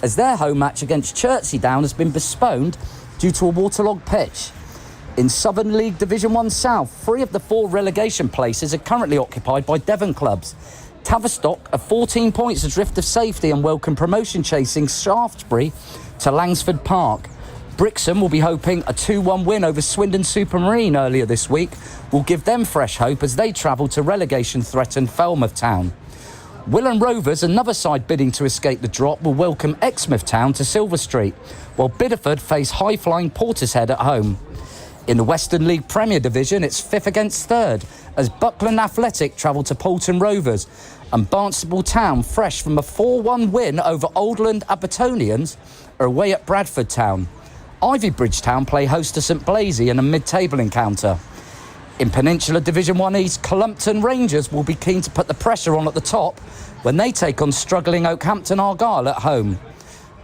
as their home match against Chertsey Down has been postponed due to a waterlogged pitch. In Southern League Division 1 South, 3 of the 4 relegation places are currently occupied by Devon clubs. Tavistock are 14 points adrift of safety and welcome promotion chasing Shaftesbury to Langsford Park. Brixham will be hoping a 2-1 win over Swindon Supermarine earlier this week will give them fresh hope as they travel to relegation-threatened Falmouth Town. Willand Rovers, another side bidding to escape the drop, will welcome Exmouth Town to Silver Street, while Bideford face high-flying Portishead at home. In the Western League Premier Division, it's 5th against 3rd, as Buckland Athletic travel to Poulton Rovers, and Barnstable Town, fresh from a 4-1 win over Oldland Abertonians, are away at Bradford Town. Ivybridge Town play host to St Blasey in a mid-table encounter. In Peninsula Division 1 East, Clumpton Rangers will be keen to put the pressure on at the top when they take on struggling Oakhampton Argyle at home.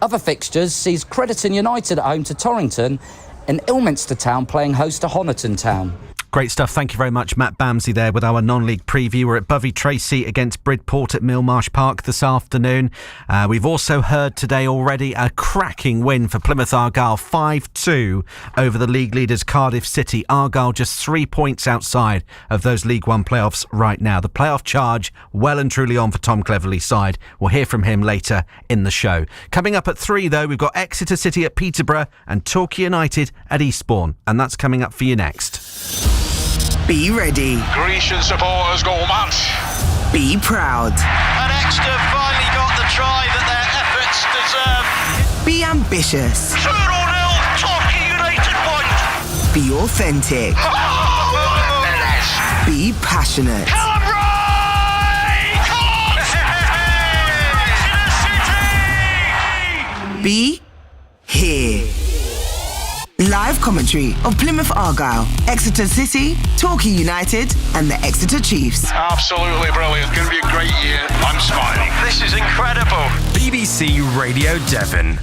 Other fixtures sees Crediton United at home to Torrington and Ilminster Town playing host to Honiton Town. Great stuff. Thank you very much, Matt Bamsey there with our non-league preview. We're at Bovey Tracy against Bridport at Millmarsh Park this afternoon. We've also heard today already a cracking win for Plymouth Argyle, 5-2 over the league leaders Cardiff City. Argyle just 3 points outside of those League One playoffs right now. The playoff charge well and truly on for Tom Cleverley's side. We'll hear from him later in the show. Coming up at 3 though, we've got Exeter City at Peterborough and Torquay United at Eastbourne. And that's coming up for you next. Be ready. Grecian supporters goal match. Be proud. And Exeter finally got the try that their efforts deserve. Be ambitious. 2-0, Torquay United point. Be authentic. Be passionate. Be here. Live commentary of Plymouth Argyle, Exeter City, Torquay United and the Exeter Chiefs. Absolutely brilliant. It's going to be a great year. I'm smiling. This is incredible. BBC Radio Devon.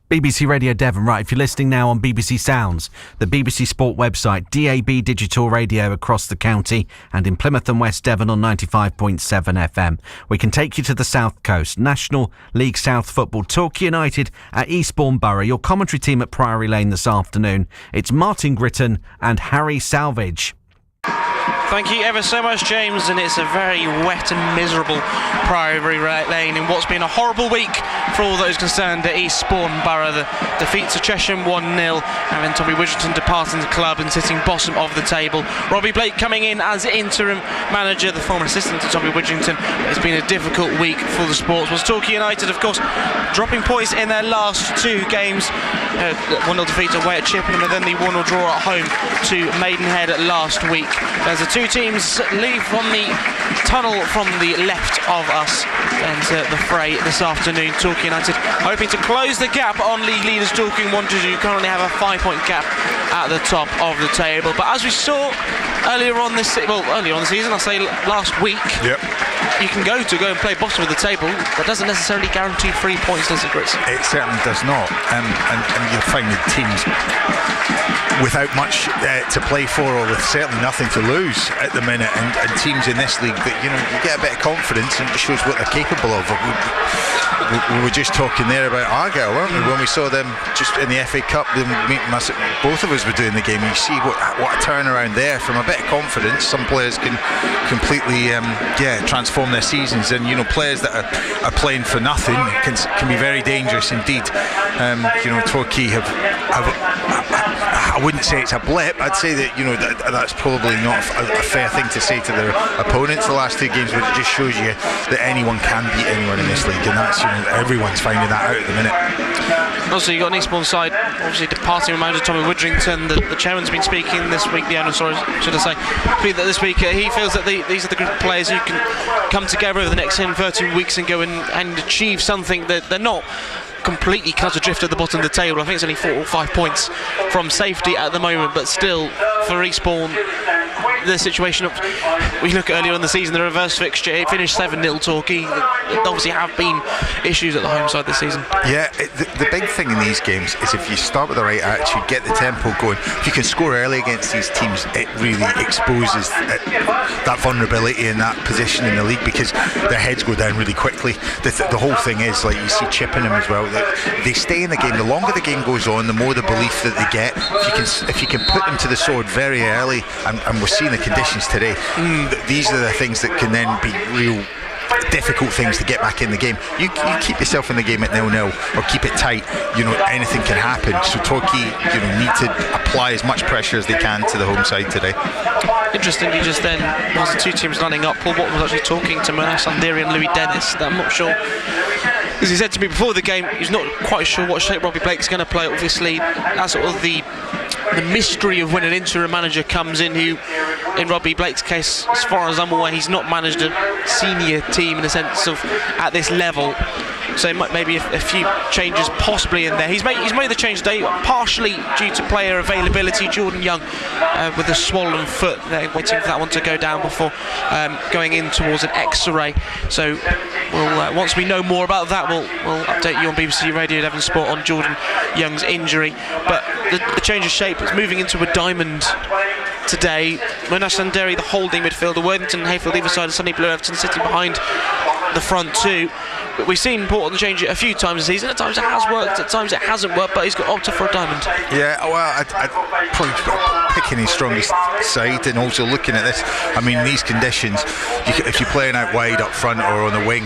BBC Radio Devon. Right, if you're listening now on BBC Sounds, the BBC Sport website, DAB digital radio across the county and in Plymouth and West Devon on 95.7 FM. We can take you to the South Coast. National League South football, Torquay United at Eastbourne Borough. Your commentary team at Priory Lane this afternoon. It's Martin Gritton and Harry Salvage. Thank you ever so much, James, and it's a very wet and miserable Priory Lane in what's been a horrible week for all those concerned at Eastbourne Borough. The defeat to Chesham 1-0, having Tommy Widgerton departing the club and sitting bottom of the table. Robbie Blake coming in as interim manager, the former assistant to Tommy Widgerton. It's been a difficult week for the Sports. Was Torquay United, of course, dropping points in their last 2 games. 1-0 defeat away at Chippenham and then the 1-0 draw at home to Maidenhead last week. As the 2 teams leave from the tunnel from the left of us enter the fray this afternoon. Torquay United hoping to close the gap on league leaders Dorking Wanderers, who currently have a 5-point gap at the top of the table. But as we saw earlier on the season, I say last week, you can go and play bottom of the table. That doesn't necessarily guarantee 3 points, does it, Chris? It certainly does not. And you'll find the teams without much to play for, or with certainly nothing to lose at the minute, and teams in this league that you get a bit of confidence and it shows what they're capable of. We were just talking there about Argyle, weren't we? When we saw them just in the FA Cup, both of us were doing the game. You see what a turnaround there from a bit of confidence. Some players can completely transform their seasons, and players that are playing for nothing can be very dangerous indeed. Torquay have I wouldn't say it's a blip. I'd say that that's probably not a fair thing to say to their opponents the last 2 games, but it just shows you that anyone can beat anyone in this league, and that's everyone's finding that out at the minute. Also, you got an Eastbourne side obviously departing with manager Tommy Widgerington. The chairman's been speaking this week. The owner, this week he feels that these are the group of players who can come together over the next 10-13 weeks and go and achieve something that they're not completely cut adrift at the bottom of the table. I think it's only 4 or 5 points from safety at the moment, but still for Eastbourne the situation, we look at earlier in the season, the reverse fixture, it finished 7-0 Torquay. There obviously have been issues at the home side this season. Yeah, the big thing in these games is if you start with the right attitude, get the tempo going, if you can score early against these teams, it really exposes that vulnerability in that position in the league, because their heads go down really quickly. The whole thing is, like, you see Chippenham as well, they stay in the game. The longer the game goes on, the more the belief that they get. If you can put them to the sword very early, and we're seeing the conditions today, these are the things that can then be real difficult things to get back in the game. You keep yourself in the game at 0-0 or keep it tight, anything can happen. So Torquay need to apply as much pressure as they can to the home side today. Interestingly, just then, whilst the two teams lining up, Paul Watton was actually talking to Mona Sanderi and Louis Dennis. I'm not sure, as he said to me before the game, he's not quite sure what shape Robbie Blake's going to play. Obviously, that's sort of the mystery of when an interim manager comes in, who, in Robbie Blake's case, as far as I'm aware, he's not managed a senior team in the sense of at this level. So maybe a few changes possibly in there. He's made the change today, partially due to player availability. Jordan Young with a swollen foot, they're waiting for that one to go down before going in towards an X-ray. So we'll once we know more about that, we'll update you on BBC Radio Devon Sport on Jordan Young's injury. But the change of shape is moving into a diamond today. Mona Sanderi, the holding midfielder, Worthington and Hayfield either side, and Sonny Blue Everton sitting behind the front two. But we've seen Portland change it a few times this season. At times it has worked, at times it hasn't worked, but he's got opted for a diamond. Yeah, well, I'd probably picking his strongest side, and also looking at this, I mean, these conditions, if you're playing out wide up front or on the wing,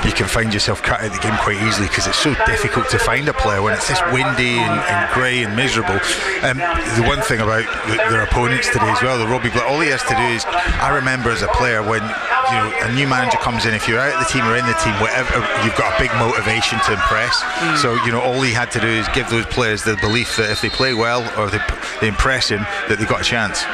you can find yourself cut out the game quite easily, because it's so difficult to find a player when it's this windy and grey and miserable. The one thing about their opponents today as well, the Robbie Black, all he has to do is, I remember as a player when a new manager comes in, if you're out of the team or in the team, whatever, you've got a big motivation to impress. So all he had to do is give those players the belief that if they play well or they impress him, that they've got a chance.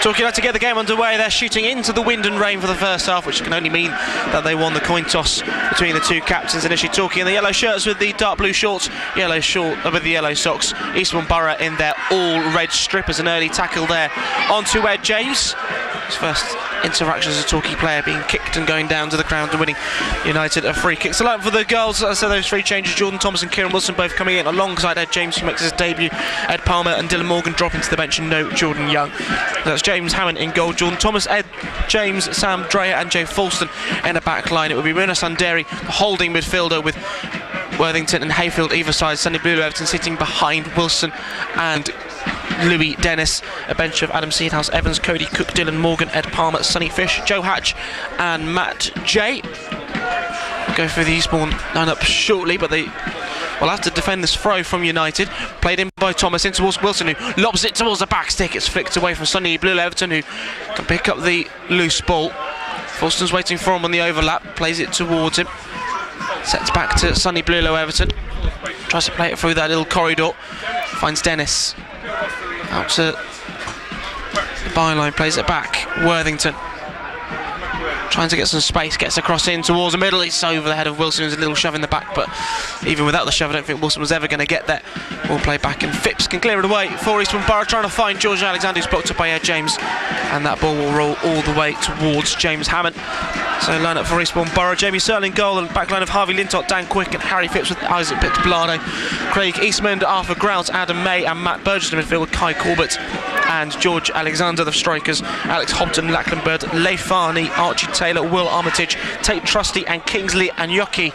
Torquay like to get the game underway. They're shooting into the wind and rain for the first half, which can only mean that they won the coin toss between the two captains. Initially Torquay in the yellow shirts with the dark blue shorts, with the yellow socks. Eastbourne Borough in their all red strippers. An early tackle there onto Ed James. His first interaction as a Torquay player, being kicked and going down to the ground and winning United a free kick. So like for the girls, so those three changes, Jordan Thomas and Kieran Wilson both coming in alongside Ed James, who makes his debut. Ed Palmer and Dylan Morgan dropping to the bench, and no Jordan Young. That's James Hammond in goal, Jordan Thomas, Ed James, Sam Dreyer and Joe Falston in a back line. It would be Mona Sanderi, the holding midfielder, with Worthington and Hayfield either side. Sonny Blue Everton sitting behind Wilson and Louis Dennis. A bench of Adam Seedhouse, Evans, Cody Cook, Dylan Morgan, Ed Palmer, Sonny Fish, Joe Hatch and Matt J. Go through the Eastbourne line-up shortly, but they will have to defend this throw from United. Played in by Thomas, in towards Wilson, who lobs it towards the back stick. It's flicked away from Sonny Blue Everton, who can pick up the loose ball. Falston's waiting for him on the overlap, plays it towards him. Sets back to Sonny Blue Everton. Tries to play it through that little corridor. Finds Dennis. Out to the byline, plays it back. Worthington trying to get some space, gets across in towards the middle. It's over the head of Wilson, who's a little shove in the back, but even without the shove I don't think Wilson was ever going to get there. Ball play back and Phipps can clear it away for Eastbourne Borough, trying to find George Alexander, who's blocked up by Ed James, and that ball will roll all the way towards James Hammond. So line up for Eastbourne Borough, Jamie Searle goal, and back line of Harvey Lintott, Dan Quick and Harry Phipps, with Isaac Pitts-Blado, Craig Eastman, Arthur Grout, Adam May and Matt Burgess in midfield, with Kai Corbett and George Alexander. The strikers, Alex Hobton, Lachlan Bird, Leif Farney, Archie Taylor, Will Armitage, Tate Trusty and Kingsley Anyoki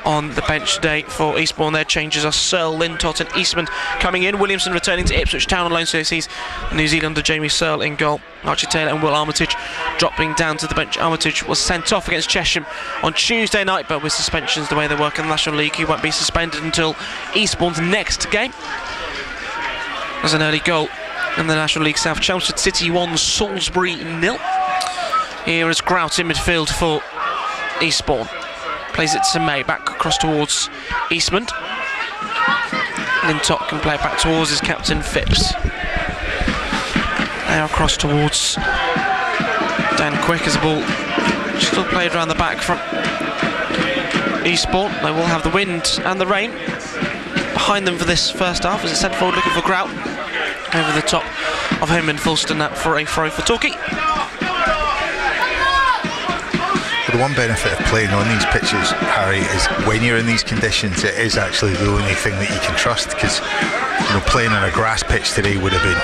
on the bench today for Eastbourne. Their changes are Searle, Lintott and Eastman coming in. Williamson returning to Ipswich Town on loan, so he sees New Zealander Jamie Searle in goal. Archie Taylor and Will Armitage dropping down to the bench. Armitage was sent off against Chesham on Tuesday night, but with suspensions the way they work in the National League, he won't be suspended until Eastbourne's next game. There's an early goal in the National League South. Chelmsford City 1, Salisbury 0. Here is Grout in midfield for Eastbourne. Plays it to May, back across towards Eastman. Lintott can play it back towards his captain Phipps. Now across towards Dan Quick as the ball still played around the back from Eastbourne. They will have the wind and the rain behind them for this first half as it's sent forward looking for Grout over the top of him and Fulston for a throw for Torquay. Well, the one benefit of playing on these pitches, Harry, is when you're in these conditions, it is actually the only thing that you can trust, because playing on a grass pitch today would have been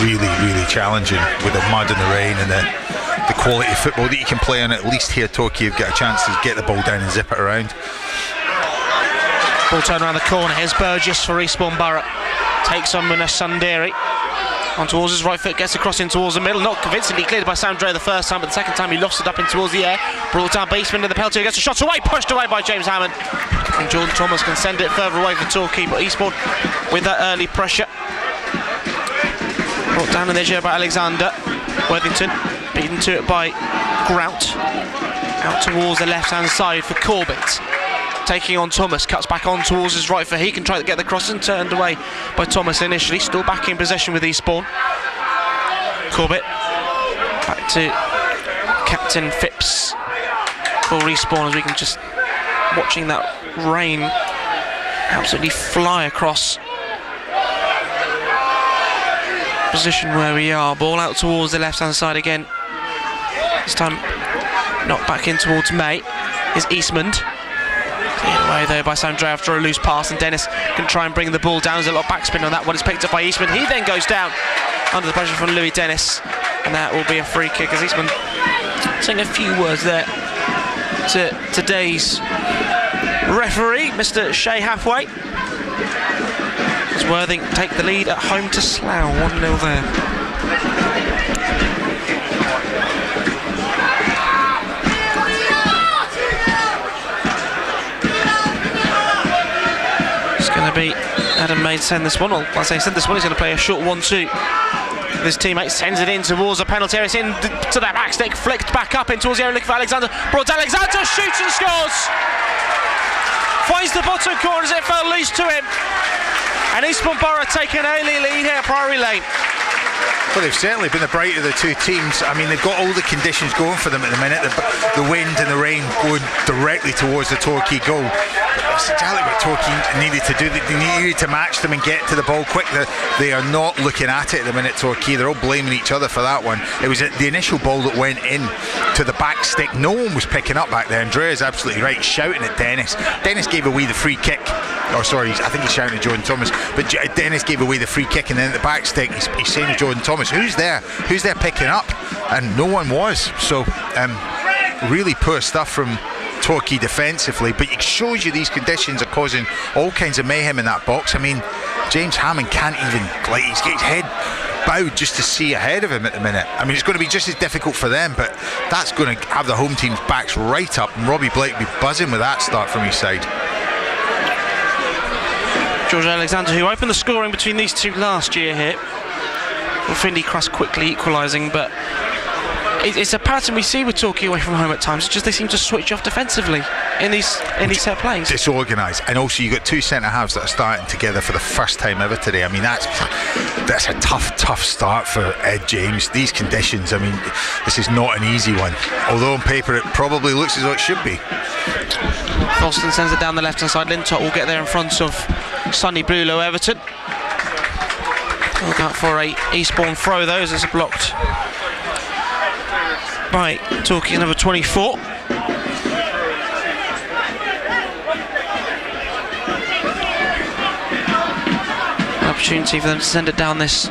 really, really challenging with the mud and the rain and the quality of football that you can play on. At least here, Torquay, you've got a chance to get the ball down and zip it around. Ball turned around the corner. Here's Burgess for Eastbourne Borough. Takes on Munesh Sundari. On towards his right foot, gets across in towards the middle. Not convincingly cleared by Sam Dre the first time, but the second time he lost it up in towards the air. Brought down Baseman to the penalty, gets a shot away, pushed away by James Hammond. And Jordan Thomas can send it further away for Torquay, but Eastbourne with that early pressure. Brought down in the edge by Alexander. Worthington beaten to it by Grout. Out towards the left-hand side for Corbett. Taking on Thomas, cuts back on towards his right foot. He can try to get the cross and turned away by Thomas initially. Still back in possession with Eastbourne. Corbett back to Captain Phipps for Eastbourne as we can just watching that rain absolutely fly across position where we are. Ball out towards the left hand side again. This time not back in towards May. Is Eastmond. Away there by Sam Dre after a loose pass, and Dennis can try and bring the ball down. There's a lot of backspin on that one. It's picked up by Eastman. He then goes down under the pressure from Louis Dennis, and that will be a free kick as Eastman saying a few words there to today's referee, Mr. Shay Halfway. As Worthing take the lead at home to Slough, 1-0 there. Going to be Adam May send this one. I say send this one. He's going to play a short 1-2. His teammate sends it in towards the penalty area. It's in to that back stick, flicked back up in towards the area looking for Alexander. Brought down Alexander, shoots and scores. Finds the bottom corner as it fell loose to him. And Eastbourne Borough take an early lead here at Priory Lane. Well, they've certainly been the brighter of the two teams. I mean, they've got all the conditions going for them at the minute. The wind and the rain going directly towards the Torquay goal. That's exactly what Torquay needed to do. They needed to match them and get to the ball quick. They are not looking at it at the minute, Torquay. They're all blaming each other for that one. It was the initial ball that went in to the back stick. No one was picking up back there. Andrea's absolutely right, shouting at Dennis. Dennis gave away the free kick. Oh, sorry, I think he's shouting at Jordan Thomas. But Dennis gave away the free kick, and then at the back stick, he's saying to Jordan Thomas, who's there picking up? And no one was. So really poor stuff from Torquay defensively, but it shows you these conditions are causing all kinds of mayhem in that box. I mean, James Hammond can't even, he's got his head bowed just to see ahead of him at the minute. I mean, it's going to be just as difficult for them, but that's going to have the home team's backs right up, and Robbie Blake will be buzzing with that start from his side. George Alexander, who opened the scoring between these two last year here. Well, Finley Cross quickly equalising, but it's a pattern we see with Torquay away from home at times. It's just they seem to switch off defensively in these set plays. Disorganised, and also you've got two centre halves that are starting together for the first time ever today. I mean, that's a tough start for Ed James. These conditions, I mean, this is not an easy one. Although on paper it probably looks as though it should be. Austin sends it down the left hand side. Lintott will get there in front of Sonny Blulow Everton. Look out for a Eastbourne throw though, as it's blocked by Torquay number 24. An opportunity for them to send it down this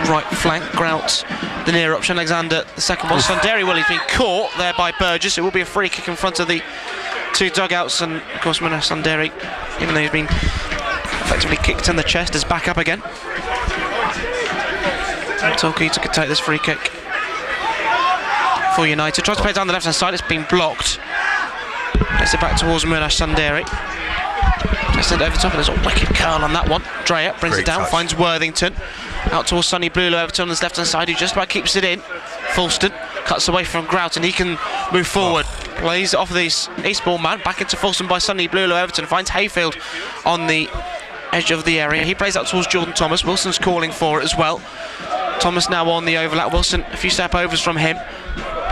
right flank. Grout, the near option. Alexander, the second one. Sundari, well, he's been caught there by Burgess. It will be a free kick in front of the two dugouts, and of course Munesh Sundari, even though he's been effectively kicked in the chest, is back up again. Torquay to take this free kick for United. Tries to play it down the left hand side, it's been blocked. Gets it back towards Munesh Sundari. Just send it over top, and there's a wicked curl on that one. Dreyer brings it down, touch. Finds Worthington. Out towards Sonny Blulow Everton on his left hand side, who just about keeps it in. Fulston cuts away from Grout, and he can move forward. Plays off this Eastbourne man, back into Fulston by Sonny Blulow Everton. Finds Hayfield on the edge of the area. He plays out towards Jordan Thomas. Wilson's calling for it as well. Thomas now on the overlap. Wilson, a few step overs from him.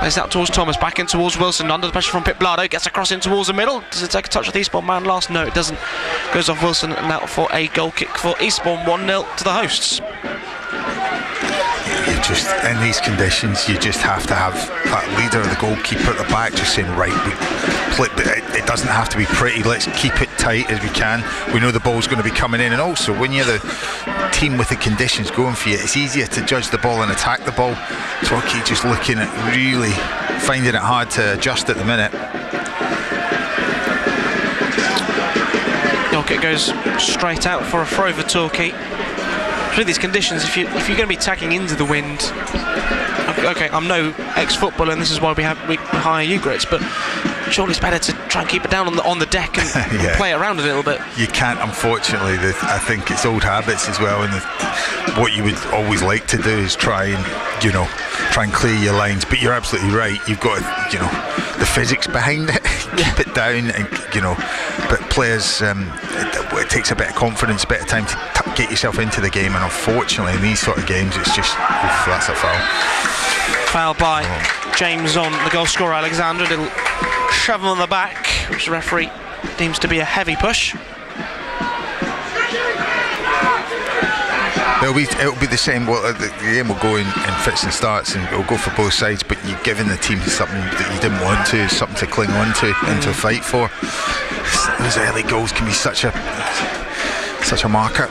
Plays out towards Thomas, back in towards Wilson, under the pressure from Pip Blado, gets across in towards the middle. Does it take a touch of the Eastbourne man last? No, it doesn't. Goes off Wilson, and out for a goal kick for Eastbourne, 1-0 to the hosts. You just, in these conditions, you just have to have that leader, the goalkeeper at the back, just saying, right, it doesn't have to be pretty, let's keep it tight as we can. We know the ball's going to be coming in, and also when you're the team with the conditions going for you, it's easier to judge the ball and attack the ball. Torquay just looking at really finding it hard to adjust at the minute. It goes straight out for a throw for Torquay. Through these conditions, if you're going to be tagging into the wind, okay, I'm no ex-footballer, and this is why we hire you, Grits, but surely it's better to try and keep it down on the deck and yeah. play it around a little bit. You can't, unfortunately. I think it's old habits as well, and what you would always like to do is try and clear your lines. But you're absolutely right. You've got the physics behind it. Keep it down, and But players, it takes a bit of confidence, a bit of time to get yourself into the game, and unfortunately, in these sort of games, it's just that's a foul. Foul by James on the goal scorer Alexander. A little shove on the back, which the referee deems to be a heavy push. It'll be the same. Well, the game will go in fits and starts, and it'll go for both sides. But you're giving the team something that you didn't want to, something to cling on to, and to fight for. Those early goals can be such a marker.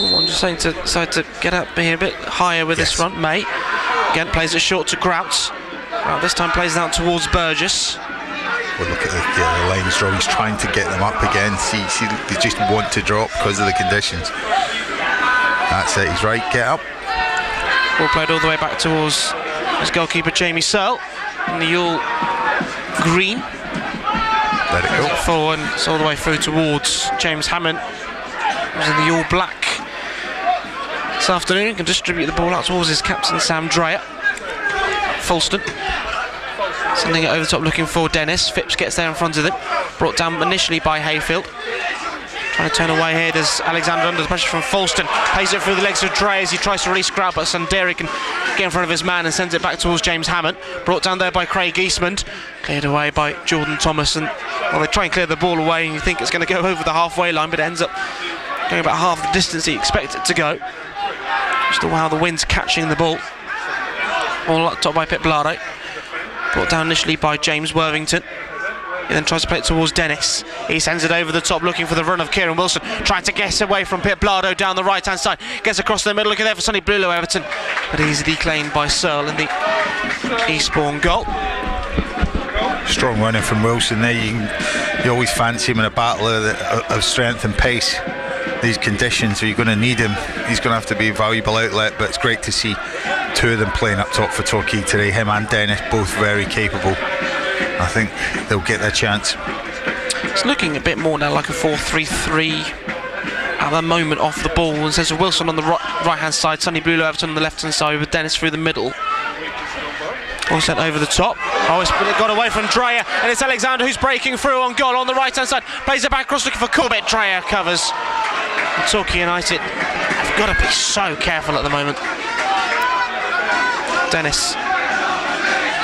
I'm just saying to decide to get up here a bit higher with this run. May again plays it short to Grouts. This time plays it out towards Burgess. Well, look at the lines draw. He's trying to get them up again. See, they just want to drop because of the conditions. That's it. He's right. Get up. Ball played all the way back towards his goalkeeper Jamie Searle in the all green. Let it go. Forward, it's all the way through towards James Hammond, who's in the all black this afternoon. Can distribute the ball out towards his captain Sam Dreyer. Fulston sending it over the top, looking for Dennis. Phipps gets there in front of it, brought down initially by Hayfield. Trying to turn away here, does Alexander under the pressure from Fulston. Plays it through the legs of Dreyer as he tries to release Grout, but Sanderi can get in front of his man and sends it back towards James Hammond. Brought down there by Craig Eastman, cleared away by Jordan Thomas. And they try and clear the ball away, and you think it's going to go over the halfway line, but it ends up going about half the distance he expected it to go. Just how the wind's catching the ball. All up top by Pip Blado. Brought down initially by James Worthington. He then tries to play it towards Dennis. He sends it over the top, looking for the run of Kieran Wilson, trying to get away from Pip Blado down the right hand side. Gets across the middle, looking there for Sonny Blulow Everton, but easily claimed by Searle in the Eastbourne goal. Strong running from Wilson there. You always fancy him in a battle of strength and pace. These conditions, so you're going to need him. He's going to have to be a valuable outlet, but it's great to see two of them playing up top for Torquay today. Him and Dennis, both very capable. I think they'll get their chance. It's looking a bit more now like a 4-3-3 at the moment off the ball. And says Wilson on the right hand side, Sonny Blulow Everton on the left hand side with Dennis through the middle. All sent over the top. Oh, it's got away from Dreyer, and it's Alexander who's breaking through on goal on the right hand side. Plays it back across looking for Corbett. Dreyer covers. And Torquay United have got to be so careful at the moment. Dennis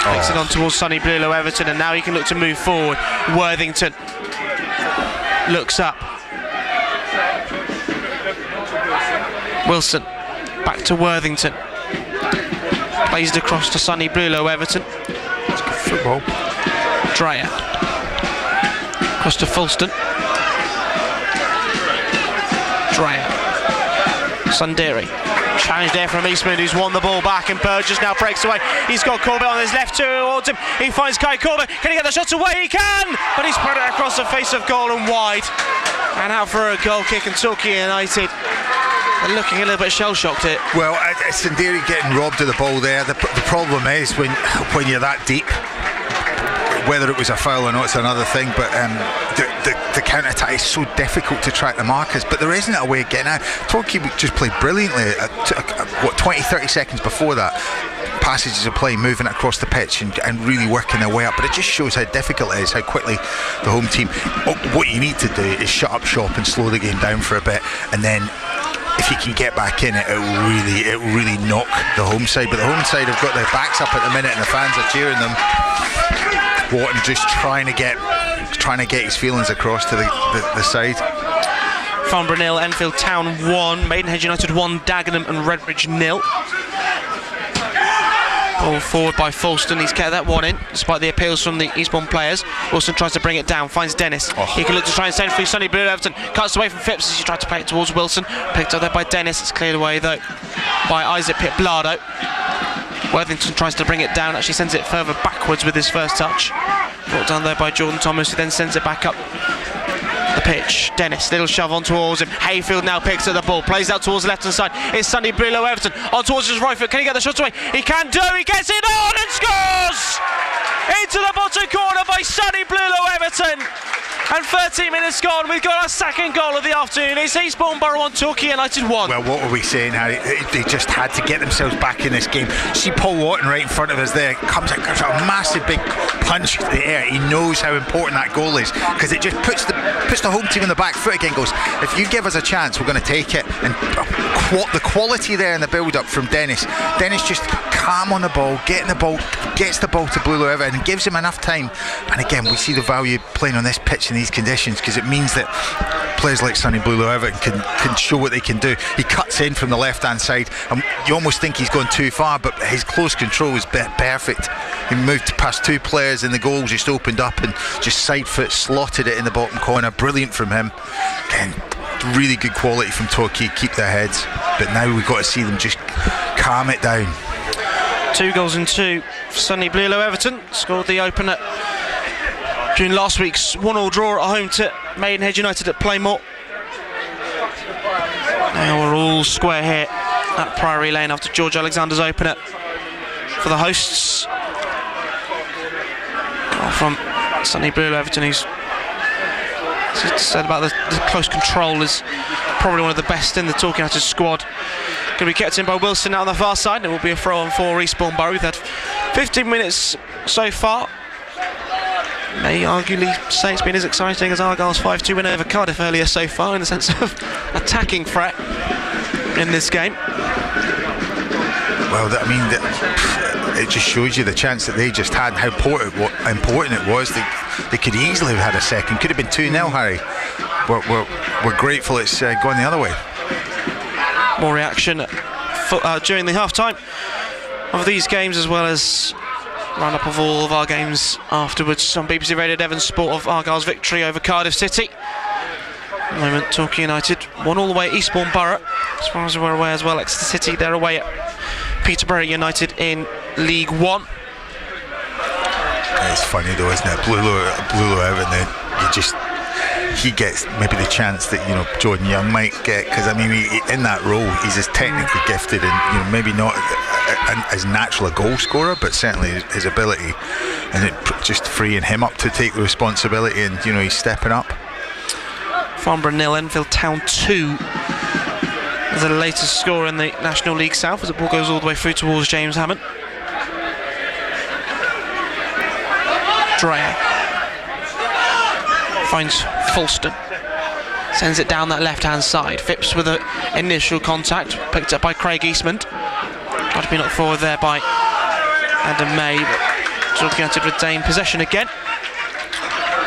takes it on towards Sonny Blulow Everton, and now he can look to move forward. Worthington looks up. Wilson back to Worthington. Plays it across to Sonny Blulow Everton. It's good football. Dreyer across to Fulston. Dreyer. Sanderi. Challenge there from Eastman, who's won the ball back, and Burgess now breaks away. He's got Corbett on his left towards him. He finds Kai Corbett. Can he get the shot away? He can! But he's spread it across the face of goal and wide. And out for a goal kick, and Torquay United are looking a little bit shell-shocked here. Well, Sanderi getting robbed of the ball there. The problem is when you're that deep, whether it was a foul or not, it's another thing, but the counter-attack is so difficult to track the markers, but there isn't a way of getting out. Torquay just played brilliantly 20-30 seconds before that. Passages of play, moving it across the pitch and really working their way up, but it just shows how difficult it is, how quickly the home team, what you need to do is shut up shop and slow the game down for a bit, and then if he can get back in it, it'll really knock the home side. But the home side have got their backs up at the minute, and the fans are cheering them. Wharton just trying to get his feelings across to the side. Farnborough 0, Enfield Town 1, Maidenhead United 1, Dagenham and Redbridge 0. Ball forward by Fulston, he's kept that one in despite the appeals from the Eastbourne players. Wilson tries to bring it down, finds Dennis. He can look to try and send free Sonny Blue Everton, cuts away from Phipps as he tried to play it towards Wilson. Picked up there by Dennis, it's cleared away though by Isaac Pitt-Blado. Worthington tries to bring it down, actually sends it further backwards with his first touch. Brought down there by Jordan Thomas, who then sends it back up the pitch. Dennis, little shove on towards him. Hayfield now picks at the ball, plays out towards the left hand side. It's Sonny Blue Everton on towards his right foot. Can he get the shot away? He can do, he gets it on and scores! Into the bottom corner by Sonny Blue Everton. And 13 minutes gone, we've got our second goal of the afternoon. It's Eastbourne Borough 1, Torquay United 1. Well, what were we saying, Harry? They just had to get themselves back in this game. See Paul Wharton right in front of us there, comes out a massive big punch to the air. He knows how important that goal is, because it just puts the home team in the back foot again. Goes, if you give us a chance, we're going to take it. And the quality there in the build-up from Dennis just calm on the ball, gets the ball to Blue Everton and gives him enough time. And again, we see the value playing on this pitch in these conditions, because it means that players like Sonny Blue Everton can show what they can do. He cuts in from the left hand side and you almost think he's gone too far, but his close control is perfect. He moved past two players and the goal just opened up and just side foot slotted it in the bottom corner. Brilliant from him. Again, really good quality from Torquay, keep their heads, but now we've got to see them just calm it down. 2 goals and 2 for Sonny Blue Everton. Scored the opener during last week's 1-1 draw at home to Maidenhead United at Playmore. Now we're all square here at Priory Lane after George Alexander's opener for the hosts. From Sonny Blue Everton, who's said about the close control is probably one of the best in the Torquay United squad. Going to be kept in by Wilson now on the far side. It will be a throw on for Eastbourne Borough. We've had 15 minutes so far. May arguably say it's been as exciting as Argyle's 5-2 win over Cardiff earlier so far, in the sense of attacking threat in this game. Well, it just shows you the chance that they just had, how important it was. They could easily have had a second. Could have been 2-0, Harry. We're grateful it's gone the other way. More reaction during the half-time of these games, as well as run-up of all of our games afterwards on BBC Radio Devon Sport of Argyle's victory over Cardiff City. At the moment, Torquay United 1-all away at Eastbourne Borough. As far as we're aware as well, Exeter City, they're away at Peterborough United in League One. It's funny though, isn't it? Blue Everton, he gets maybe the chance that Jordan Young might get, because in that role he's as technically gifted and maybe not as natural a goal scorer, but certainly his ability, and it just freeing him up to take the responsibility, and he's stepping up. Farnborough 0, Enfield Town 2 as the latest score in the National League South, as the ball goes all the way through towards James Hammond. Dreyer finds Fulston, sends it down that left hand side. Phipps with an initial contact, picked up by Craig Eastman. Tried to be knocked forward there by Adam May, but Torquay United retain possession again.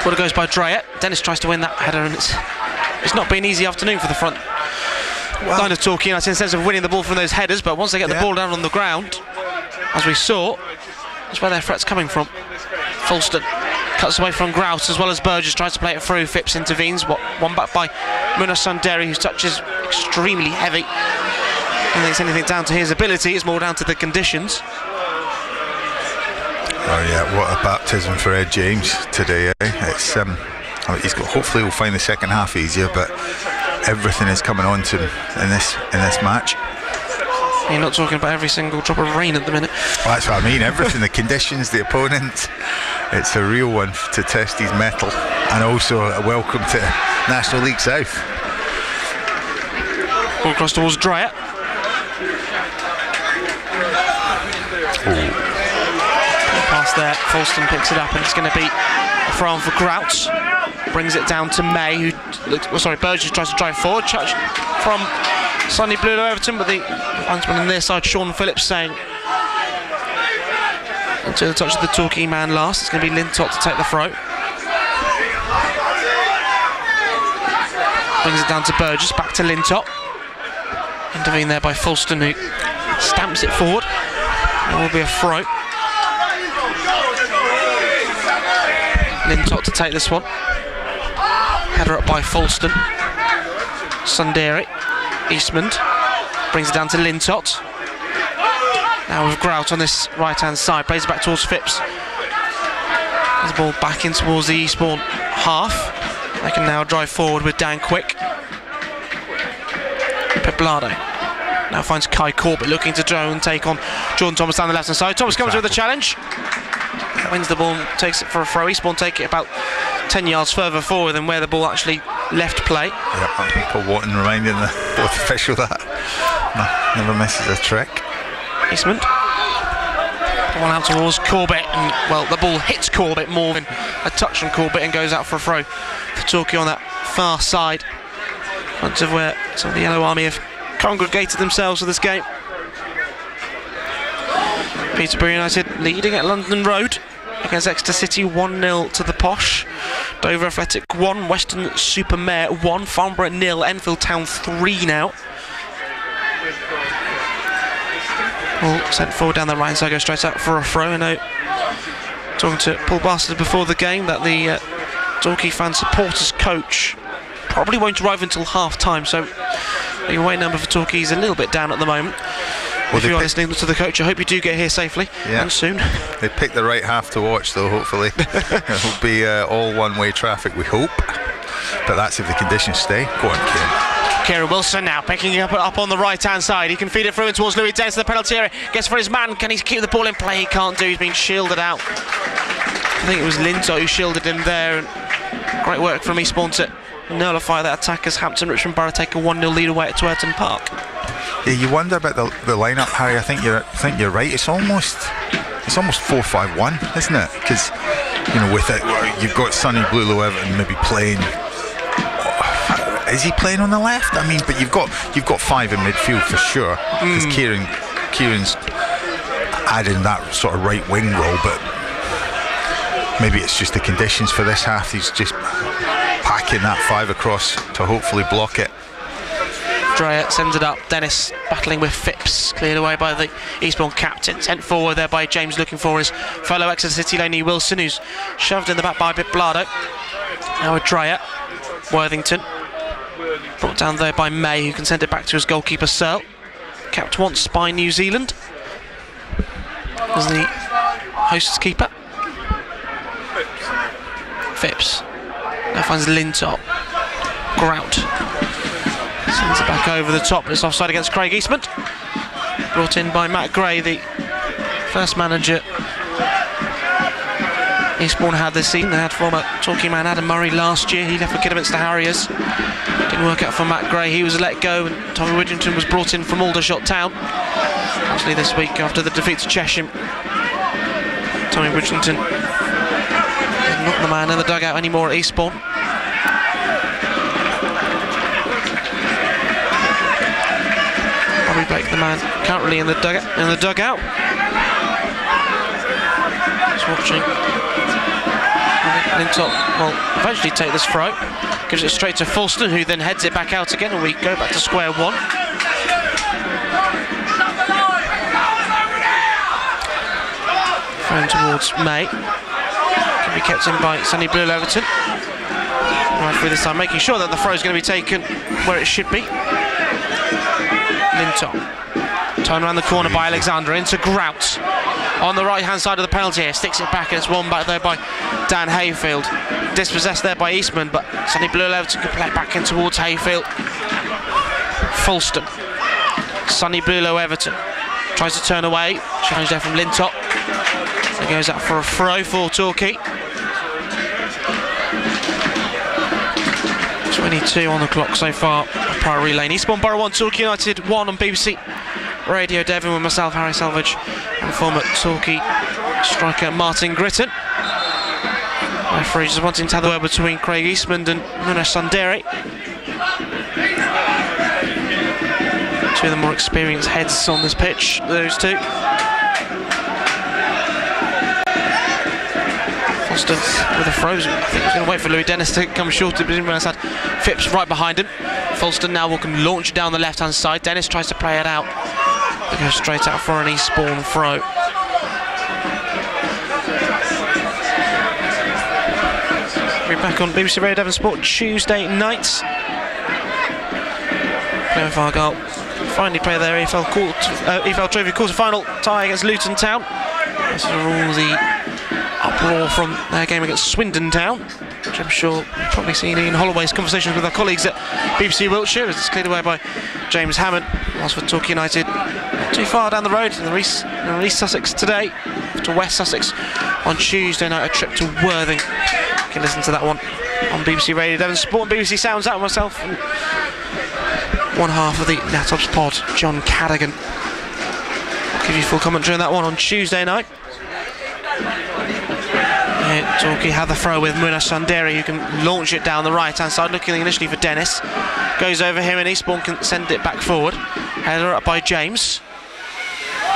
Ball goes by Dreyer. Dennis tries to win that header, and it's not been an easy afternoon for the front line of Torquay United in the sense of winning the ball from those headers, but once they get the ball down on the ground, as we saw, that's where their threat's coming from. Fulston cuts away from Grouse, as well as Burgess tries to play it through. Phipps intervenes, one back by Muna Sundari, whose touch is extremely heavy. I don't think it's anything down to his ability, it's more down to the conditions. Oh yeah, what a baptism for Ed James today, eh? It's hopefully we'll find the second half easier, but everything is coming on to him in this match. You're not talking about every single drop of rain at the minute. Well, that's what I mean, everything, the conditions, the opponent. It's a real one to test his mettle, and also a welcome to National League South. Ball across towards Dreyer. Pass there, Fulston picks it up, and it's going to be a throw on for Grouts. Brings it down to May, Burgess tries to drive forward. Touch from Sonny Blue Everton, but the linesman on their side, Sean Phillips, saying until the touch of the Torquay man last, it's going to be Lintott to take the throw. Brings it down to Burgess, back to Lintott. Intervened there by Fulston, who stamps it forward. There will be a throw. Lintott to take this one. Header up by Fulston. Sundari. Eastman brings it down to Lintott. Now with Grout on this right hand side, plays it back towards Phipps. There's the ball back in towards the Eastbourne half. They can now drive forward with Dan Quick. Peblado now finds Kai Corbett looking to take on Jordan Thomas down the left hand side. Thomas comes with the challenge, wins the ball and takes it for a throw. Eastbourne take it about 10 yards further forward than where the ball actually left play. Yep, Paul Wharton reminding the fourth official that never misses a trick. Eastman ball out towards Corbett, and well, the ball hits Corbett more than a touch from Corbett and goes out for a throw for Torquay on that far side, front of where some of the Yellow Army have congregated themselves for this game. Peterborough United leading at London Road against Exeter City 1-0 to the Posh. Dover Athletic 1, Western Supermare 1, Farnborough 0, Enfield Town 3 now. Ball sent forward down the right side, goes straight out for a throw. I know, talking to Paul Bastard before the game, that the Torquay fan supporters coach probably won't arrive until half time, so the away number for Torquay is a little bit down at the moment. Well, if you are listening to the coach, I hope you do get here safely and soon. They picked the right half to watch, though, hopefully. It'll be all one-way traffic, we hope. But that's if the conditions stay. Go on, Kieran. Kieran Wilson now picking it up on the right-hand side. He can feed it through towards Louis Dent to the penalty area. Gets for his man. Can he keep the ball in play? He can't do. He's been shielded out. I think it was Lintott who shielded him there. And great work from Eastbourne to nullify that attack as Hampton Richmond Borough take a 1-0 lead away at Twerton Park. Yeah, you wonder about the lineup, Harry. I think you're right. It's almost 4-5-1, isn't it? Because with it, you've got Sonny Blue Everton maybe playing. Is he playing on the left? I mean, but you've got 5 in midfield for sure. Because Kieran's adding that sort of right wing role, but maybe it's just the conditions for this half. He's just packing that 5 across to hopefully block it. Dreyer sends it up. Dennis battling with Phipps, cleared away by the Eastbourne captain. Sent forward there by James, looking for his fellow Exeter City Laney Wilson, who's shoved in the back by Biplado. Now with Dreyer. Worthington brought down there by May, who can send it back to his goalkeeper Searle, capped once by New Zealand as the host's keeper. Phipps now finds Lintott. Grout sends it back over the top, but it's offside against Craig Eastman. Brought in by Matt Gray, the first manager Eastbourne had this season. They had former Torquay man Adam Murray last year. He left for Kidderminster Harriers. Didn't work out for Matt Gray. He was let go, and Tommy Widrington was brought in from Aldershot Town. Actually, this week after the defeat to Chesham, Tommy Widrington not the man in the dugout anymore at Eastbourne. Bobby Blake, the man currently in the dugout. Just watching. Lintott will eventually take this throw, gives it straight to Fulston, who then heads it back out again, and we go back to square one. Thrown towards May, can be kept in by Sonny Blue Everton. Right through this time, making sure that the throw is going to be taken where it should be. Lintott, turned around the corner by Alexander, into Grout. On the right hand side of the penalty here, sticks it back, and it's won back there by Dan Hayfield. Dispossessed there by Eastman, but Sonny Blue Everton can play it back in towards Hayfield. Fulston, Sonny Blue Everton tries to turn away, challenge there from Lintott. So he goes out for a throw for Torquay. 22 on the clock so far. Priory Lane. Eastbourne Borough 1, Torquay United 1 on BBC Radio Devon with myself, Harry Salvage, and former Torquay striker Martin Gritton. Referee just wanting to have the word between Craig Eastman and Nuno Sundari. Two of the more experienced heads on this pitch, those two. Foster with a frozen. I think he's going to wait for Louis Dennis to come short, but didn't realise that Phipps right behind him. Folston now can launch down the left-hand side. Dennis tries to play it out. They go straight out for an Eastbourne throw. We're back on BBC Radio Devon Sport Tuesday nights. Plymouth Argyle finally play their EFL Trophy quarter-final tie against Luton Town. This is all the uproar from their game against Swindon Town, which I'm sure you've probably seen Ian Holloway's conversations with our colleagues at BBC Wiltshire, as it's cleared away by James Hammond. Whilst for Torquay United, not too far down the road in East Sussex today, to West Sussex on Tuesday night, a trip to Worthing. You can listen to that one on BBC Radio Devon Sport and BBC Sounds Out myself. And one half of the Natops pod, John Cadigan. I'll give you full commentary on that one on Tuesday night. Torquay had the throw with Muna Sanderi, who can launch it down the right-hand side, looking initially for Dennis. Goes over him and Eastbourne can send it back forward. Header up by James.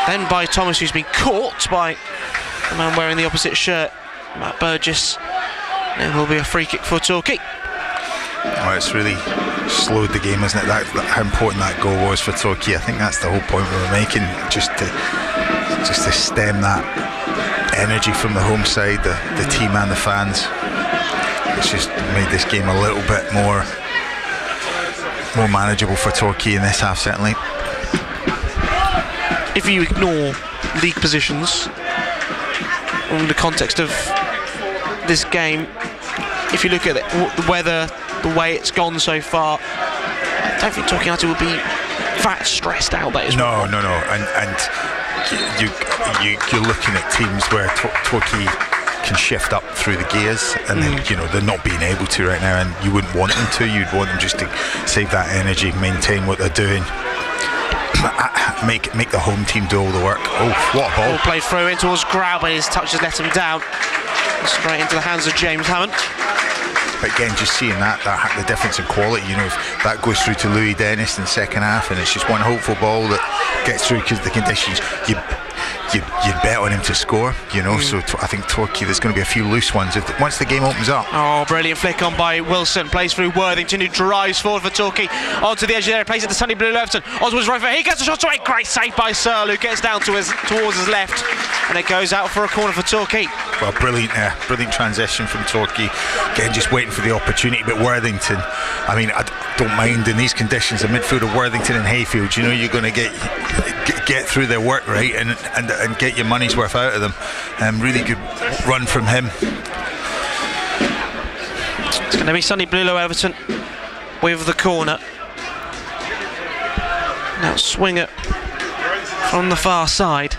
Then by Thomas, who's been caught by the man wearing the opposite shirt, Matt Burgess. And it will be a free kick for Torquay. Well, it's really slowed the game, isn't it? How important that goal was for Torquay. I think that's the whole point we were making, just to stem that energy from the home side, the team and the fans. It's just made this game a little bit more manageable for Torquay in this half, certainly. If you ignore league positions in the context of this game, if you look at the weather, the way it's gone so far, I don't think Torquay United will be that stressed out. That is no, and you're looking at teams where Torquay can shift up through the gears, and then they're not being able to right now, and you wouldn't want them to. You'd want them just to save that energy, maintain what they're doing, make the home team do all the work. Oh, what a ball! Played through in towards Grau, but his touch has let him down. Straight into the hands of James Hammond. But again, just seeing that the difference in quality, if that goes through to Louis Dennis in the second half, and it's just one hopeful ball that gets through because of the conditions, you'd bet on him to score, so I think Torquay, there's going to be a few loose ones once the game opens up. Oh, brilliant flick on by Wilson, plays through Worthington, who drives forward for Torquay, onto the edge of the area, plays it to Sonny Blue Leverton, Oswald's right foot, he gets a shot away, great save by Searle, who gets down towards his left, and it goes out for a corner for Torquay. Well, brilliant transition from Torquay, again just waiting for the opportunity, but Worthington, I mean, I don't mind in these conditions, a midfield of Worthington and Hayfield, you're going to get through their work rate and get your money's worth out of them. Really good run from him. It's going to be Sonny Blulow Everton with the corner. Now swing it from the far side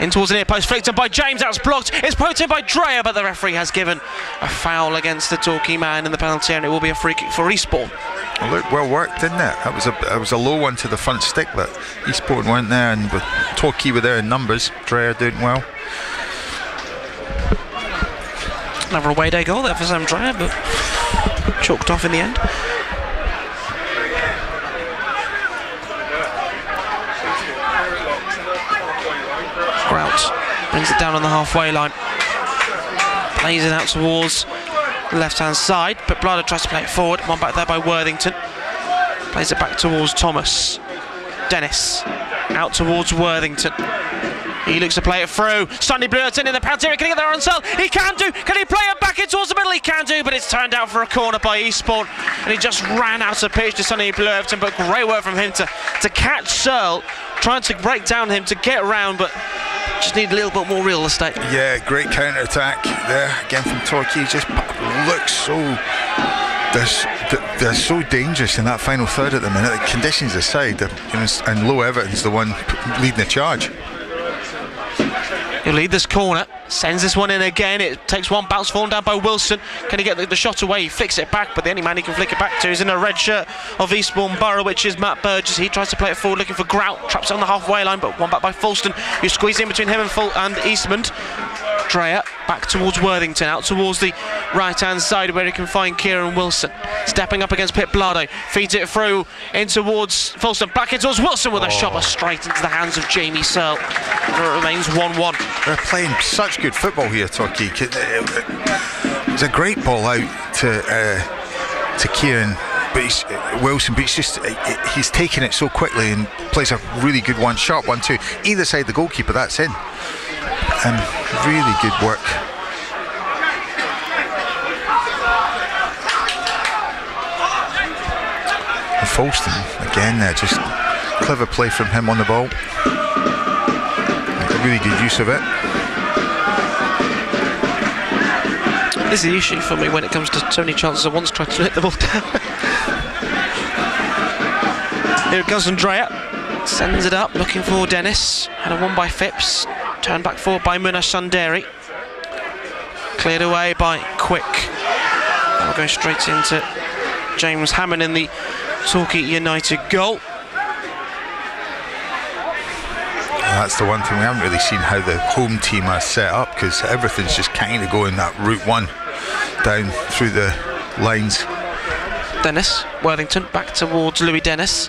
in towards the near post, flicked in by James, that's blocked, it's poked in by Dreyer, but the referee has given a foul against the Torquay man in the penalty area, and it will be a free kick for Eastbourne. Well, look, well worked, didn't it? That was a low one to the front stick, but Eastbourne weren't there, and with Torquay were there in numbers. Dreyer doing well. Another away day goal there for Sam Dreyer, but chalked off in the end. Grout brings it down on the halfway line, plays it out towards the left-hand side, but Blada tries to play it forward. One back there by Worthington, plays it back towards Thomas. Dennis out towards Worthington. He looks to play it through. Sonny Blurton in the penalty area. Can he get there on Searle? He can do. Can he play it back in towards the middle? He can do, but it's turned out for a corner by Eastbourne, and he just ran out of pitch to Sonny Blurton. But great work from him to catch Searle, trying to break down him to get around, but just need a little bit more real estate. Yeah, great counter attack there again from Torquay. Just looks so. They're so dangerous in that final third at the minute. The conditions aside, and Low Everton's the one leading the charge. He'll lead this corner, sends this one in again. It takes one bounce, fallen down by Wilson. Can he get the shot away? He flicks it back, but the only man he can flick it back to is in a red shirt of Eastbourne Borough, which is Matt Burgess. He tries to play it forward, looking for Grout. Traps it on the halfway line, but one back by Folston, who squeezes in between him and Eastmond. Dreyer back towards Worthington, out towards the right-hand side where he can find Kieran Wilson. Stepping up against Pip Blado, feeds it through in towards Fulston, back in towards Wilson with a shot straight into the hands of Jamie Searle. It remains 1-1. They're playing such good football here, Torquay. It's a great ball out to Kieran Wilson, but he's taking it so quickly and plays a really good one, sharp 1-2. Either side the goalkeeper, that's in. Really good work. And Fulston again there, just clever play from him on the ball. Really good use of it. This is the issue for me when it comes to so many chances I once tried to hit the ball down. Here it goes from Dreyer. Sends it up, looking for Dennis. Had a one by Phipps. Turned back forward by Munna Sundari. Cleared away by Quick. That'll go straight into James Hammond in the Torquay United goal. That's the one thing we haven't really seen how the home team are set up, because everything's just kind of going that route one down through the lines. Dennis, Worthington back towards Louis Dennis,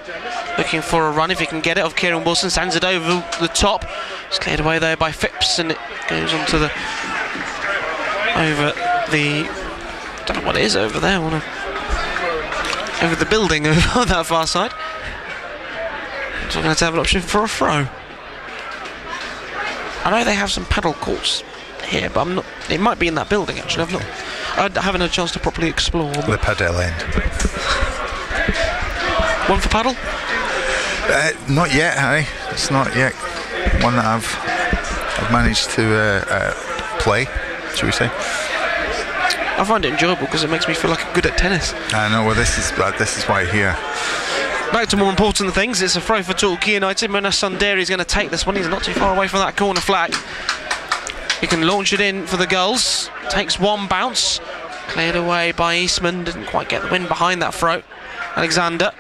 looking for a run if he can get it of Kieran Wilson, sends it over the top. It's cleared away there by Phipps and it goes onto the don't know what it is over there, over the building on that far side. So I'm going to have an option for a throw. I know they have some paddle courts here, but I'm not. It might be in that building actually. I haven't had a chance to properly explore. The paddle end. One for paddle? Not yet, Harry. It's not yet one that I've managed to play, shall we say? I find it enjoyable because it makes me feel like I'm good at tennis. I know. Well, this is why here. Back to more important things. It's a throw for Torquay United. Munna Sundari is going to take this one. He's not too far away from that corner flag. He can launch it in for the goals. Takes one bounce. Cleared away by Eastman. Didn't quite get the win behind that throw. Alexander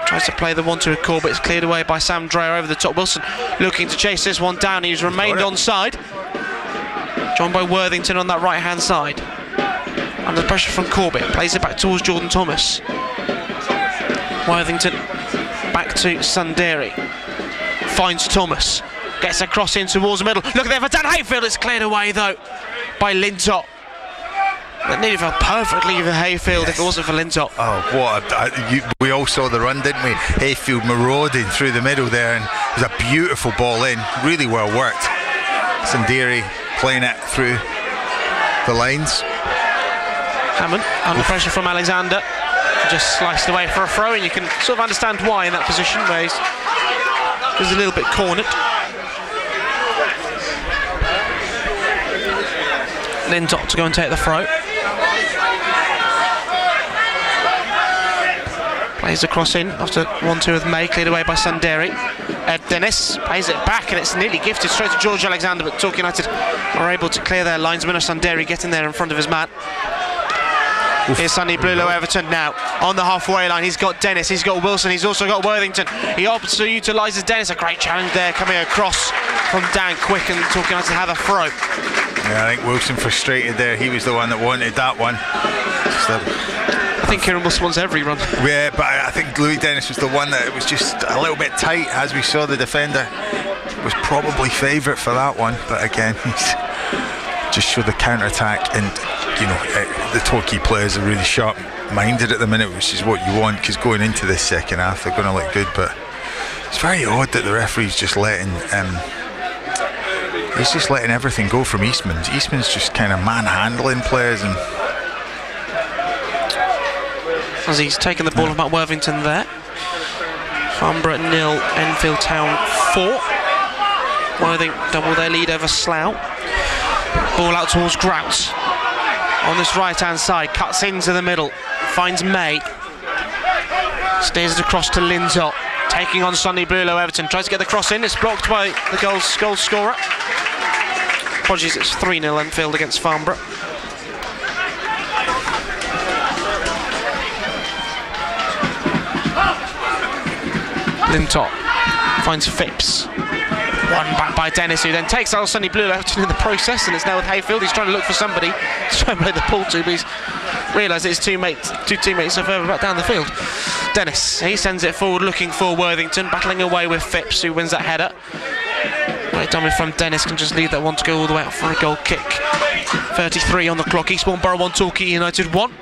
tries to play the one to a call, but it's cleared away by Sam Dreyer over the top. Wilson looking to chase this one down. He's remained onside. Joined by Worthington on that right hand side. Under pressure from Corbett. Plays it back towards Jordan Thomas. Worthington back to Sundari. Finds Thomas. Gets a cross in towards the middle. Look there for Dan Hayfield. It's cleared away though by Lintop. That nearly fell perfectly for Hayfield if it wasn't for Lintop. Oh, we all saw the run, didn't we? Hayfield marauding through the middle there, and it was a beautiful ball in. Really well worked. Sundari playing it through the lines. Hammond under pressure from Alexander. Just sliced away for a throw, and you can sort of understand why in that position where he's a little bit cornered. Lintop to go and take the throw. Plays the cross in after 1-2 with May, cleared away by Sundari. Ed Dennis plays it back and it's nearly gifted straight to George Alexander, but Torquay United are able to clear their lines. Munna Sundari getting there in front of his man. Here's Sonny Blulow Everton now on the halfway line. He's got Dennis, he's got Wilson, he's also got Worthington. He opts to utilises Dennis. A great challenge there coming across from Dan Quick, and Torquay United have a throw. Yeah, I think Wilson frustrated there. He was the one that wanted that one. I think Kieran Wilson wants every run. Yeah, but I think Louis Dennis was the one that was just a little bit tight, as we saw the defender was probably favourite for that one. But again, he's just showed the counter-attack, and you know, the Torquay players are really sharp-minded at the minute, which is what you want, because going into this second half they're going to look good. But it's very odd that the referee's just letting he's just letting everything go from Eastman. Eastman's just kind of manhandling players, and as he's taken the ball from Worthington there. Farnborough 0, Enfield Town 4. Worthington double their lead over Slough. Ball out towards Grout. On this right hand side, cuts into the middle, finds May. Steers it across to Lintop. Taking on Sonny Blulow Everton. Tries to get the cross in, it's blocked by the goal scorer. Apologies, it's 3-0 Enfield against Farnborough. Lintop finds Phipps. One back by Dennis, who then takes out Sonny Blue out in the process, and it's now with Hayfield. He's trying to look for somebody to try and play the ball to, but he's realised his two teammates are further back down the field. Dennis, he sends it forward looking for Worthington, battling away with Phipps, who wins that header. Right, dummy from Dennis can just leave that one to go all the way out for a goal kick. 33 on the clock. Eastbourne Borough 1, Torquay United 1.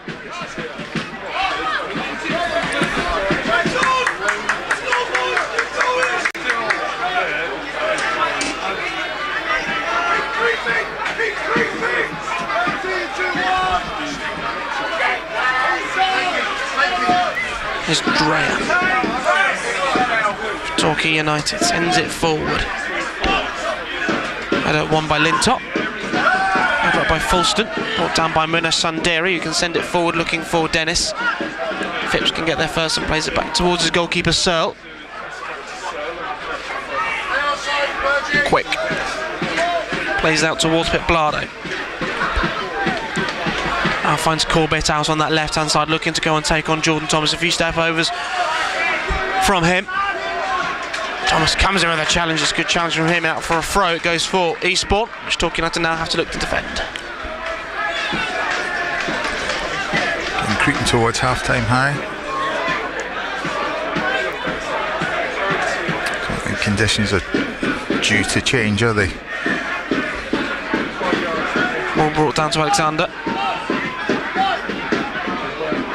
Here's Dreyer. Torquay United sends it forward. Header won by Lintop. Header up by Fulston. Brought down by Munna Sundari, who can send it forward looking for Dennis. Phipps can get there first and plays it back towards his goalkeeper Searle. Quick. Plays out towards Pip Blado. Now finds Corbett out on that left-hand side, looking to go and take on Jordan Thomas. A few step-overs from him. Thomas comes in with a challenge. It's a good challenge from him. Out for a throw. It goes for Eastbourne, which Torquay United now have to look to defend. And creeping towards half-time high. The conditions are due to change, are they? Ball brought down to Alexander.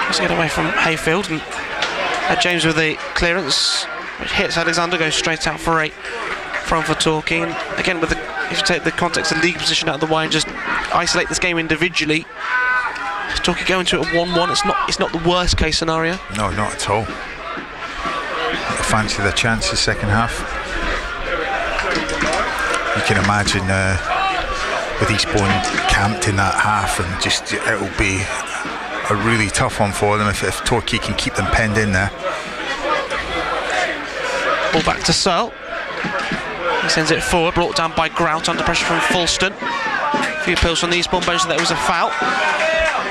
Let's get away from Hayfield, and James with the clearance, which hits Alexander, goes straight out for 8 from for Torquay. And again, with if you take the context of the league position out of the way and just isolate this game individually, Torquay going to it at 1-1. It's not the worst case scenario. No, not at all. I fancy the chances second half. You can imagine with Eastbourne camped in that half, and just it'll be a really tough one for them if Torquay can keep them penned in there. Ball back to Searle. He sends it forward, brought down by Grout under pressure from Fulston. A few appeals from the Eastbourne bench that there was a foul.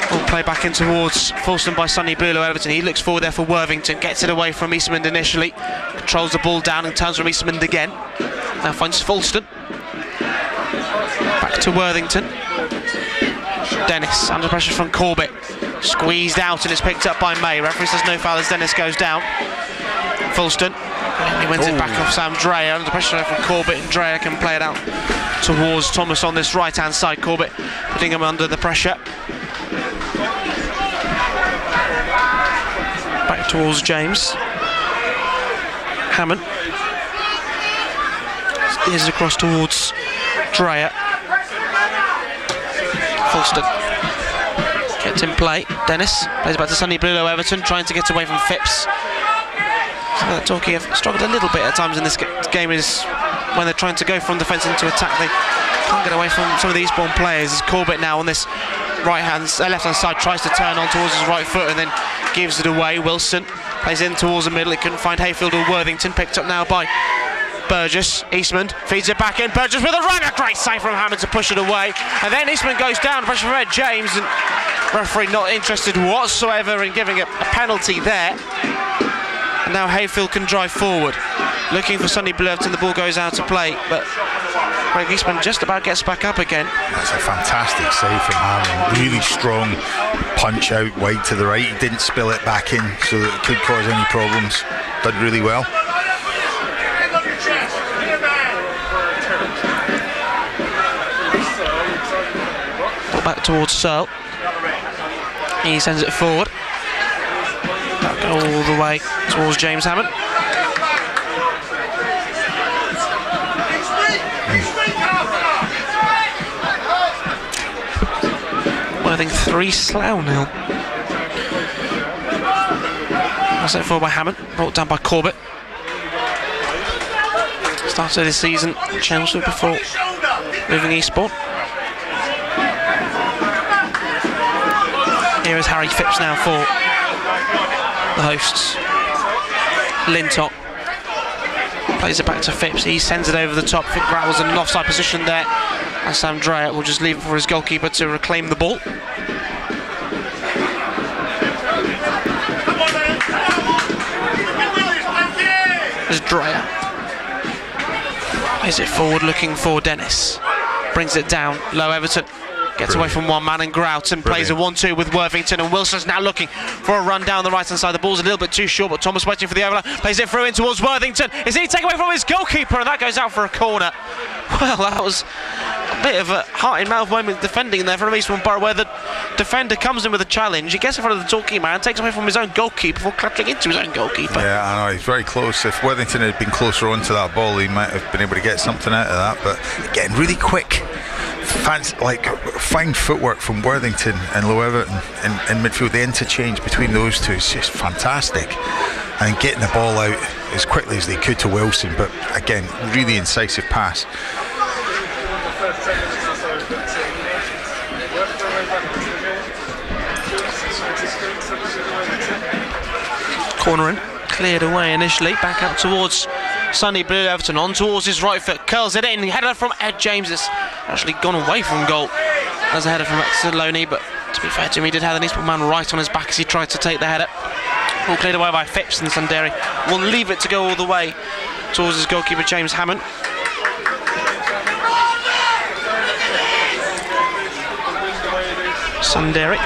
Ball play back in towards Fulston by Sonny Bulow Everton. He looks forward there for Worthington, gets it away from Eastman initially, controls the ball down and turns from Eastman again. Now finds Fulston. Back to Worthington. Dennis under pressure from Corbett. Squeezed out and it's picked up by May. Referee says no foul as Dennis goes down. Fulston. He wins it back off Sam Dreyer. Under pressure from Corbett, and Dreyer can play it out towards Thomas on this right hand side. Corbett putting him under the pressure. Back towards James. Hammond. Steers across towards Dreyer. Fulston. Kept in play. Dennis plays back to Sonny Bulow Everton, trying to get away from Phipps. So that Torquay have struggled a little bit at times in this game, is when they're trying to go from defence into attack, they can't get away from some of the Eastbourne players. As Corbett now on this left-hand side tries to turn on towards his right foot and then gives it away. Wilson plays in towards the middle. He couldn't find Hayfield or Worthington. Picked up now by Burgess. Eastman feeds it back in. Burgess with a run. A great save from Hammond to push it away. And then Eastman goes down. Pressure from Ed James. And referee not interested whatsoever in giving a penalty there. And now Hayfield can drive forward, looking for Sonny Blurton. The ball goes out to play, but Craig Eastman just about gets back up again. That's a fantastic save from Hammond. Really strong punch out wide to the right. He didn't spill it back in so that it could cause any problems. Done really well. Back towards Searle. He sends it forward. Back all the way towards James Hammond. Worthing 3, Slough 0. Sent forward by Hammond, brought down by Corbett. Started this season at Chelmsford before moving Eastbourne. Here is Harry Phipps now for the hosts. Lintop plays it back to Phipps. He sends it over the top. Phipps rattles in an offside position there, and Sam Dreyer will just leave it for his goalkeeper to reclaim the ball. There's Dreyer. Plays it forward looking for Dennis. Brings it down. Low Everton. Gets away from one man and Groughton plays a 1-2 with Worthington, and Wilson's now looking for a run down the right hand side. The ball's a little bit too short, but Thomas waiting for the overlap. Plays it through in towards Worthington. Is he taken away from his goalkeeper, and that goes out for a corner? Well, that was a bit of a heart in mouth moment defending there from Eastbourne Borough, where the defender comes in with a challenge. He gets in front of the Torquay man, takes away from his own goalkeeper before clattering into his own goalkeeper. Yeah, I know, he's very close. If Worthington had been closer onto that ball, he might have been able to get something out of that. But again, really quick, fine footwork from Worthington and Low Everton in midfield. The interchange between those two is just fantastic, and getting the ball out as quickly as they could to Wilson. But again, really incisive pass. Corner in, cleared away initially, back out towards Sonny Blue. Everton on towards his right foot, curls it in, header from Ed James. It's actually gone away from goal as a header from Exeter, but to be fair to him, he did have an Eastbourne man right on his back as he tried to take the header. All cleared away by Phipps, and Sundari will leave it to go all the way towards his goalkeeper James Hammond. Sundari.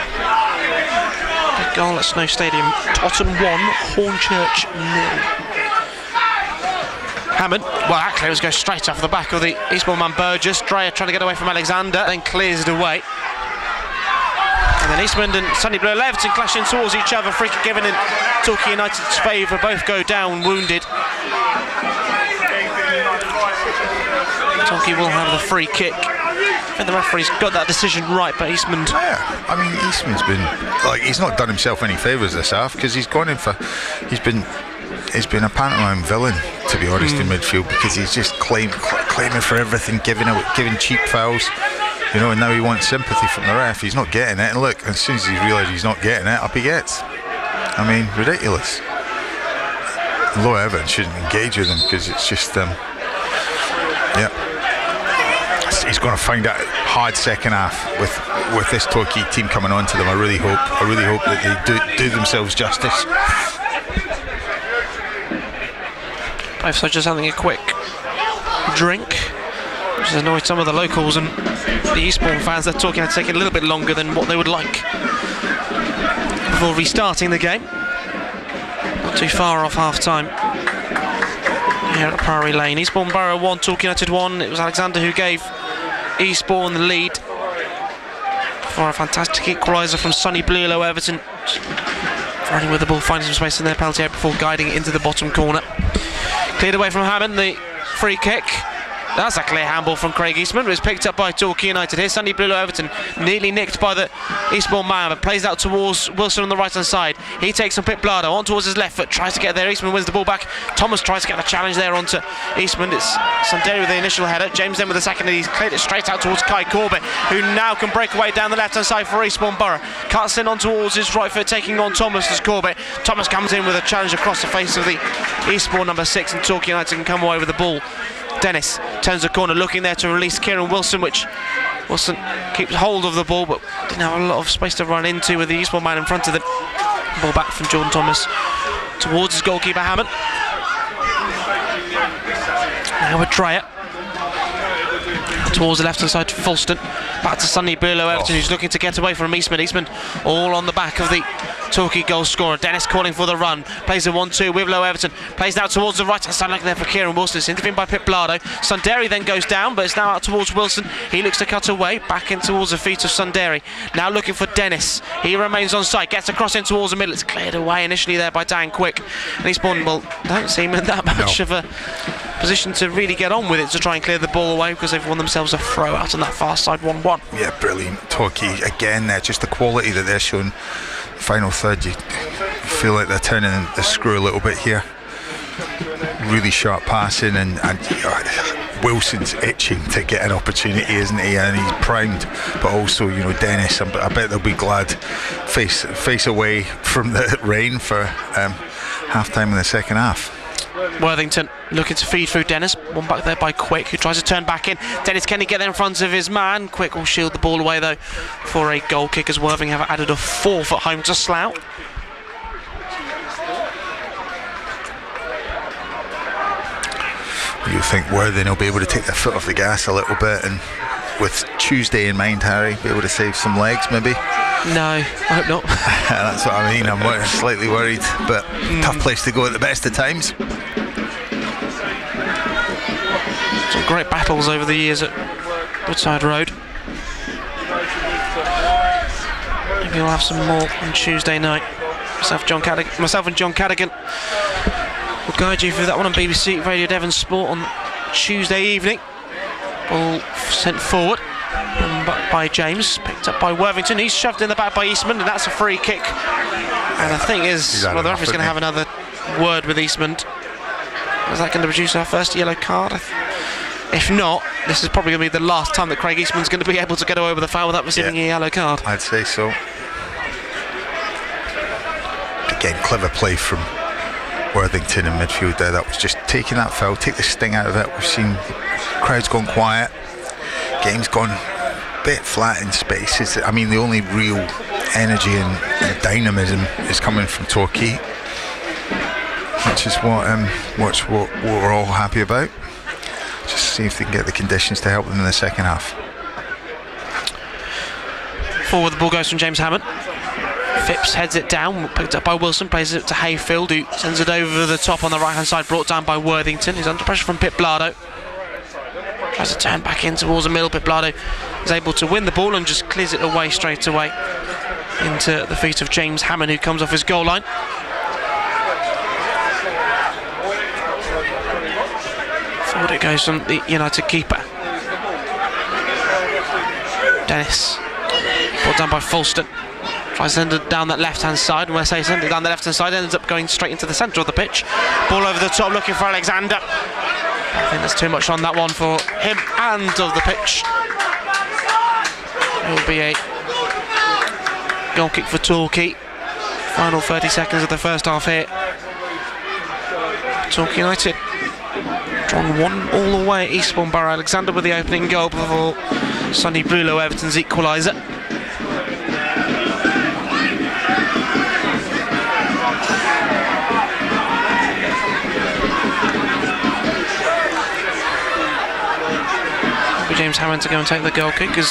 Big goal at Snow Stadium. Totton 1, Hornchurch 0. Hammond, well, that clearance goes straight off the back of the Eastbourne man Burgess. Dreyer trying to get away from Alexander, then clears it away. And then Eastman and Sonny Blue Everton clashing towards each other. Free kick given in Torquay United's favour. Both go down wounded. Torquay will have the free kick. I think the referee's got that decision right, but Eastman... Yeah, I mean, Eastman's been... he's not done himself any favours this half, because he's gone in for... He's been a pantomime villain, to be honest, in midfield, because he's just claiming for everything, giving cheap fouls, and now he wants sympathy from the ref. He's not getting it, and look, as soon as he realises he's not getting it, up he gets. I mean, ridiculous. Low Everton shouldn't engage with him, because it's just... He's going to find out hard second half with this Torquay team coming on to them. I really hope that they do themselves justice. Both sides just having a quick drink, which has annoyed some of the locals and the Eastbourne fans. They're talking it's taking a little bit longer than what they would like before restarting the game. Not too far off half time here at Priory Lane. Eastbourne Borough 1, Torquay United 1. It was Alexander who gave Eastbourne the lead for a fantastic equaliser from Sonny Blue. Low Everton running with the ball, finding some space in their penalty area before guiding it into the bottom corner. Cleared away from Hammond, the free kick. That's a clear handball from Craig Eastman, but it's picked up by Torquay United. Here's Sonny Blue Everton, nearly nicked by the Eastbourne man, but plays out towards Wilson on the right hand side. He takes on Pip Blado on towards his left foot, tries to get there. Eastman wins the ball back. Thomas tries to get the challenge there onto Eastman. It's Sundari with the initial header. James then with the second, and he's cleared it straight out towards Kai Corbett, who now can break away down the left hand side for Eastbourne Borough. Cuts in on towards his right foot, taking on Thomas as Corbett. Thomas comes in with a challenge across the face of the Eastbourne number 6, and Torquay United can come away with the ball. Dennis turns the corner, looking there to release Kieran Wilson, which Wilson keeps hold of the ball, but didn't have a lot of space to run into with the Eastbourne man in front of the ball. Back from Jordan Thomas towards his goalkeeper Hammond. Now with Dreyer towards the left hand side to Fulston. Back to Sonny Burlow Everton, who's looking to get away from Eastman. Eastman all on the back of the Torquay goal scorer. Dennis calling for the run. Plays a 1-2 with Low Everton. Plays out towards the right hand side, looking there for Kieran Wilson. It's intervened by Pip Blado. Sundari then goes down, but it's now out towards Wilson. He looks to cut away, back in towards the feet of Sundari. Now looking for Dennis. He remains on side, gets across in towards the middle. It's cleared away initially there by Dan Quick. And Eastbourne, well, don't seem in that much of a position to really get on with it to try and clear the ball away, because they've won themselves a throw out on that far side 1-1. Yeah, brilliant. Torquay again there, just the quality that they're showing. Final third, you feel like they're turning the screw a little bit here. Really sharp passing, and Wilson's itching to get an opportunity, isn't he? And he's primed, but also, Dennis, I bet they'll be glad face away from the rain for half time in the second half. Worthington looking to feed through Dennis. One back there by Quick, who tries to turn back in. Dennis, can he get there in front of his man? Quick will shield the ball away though for a goal kick, as Worthing have added a 4th at home to Slough. You think Worthing will be able to take their foot off the gas a little bit, and with Tuesday in mind, Harry, be able to save some legs maybe? No, I hope not. That's what I mean. I'm slightly worried, but tough place to go at the best of times. Some great battles over the years at Woodside Road. Maybe we'll have some more on Tuesday night. Myself and John Cadigan will guide you through that one on BBC Radio Devon Sport on Tuesday evening. Ball sent forward by James, picked up by Worthington. He's shoved in the back by Eastman, and that's a free kick. And I think the referee's going to have another word with Eastman. Is that going to produce our first yellow card? If not, this is probably going to be the last time that Craig Eastman's going to be able to get away with a foul without receiving a yellow card. I'd say so. Again, clever play from Worthington in midfield there. That was just taking that foul, take the sting out of it. We've seen crowds gone quiet, game's gone a bit flat in spaces. I mean, the only real energy and dynamism is coming from Torquay, which is what we're all happy about. Just see if they can get the conditions to help them in the second half. Forward the ball goes from James Hammond. Phipps heads it down, picked up by Wilson, plays it to Hayfield, who sends it over the top on the right hand side, brought down by Worthington. He's under pressure from Pip Blado. Tries to turn back in towards the middle. Pip Blado is able to win the ball and just clears it away straight away into the feet of James Hammond, who comes off his goal line. Forward it goes from the United keeper. Dennis, brought down by Fulston. Tries to send it down that left-hand side. When I say send it down the left-hand side, ends up going straight into the centre of the pitch. Ball over the top, looking for Alexander. I think there's too much on that one for him and of the pitch. It will be a goal kick for Torquay. Final 30 seconds of the first half here. Torquay United drawn 1-1 away at Eastbourne Borough. Alexander with the opening goal before Sonny Brulo, Everton's equaliser. James Hammond to go and take the goal kick, as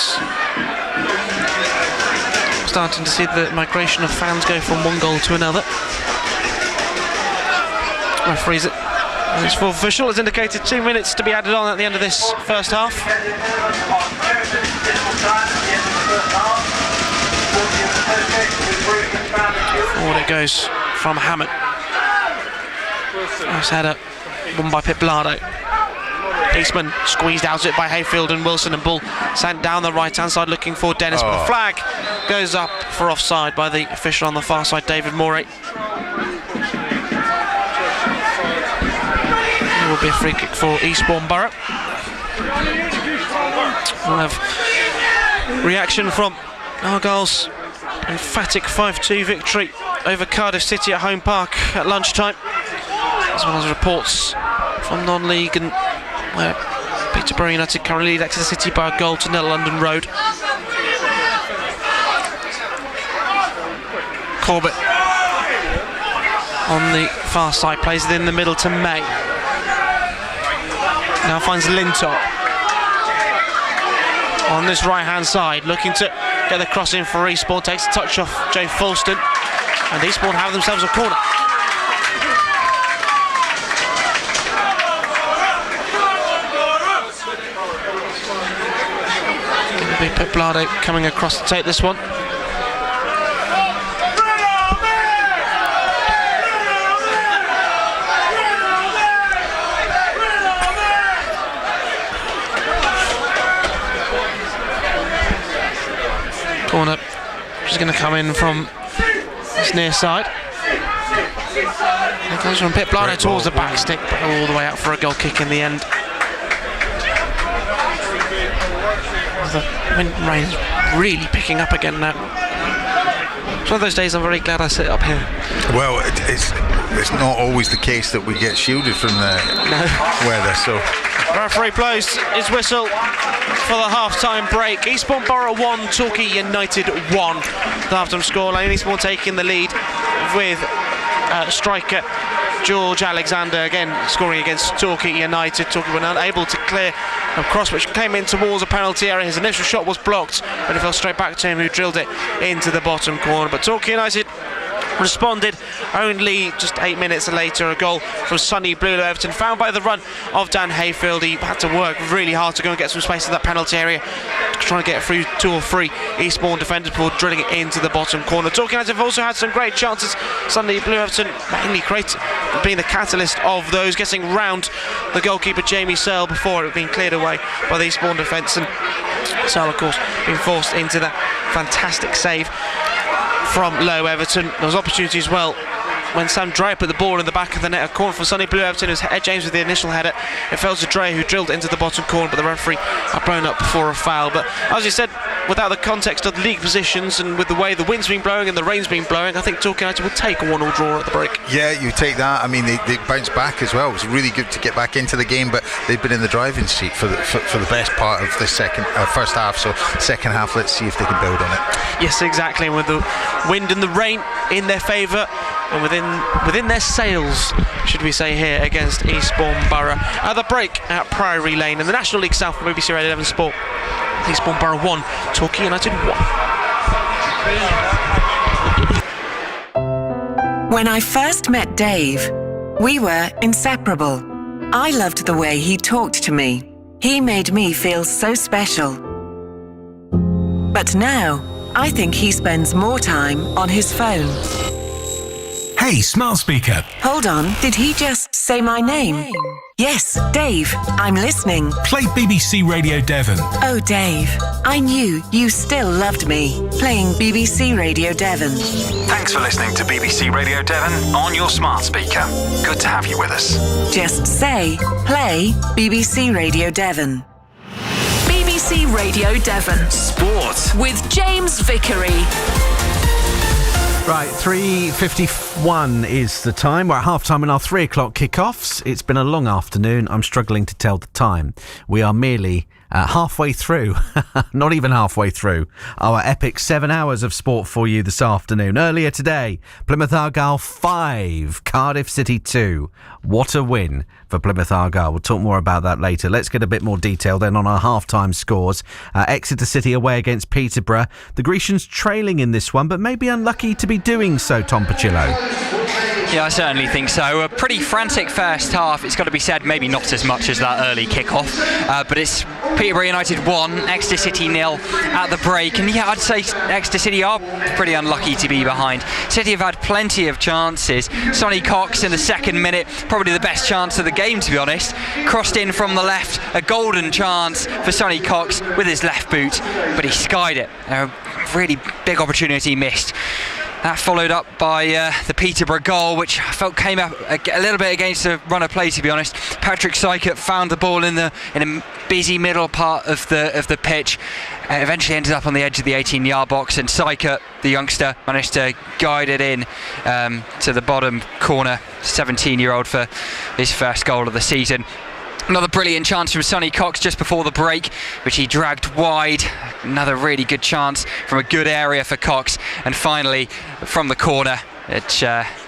starting to see the migration of fans go from one goal to another. Referees it. And it's fourth official has indicated 2 minutes to be added on at the end of this first half. Forward it goes from Hammond. Nice header, won by Pip Blado. Eastman squeezed out it by Hayfield and Wilson, and ball sent down the right hand side looking for Dennis, but the flag goes up for offside by the official on the far side, David Morey. It will be a free kick for Eastbourne Borough. We'll have reaction from Argyle's emphatic 5-2 victory over Cardiff City at Home Park at lunchtime, as well as reports from non-league and where Peterborough United currently lead Exeter City by a goal to nil London Road. Corbett on the far side, plays it in the middle to May. Now finds Lintott on this right hand side, looking to get the cross in for Eastbourne, takes a touch off Joe Fulston, and Eastbourne have themselves a corner. Pip Blado coming across to take this one. Corner just going to come in from this near side. It comes from Pip Blado towards the back stick, but all the way out for a goal kick in the end. The wind and rain is really picking up again now. It's one of those days I'm very glad I sit up here. Well, it's not always the case that we get shielded from the weather, so... Referee blows his whistle for the half-time break. Eastbourne Borough 1, Torquay United 1. The half-time scoreline. Eastbourne taking the lead with striker George Alexander again scoring against Torquay United. Torquay were unable to clear a cross which came in towards a penalty area. His initial shot was blocked, but it fell straight back to him, who drilled it into the bottom corner. But Torquay United responded only just 8 minutes later. A goal from Sonny Blue Everton, found by the run of Dan Hayfield. He had to work really hard to go and get some space in that penalty area, trying to get through 2 or 3 Eastbourne defenders before drilling it into the bottom corner. Torquay United have also had some great chances. Sonny Blue Everton mainly being the catalyst of those, getting round the goalkeeper Jamie Searle before it being cleared away by the Eastbourne defence, and Searle of course being forced into that fantastic save from Low Everton. There was opportunity as well when Sam Dre put the ball in the back of the net. A corner from Sonny Blue Everton. It was Ed James with the initial header. It fell to Dre, who drilled into the bottom corner, but the referee had blown up for a foul. But as you said, without the context of the league positions and with the way the wind's been blowing and the rain's been blowing, I think Torquay United will take a 1-1 draw at the break. Yeah, you take that. I mean, they bounced back as well. It was really good to get back into the game, but they've been in the driving seat for the best part of the first half. So second half, let's see if they can build on it. Yes, exactly. And with the wind and the rain in their favour, and within their sails, should we say, here against Eastbourne Borough. At the break at Priory Lane in the National League South, BBC Radio Devon Sport. Eastbourne Borough 1, Torquay United 1. When I first met Dave, we were inseparable. I loved the way he talked to me. He made me feel so special. But now, I think he spends more time on his phone. Hey, smart speaker. Hold on, did he just say my name? Yes, Dave, I'm listening. Play BBC Radio Devon. Oh, Dave, I knew you still loved me. Playing BBC Radio Devon. Thanks for listening to BBC Radio Devon on your smart speaker. Good to have you with us. Just say, play BBC Radio Devon. BBC Radio Devon. Sport. With James Vickery. Right, 3:51 is the time. We're at half-time in our 3 o'clock kickoffs. It's been a long afternoon. I'm struggling to tell the time. We are merely halfway through, not even halfway through, our epic 7 hours of sport for you this afternoon. Earlier today, Plymouth Argyle 5, Cardiff City 2. What a win for Plymouth Argyle. We'll talk more about that later. Let's get a bit more detail then on our half-time scores. Exeter City away against Peterborough. The Grecians trailing in this one, but maybe unlucky to be doing so, Tom Pacillo. Yeah, I certainly think so. A pretty frantic first half, it's got to be said, maybe not as much as that early kick-off, but it's Peterborough United 1, Exeter City 0 at the break, and yeah, I'd say Exeter City are pretty unlucky to be behind. City have had plenty of chances. Sonny Cox in the second minute, probably the best chance of the game, to be honest, crossed in from the left, a golden chance for Sonny Cox with his left boot, but he skied it. A really big opportunity missed. That followed up by the Peterborough goal, which I felt came up a little bit against the run of play, to be honest. Patrick Sykert found the ball in a busy middle part of the pitch. Eventually ended up on the edge of the 18-yard box, and Sykert, the youngster, managed to guide it in to the bottom corner. 17-year-old for his first goal of the season. Another brilliant chance from Sonny Cox just before the break, which he dragged wide. Another really good chance from a good area for Cox. And finally, from the corner, it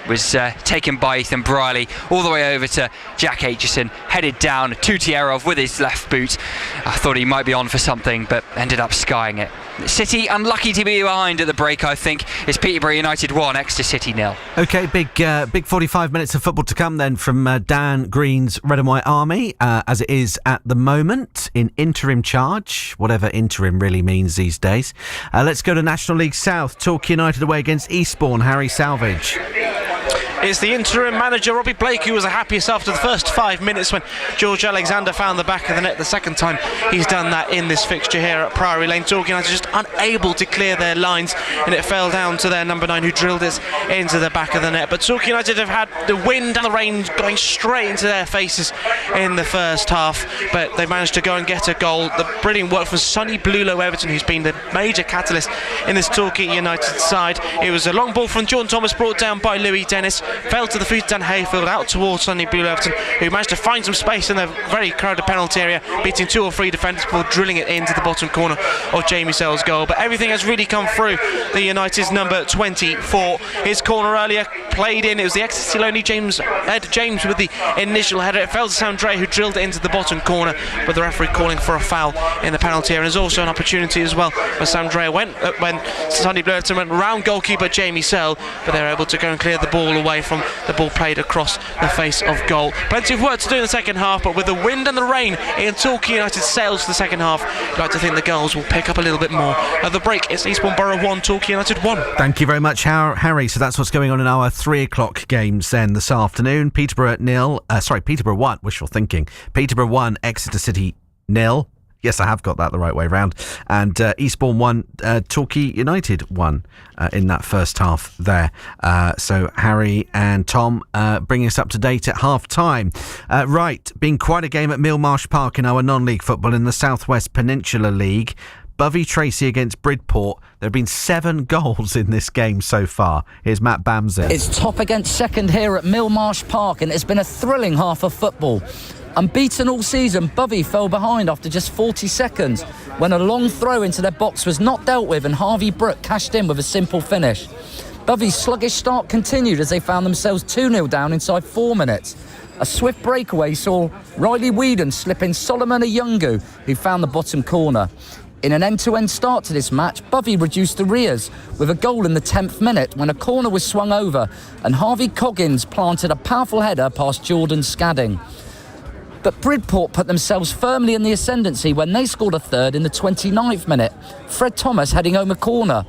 was taken by Ethan Briley all the way over to Jack Aitchison, headed down, Tutierov with his left boot. I thought he might be on for something, but ended up skying it. City unlucky to be behind at the break, I think. It's Peterborough United 1, Exeter City 0. OK, big 45 minutes of football to come then from Dan Green's Red and White Army, as it is at the moment, in interim charge, whatever interim really means these days. Let's go to National League South. Torquay United away against Eastbourne. Harry Salvage. It's the interim manager, Robbie Blake, who was the happiest after the first 5 minutes when George Alexander found the back of the net. The second time he's done that in this fixture here at Priory Lane. Torquay United just unable to clear their lines, and it fell down to their number 9, who drilled it into the back of the net. But Torquay United have had the wind and the rain going straight into their faces in the first half, but they managed to go and get a goal. The brilliant work from Sonny Blulow Everton, who's been the major catalyst in this Torquay United side. It was a long ball from John Thomas, brought down by Louis Dennis, fell to the feet of Dan Hayfield, out towards Sonny Bouleverton, who managed to find some space in the very crowded penalty area, beating 2 or 3 defenders before drilling it into the bottom corner of Jamie Sell's goal. But everything has really come through the United's number 24. His corner earlier played in. It was the ex-City Ed James with the initial header. It fell to Sandre, who drilled it into the bottom corner, but the referee calling for a foul in the penalty area. There's also an opportunity as well when Sandre when Sonny Bouleverton went round goalkeeper Jamie Sell, but they were able to go and clear the ball away from the ball played across the face of goal. Plenty of work to do in the second half, but with the wind and the rain in Torquay United sails for the second half, I'd like to think the girls will pick up a little bit more. At the break, it's Eastbourne Borough 1, Torquay United 1. Thank you very much, Harry. So that's what's going on in our 3 o'clock games then this afternoon. Peterborough 1, wishful thinking. Peterborough 1, Exeter City 0. Yes, I have got that the right way round. And Eastbourne 1, Torquay United 1 in that first half there. So Harry and Tom bringing us up to date at half-time. Right, been quite a game at Millmarsh Park in our non-league football in the South West Peninsula League. Bovey Tracy against Bridport. There have been 7 goals in this game so far. Here's Matt Bamsey. It's top against second here at Millmarsh Park, and it's been a thrilling half of football. Unbeaten all season, Bovey fell behind after just 40 seconds when a long throw into their box was not dealt with and Harvey Brooke cashed in with a simple finish. Bovey's sluggish start continued as they found themselves 2-0 down inside 4 minutes. A swift breakaway saw Riley Whedon slip in Solomon Ayungu, who found the bottom corner. In an end-to-end start to this match, Bovey reduced the rears with a goal in the 10th minute when a corner was swung over and Harvey Coggins planted a powerful header past Jordan Scadding. But Bridport put themselves firmly in the ascendancy when they scored a third in the 29th minute, Fred Thomas heading home a corner.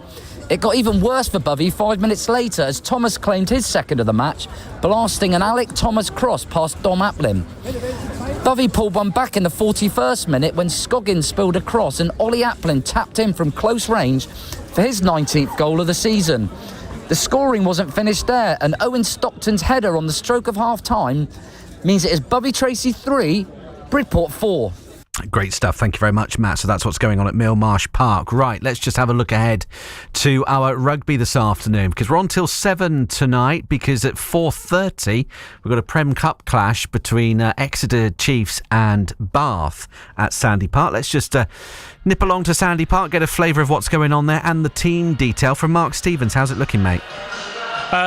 It got even worse for Bovey 5 minutes later as Thomas claimed his second of the match, blasting an Alec Thomas cross past Dom Applin. Bovey pulled one back in the 41st minute when Scoggins spilled a cross and Ollie Applin tapped in from close range for his 19th goal of the season. The scoring wasn't finished there, and Owen Stockton's header on the stroke of half-time means it is Bovey Tracy 3, Bridport 4. Great stuff. Thank you very much, Matt. So that's what's going on at Millmarsh Park. Right, let's just have a look ahead to our rugby this afternoon, because we're on till 7 tonight, because at 4:30 we've got a Prem Cup clash between Exeter Chiefs and Bath at Sandy Park. Let's just nip along to Sandy Park, get a flavour of what's going on there and the team detail from Mark Stevens. How's it looking, mate?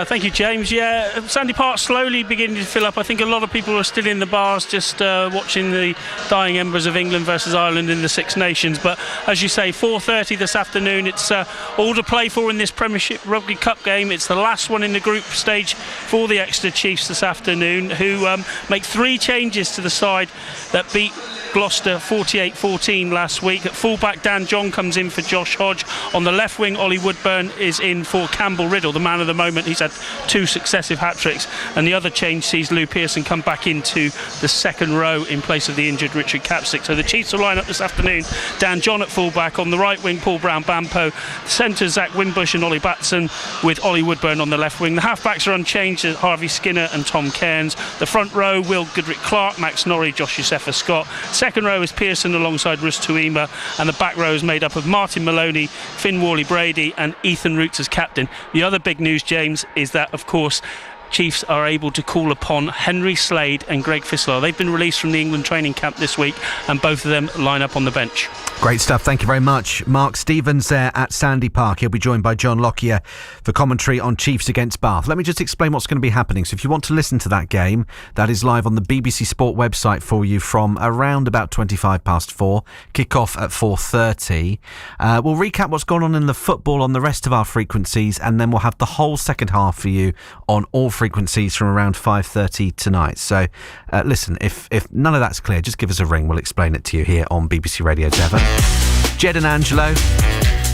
Thank you, James. Yeah, Sandy Park slowly beginning to fill up. I think a lot of people are still in the bars just watching the dying embers of England versus Ireland in the Six Nations. But as you say, 4:30 this afternoon. It's all to play for in this Premiership Rugby Cup game. It's the last one in the group stage for the Exeter Chiefs this afternoon, who make 3 changes to the side that beat Gloucester 48-14 last week. At fullback, Dan John comes in for Josh Hodge. On the left wing, Ollie Woodburn is in for Campbell Riddle, the man of the moment. He's had 2 successive hat-tricks. And the other change sees Lou Pearson come back into the second row in place of the injured Richard Capsick. So the Chiefs will line up this afternoon. Dan John at fullback. On the right wing, Paul Brown-Bampo. Centre, Zach Wimbush and Ollie Batson, with Ollie Woodburn on the left wing. The half-backs are unchanged, Harvey Skinner and Tom Cairns. The front row, Will Goodrick-Clark, Max Norrie, Josh Yusefa-Scott. Second row is Pearson alongside Russ Tuima, and the back row is made up of Martin Maloney, Finn Worley-Brady and Ethan Roots as captain. The other big news, James, is that, of course, Chiefs are able to call upon Henry Slade and Greg Fisler. They've been released from the England training camp this week, and both of them line up on the bench. Great stuff. Thank you very much. Mark Stevens there at Sandy Park. He'll be joined by John Lockyer for commentary on Chiefs against Bath. Let me just explain what's going to be happening. So if you want to listen to that game, that is live on the BBC Sport website for you from around about 4:25. Kick-off at 4:30. We'll recap what's gone on in the football on the rest of our frequencies, and then we'll have the whole second half for you on all frequencies from around 5:30 tonight. So listen, if none of that's clear, just give us a ring. We'll explain it to you here on BBC Radio Devon. Jed and Angelo,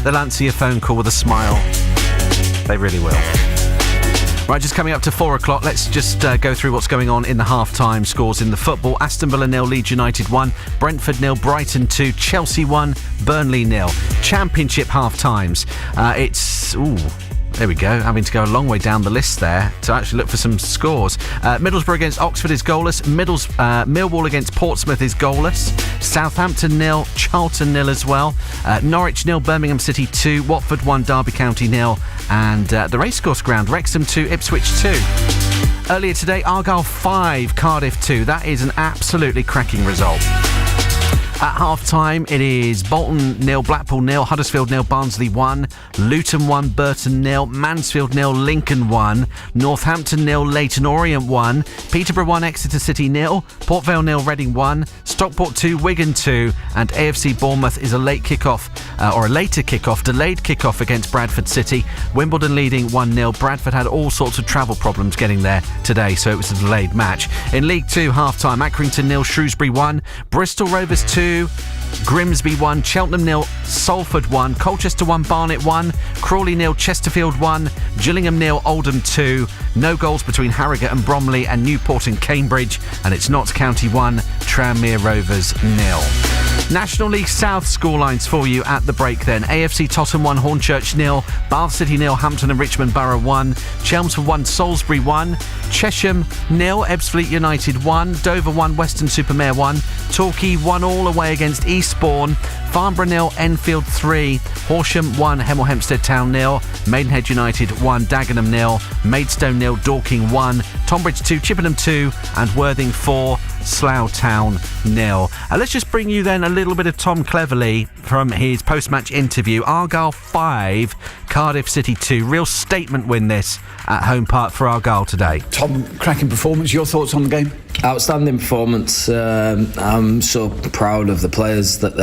they'll answer your phone call with a smile. They really will. Right, just coming up to 4 o'clock, let's just go through what's going on in the half-time scores in the football. Aston Villa 0, Leeds United 1, Brentford 0, Brighton 2, Chelsea 1, Burnley 0. Championship half-times. There we go, having to go a long way down the list there to actually look for some scores. Middlesbrough against Oxford is goalless. Millwall against Portsmouth is goalless. Southampton 0, Charlton 0 as well. Norwich 0, Birmingham City 2, Watford 1, Derby County 0. And the Racecourse Ground, Wrexham 2, Ipswich 2. Earlier today, Argyle 5, Cardiff 2. That is an absolutely cracking result. At half-time, it is Bolton 0, Blackpool 0, Huddersfield 0, Barnsley 1, Luton 1, Burton 0, Mansfield 0, Lincoln 1, Northampton 0, Leyton Orient 1, Peterborough 1, Exeter City 0, Port Vale 0, Reading 1, Stockport 2, Wigan 2, and AFC Bournemouth is a later kickoff delayed kickoff against Bradford City. Wimbledon leading 1-0. Bradford had all sorts of travel problems getting there today, so it was a delayed match. In League 2, half-time, Accrington 0, Shrewsbury 1, Bristol Rovers 2, Grimsby 1, Cheltenham 0, Salford 1, Colchester 1, Barnet 1, Crawley 0, Chesterfield 1, Gillingham 0, Oldham 2. No goals between Harrogate and Bromley and Newport and Cambridge, and it's Notts County 1, Tranmere Rovers 0. National League South scorelines for you at the break then. AFC Tottenham 1, Hornchurch 0, Bath City 0, Hampton and Richmond Borough 1, Chelmsford 1, Salisbury 1, Chesham 0, Ebbsfleet United 1, Dover 1, Weston-super-Mare 1, Torquay 1-1 away against Eastbourne, Farnborough 0, Enfield 3, Horsham 1, Hemel Hempstead Town 0, Maidenhead United 1, Dagenham 0, Maidstone 0, Dorking 1, Tonbridge 2, Chippenham 2, and Worthing 4, Slough Town 0. Let's just bring you then a little bit of Tom Cleverley from his post-match interview. Argyle 5, Cardiff City 2. Real statement win this at Home Park for Argyle today. Tom, cracking performance. Your thoughts on the game? Outstanding performance. I'm so proud of the players that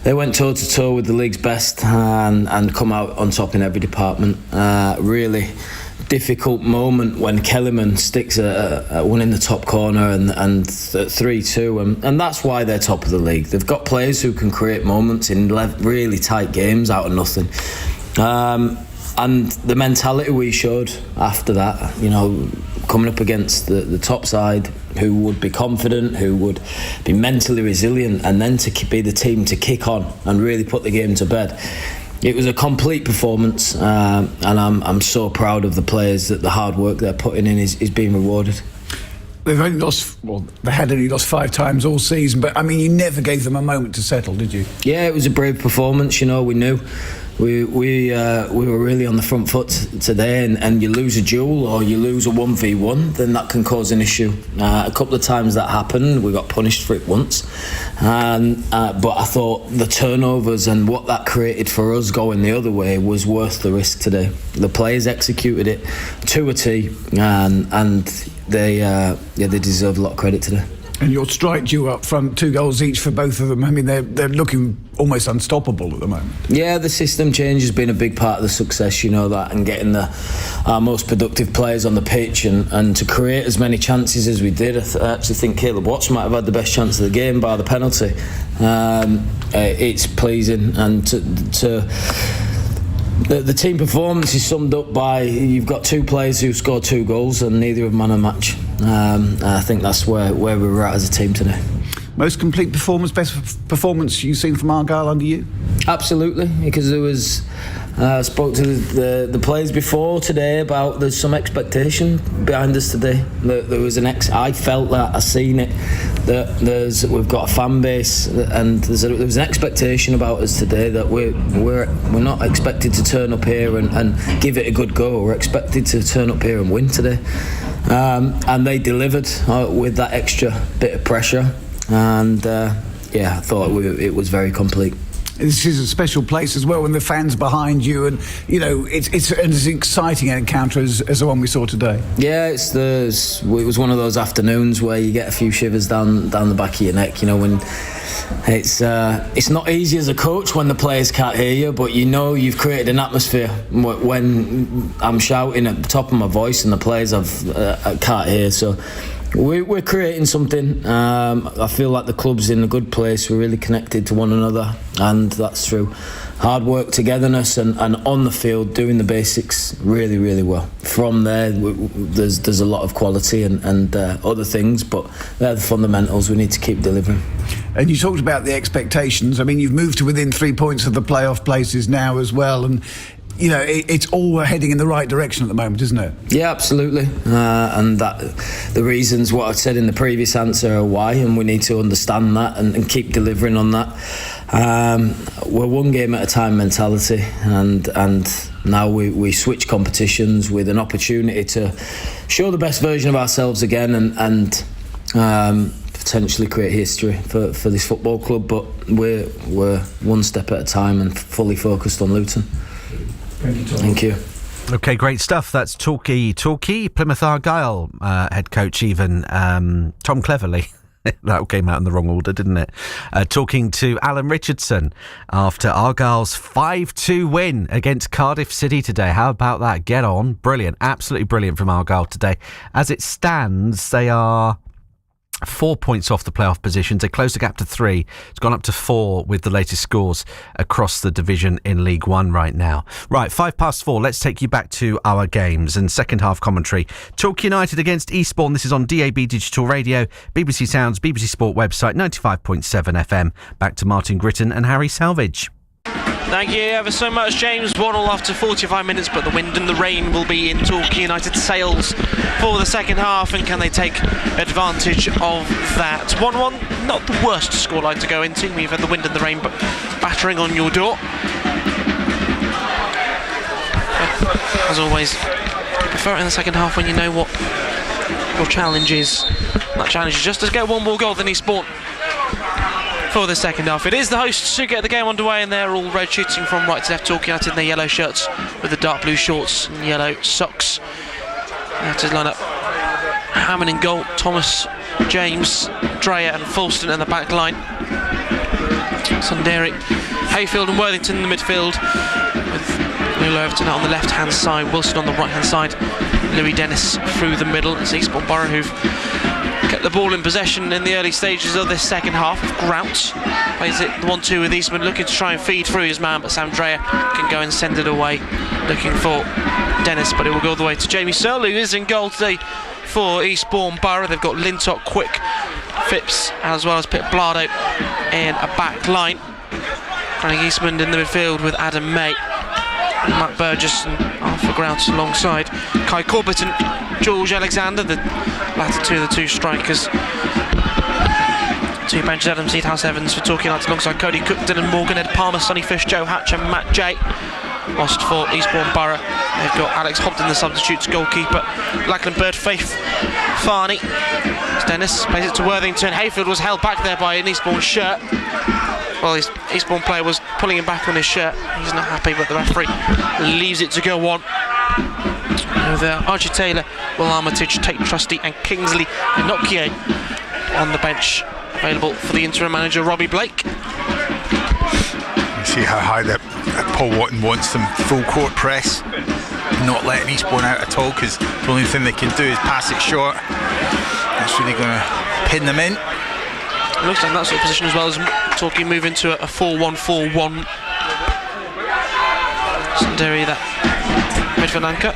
they went toe to toe with the league's best and come out on top in every department. Really difficult moment when Kellyman sticks a one in the top corner and 3-2, and that's why they're top of the league. They've got players who can create moments in really tight games out of nothing. And the mentality we showed after that, coming up against the top side, who would be confident, who would be mentally resilient, and then to be the team to kick on and really put the game to bed. It was a complete performance, and I'm so proud of the players that the hard work they're putting in is being rewarded. They had only lost 5 times all season, but you never gave them a moment to settle, did you? Yeah, it was a brave performance. We knew we were really on the front foot today, and you lose a duel or you lose a 1v1, then that can cause an issue. A couple of times that happened. We got punished for it once, but I thought the turnovers and what that created for us going the other way was worth the risk today. The players executed it to a T, and they deserve a lot of credit today. And your strike duo up front, 2 goals each for both of them. They're looking almost unstoppable at the moment. Yeah, the system change has been a big part of the success, that, and getting our most productive players on the pitch and to create as many chances as we did. I actually think Caleb Watts might have had the best chance of the game by the penalty. It's pleasing, and the team performance is summed up by you've got 2 players who scored 2 goals and neither of them man a match. I think that's where we were at as a team today. Most complete performance, best performance you've seen from Argyle under you? Absolutely, because there was I spoke to the players before today about there's some expectation behind us today. There was I felt that, I seen it, that we've got a fan base, and there was an expectation about us today that we're not expected to turn up here and give it a good go. We're expected to turn up here and win today, and they delivered with that extra bit of pressure, and I thought it was very complete. This is a special place as well when the fans behind you, and it's as exciting an encounter as the one we saw today. Yeah, it was one of those afternoons where you get a few shivers down the back of your neck. When it's not easy as a coach when the players can't hear you, but you've created an atmosphere when I'm shouting at the top of my voice and the players can't hear. So we're creating something. I feel like the club's in a good place. We're really connected to one another, and that's through hard work, togetherness, and on the field doing the basics really, really well. From there, there's a lot of quality and other things, but they're the fundamentals. We need to keep delivering. And you talked about the expectations. You've moved to within 3 points of the playoff places now as well, and it's all heading in the right direction at the moment, isn't it? Yeah, absolutely. And that the reasons what I said in the previous answer are why, and we need to understand that and keep delivering on that. we're one game at a time mentality, and now we switch competitions with an opportunity to show the best version of ourselves again, and potentially create history for this football club. But we're one step at a time and fully focused on Luton. Thank you, Tom. Thank you. Okay, great stuff. That's Torquay, Plymouth Argyle head coach even, Tom Cleverley. That all came out in the wrong order, didn't it? Talking to Alan Richardson after Argyle's 5-2 win against Cardiff City today. How about that? Get on. Brilliant. Absolutely brilliant from Argyle today. As it stands, they are 4 points off the playoff positions. They closed the gap to 3. It's gone up to 4 with the latest scores across the division in League One right now. Right, 4:05. Let's take you back to our games and second half commentary. Torquay United against Eastbourne. This is on DAB Digital Radio, BBC Sounds, BBC Sport website, 95.7 FM. Back to Martin Gritton and Harry Salvage. Thank you ever so much, James. 1-1 after 45 minutes, but the wind and the rain will be in Torquay United's sails for the second half, and can they take advantage of that? 1-1, not the worst scoreline to go into. We've had the wind and the rain but battering on your door. But, as always, I prefer it in the second half when you know what your challenge is. That challenge is just to get one more goal than Eastbourne for the second half. It is the hosts who get the game underway, and they're all red shooting from right to left. Torquay United in their yellow shirts with the dark blue shorts and yellow socks. That is line up. Hammond in goal, Thomas, James, Dreyer and Fulston in the back line. Sundari, Hayfield and Worthington in the midfield, with Lou Overton out on the left hand side, Wilson on the right hand side, Louis Dennis through the middle. It's Eastbourne Borough who've kept the ball in possession in the early stages of this second half. Grout plays it the 1-2 with Eastman, looking to try and feed through his man, but Sam Dreyer can go and send it away, looking for Dennis, but it will go all the way to Jamie Searle, who is in goal today for Eastbourne Borough. They've got Lintott, Quick, Phipps, as well as Pip Blado in a back line. Running Eastman in the midfield with Adam May, Matt Burgess and Arthur Grout alongside Kai Corbett and George Alexander, the latter two of the two strikers. Two benches, Adam Seedhouse Evans for Torquay United alongside Cody Cook, Dylan Morgan, Ed Palmer, Sonny Fish, Joe Hatch and Matt J. Whilst for Eastbourne Borough, they've got Alex Hobden, the substitutes goalkeeper, Lachlan Bird, Faith Farney. Dennis plays it to Worthington. Hayfield was held back there by an Eastbourne shirt. Well, his Eastbourne player was pulling him back on his shirt. He's not happy, but the referee leaves it to go on. With Archie Taylor, Will Armitage, Tate Trusty and Kingsley Enochie on the bench, available for the interim manager Robbie Blake. You see how high that Paul Watton wants them full court press, not letting Eastbourne out at all, because the only thing they can do is pass it short. That's really going to pin them in. It looks like that sort of position as well as Torquay move into a 4-1-4-1. Sundari, that midfield anchor.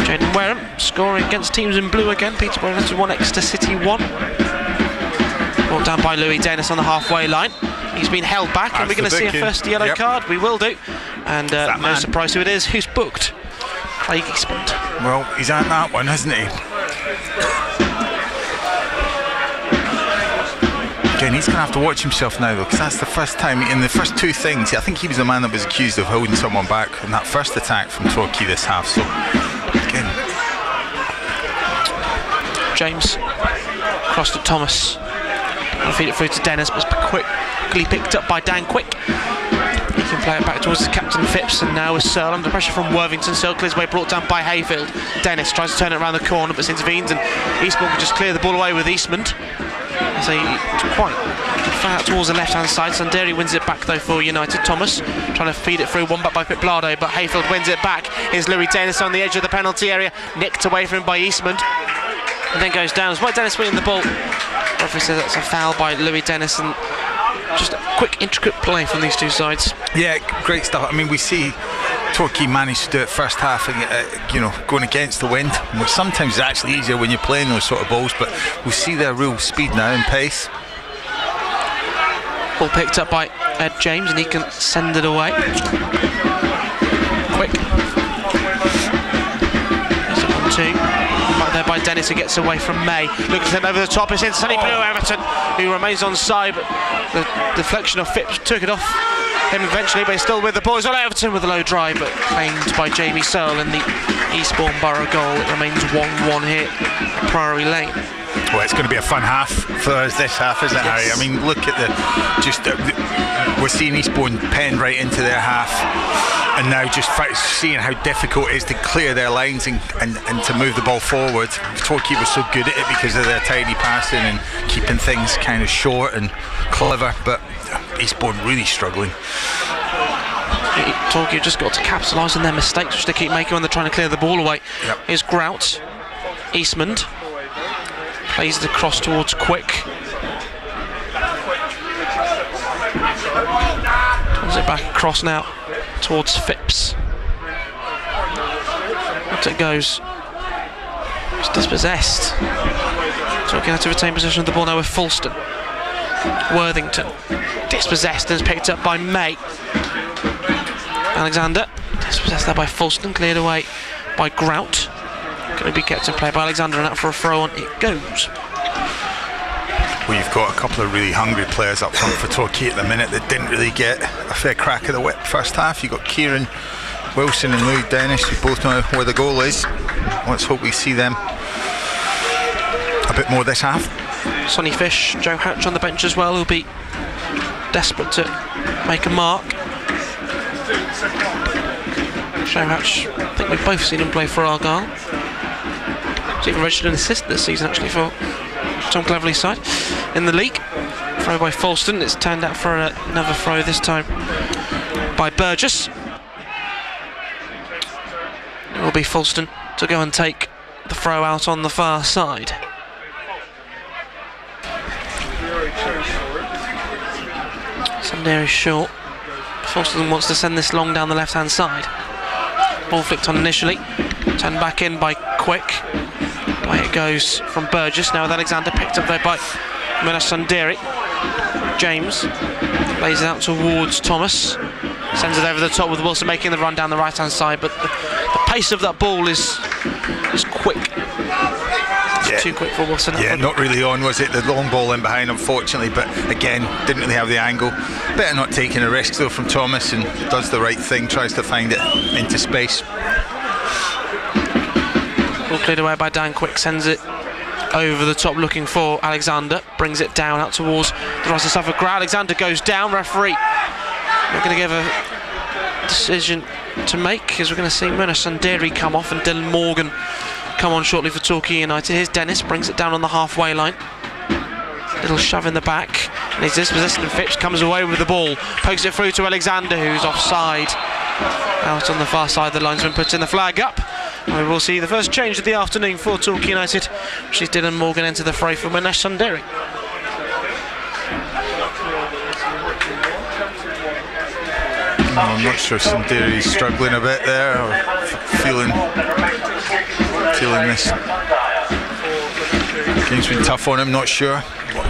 Jaden Wareham scoring against teams in blue again. Peterborough United 1, Exeter City 1. Brought down by Louis Dennis on the halfway line. He's been held back, and we're going to see a first yellow card. We will do. And no surprise who it is. Who's booked? Craig Eastbourne. Well, he's on that one, hasn't he? Again, he's going to have to watch himself now, though, because that's the first time in the first two things. I think he was the man that was accused of holding someone back in that first attack from Torquay this half. So, again, James crossed to Thomas and feed it through to Dennis, but it's quickly picked up by Dan Quick. He can play it back towards his captain Phipps, and now is Searle under pressure from Worthington. Searle clears way, brought down by Hayfield. Dennis tries to turn it around the corner, but intervenes, and Eastbourne can just clear the ball away with Eastman. So quite far out towards the left hand side. Sundari wins it back though for United. Thomas trying to feed it through, one back by Pip Blado, but Hayfield wins it back. Here's Louis Dennis on the edge of the penalty area, nicked away from him by Eastman, and then goes down. It's by Dennis winning the ball. Referee says that's a foul by Louis Dennis, and just a quick intricate play from these two sides. Yeah, great stuff. I mean, we see Torquay managed to do it first half, going against the wind, which sometimes is actually easier when you're playing those sort of balls, but we see their real speed now and pace. Ball picked up by Ed James, and he can send it away. Quick. There's a 1-2. Back there by by Dennis, who gets away from May. Looking to send over the top. It's in Sonny Blue, Everton, who remains on side, but the deflection of Phipps took it off him eventually, but he's still with the boys. On Everton with a low drive, but claimed by Jamie Searle in the Eastbourne Borough goal. It remains 1-1 here at Priory Lane. Well, it's going to be a fun half for us this half, isn't it, Harry? I mean, look at we're seeing Eastbourne pen right into their half, and now just seeing how difficult it is to clear their lines and to move the ball forward. Torquay was so good at it because of their tidy passing and keeping things kind of short and clever, but Eastbourne really struggling. Torquay just got to capitalise on their mistakes, which they keep making when they're trying to clear the ball away. Yep. Here's Grout. Eastmond plays the cross towards Quick. Turns it back across now towards Phipps. Out it goes. It's dispossessed. So we're going to retain possession of the ball now with Fulston. Worthington dispossessed and is picked up by May. Alexander dispossessed there by Fulston, cleared away by Grout. Going to be kept in play by Alexander, and out for a throw on it goes. Well, you've got a couple of really hungry players up front for Torquay at the minute that didn't really get a fair crack of the whip first half. You've got Kieran Wilson and Louis Dennis, who both know where the goal is. Let's hope we see them a bit more this half. Sonny Fish, Joe Hatch on the bench as well, who'll be desperate to make a mark. Joe Hatch, I think we've both seen him play for Argyle. He's even registered an assist this season actually for Tom Cleverley's side in the league. Throw by Fulston, it's turned out for another throw, this time by Burgess. It will be Fulston to go and take the throw out on the far side. Sanderi short. Fulston wants to send this long down the left hand side. Ball flicked on initially, turned back in by Quick. Away it goes from Burgess, now with Alexander, picked up there by Sanderi. James lays it out towards Thomas, sends it over the top with Wilson making the run down the right hand side, but the pace of that ball is quick. Yeah. Too quick for Wilson. Yeah, not really on, was it? The long ball in behind, unfortunately, but again, didn't really have the angle. Better not taking a risk though from Thomas, and does the right thing, tries to find it into space. Ball cleared away by Dan Quick, sends it over the top looking for Alexander, brings it down out towards the right of Suffolk. Alexander goes down, referee not going to give a decision to make, because we're going to see Sanderi come off and Dylan Morgan come on shortly for Torquay United. Here's Dennis, brings it down on the halfway line. Little shove in the back, and he's dispossessed, and Phipps comes away with the ball, pokes it through to Alexander, who's offside. Out on the far side, the linesman puts in the flag up, and we will see the first change of the afternoon for Torquay United, which is Dylan Morgan into the fray for Sanderi. I'm not sure Sanderi's struggling a bit there, or feeling this game's been tough on him. Not sure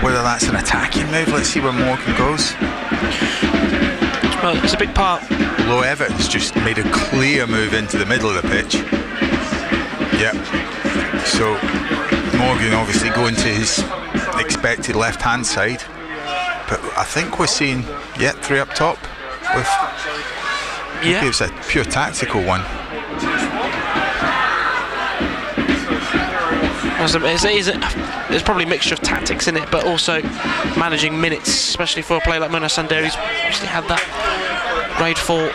whether that's an attacking move. Let's see where Morgan goes. Well, it's a big part. Low Everton's just made a clear move into the middle of the pitch. Yep. So Morgan obviously going to his expected left hand side, but I think we're seeing three up top with it's a pure tactical one. There's probably a mixture of tactics in it, but also managing minutes, especially for a player like Sanderi, who's actually had that grade 4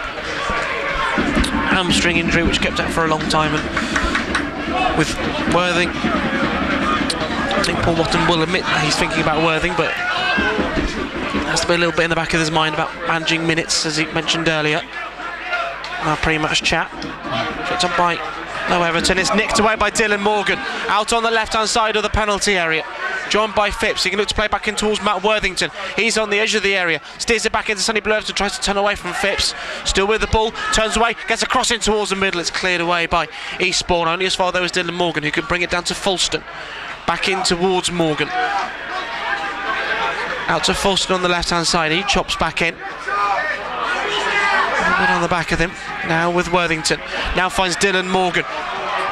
hamstring injury which kept out for a long time. And with Worthing, I think Paul Watton will admit that he's thinking about Worthing, but has to be a little bit in the back of his mind about managing minutes, as he mentioned earlier. Our pre-match chat. Picked up by Everton. It's nicked away by Dylan Morgan out on the left-hand side of the penalty area. Joined by Phipps. He can look to play back in towards Matt Worthington. He's on the edge of the area. Steers it back into Sonny Blue Everton, tries to turn away from Phipps. Still with the ball. Turns away. Gets a cross in towards the middle. It's cleared away by Eastbourne. Only as far there was Dylan Morgan, who could bring it down to Fulston. Back in towards Morgan. Out to Fulston on the left-hand side. He chops back in. On the back of him. Now with Worthington. Now finds Dylan Morgan.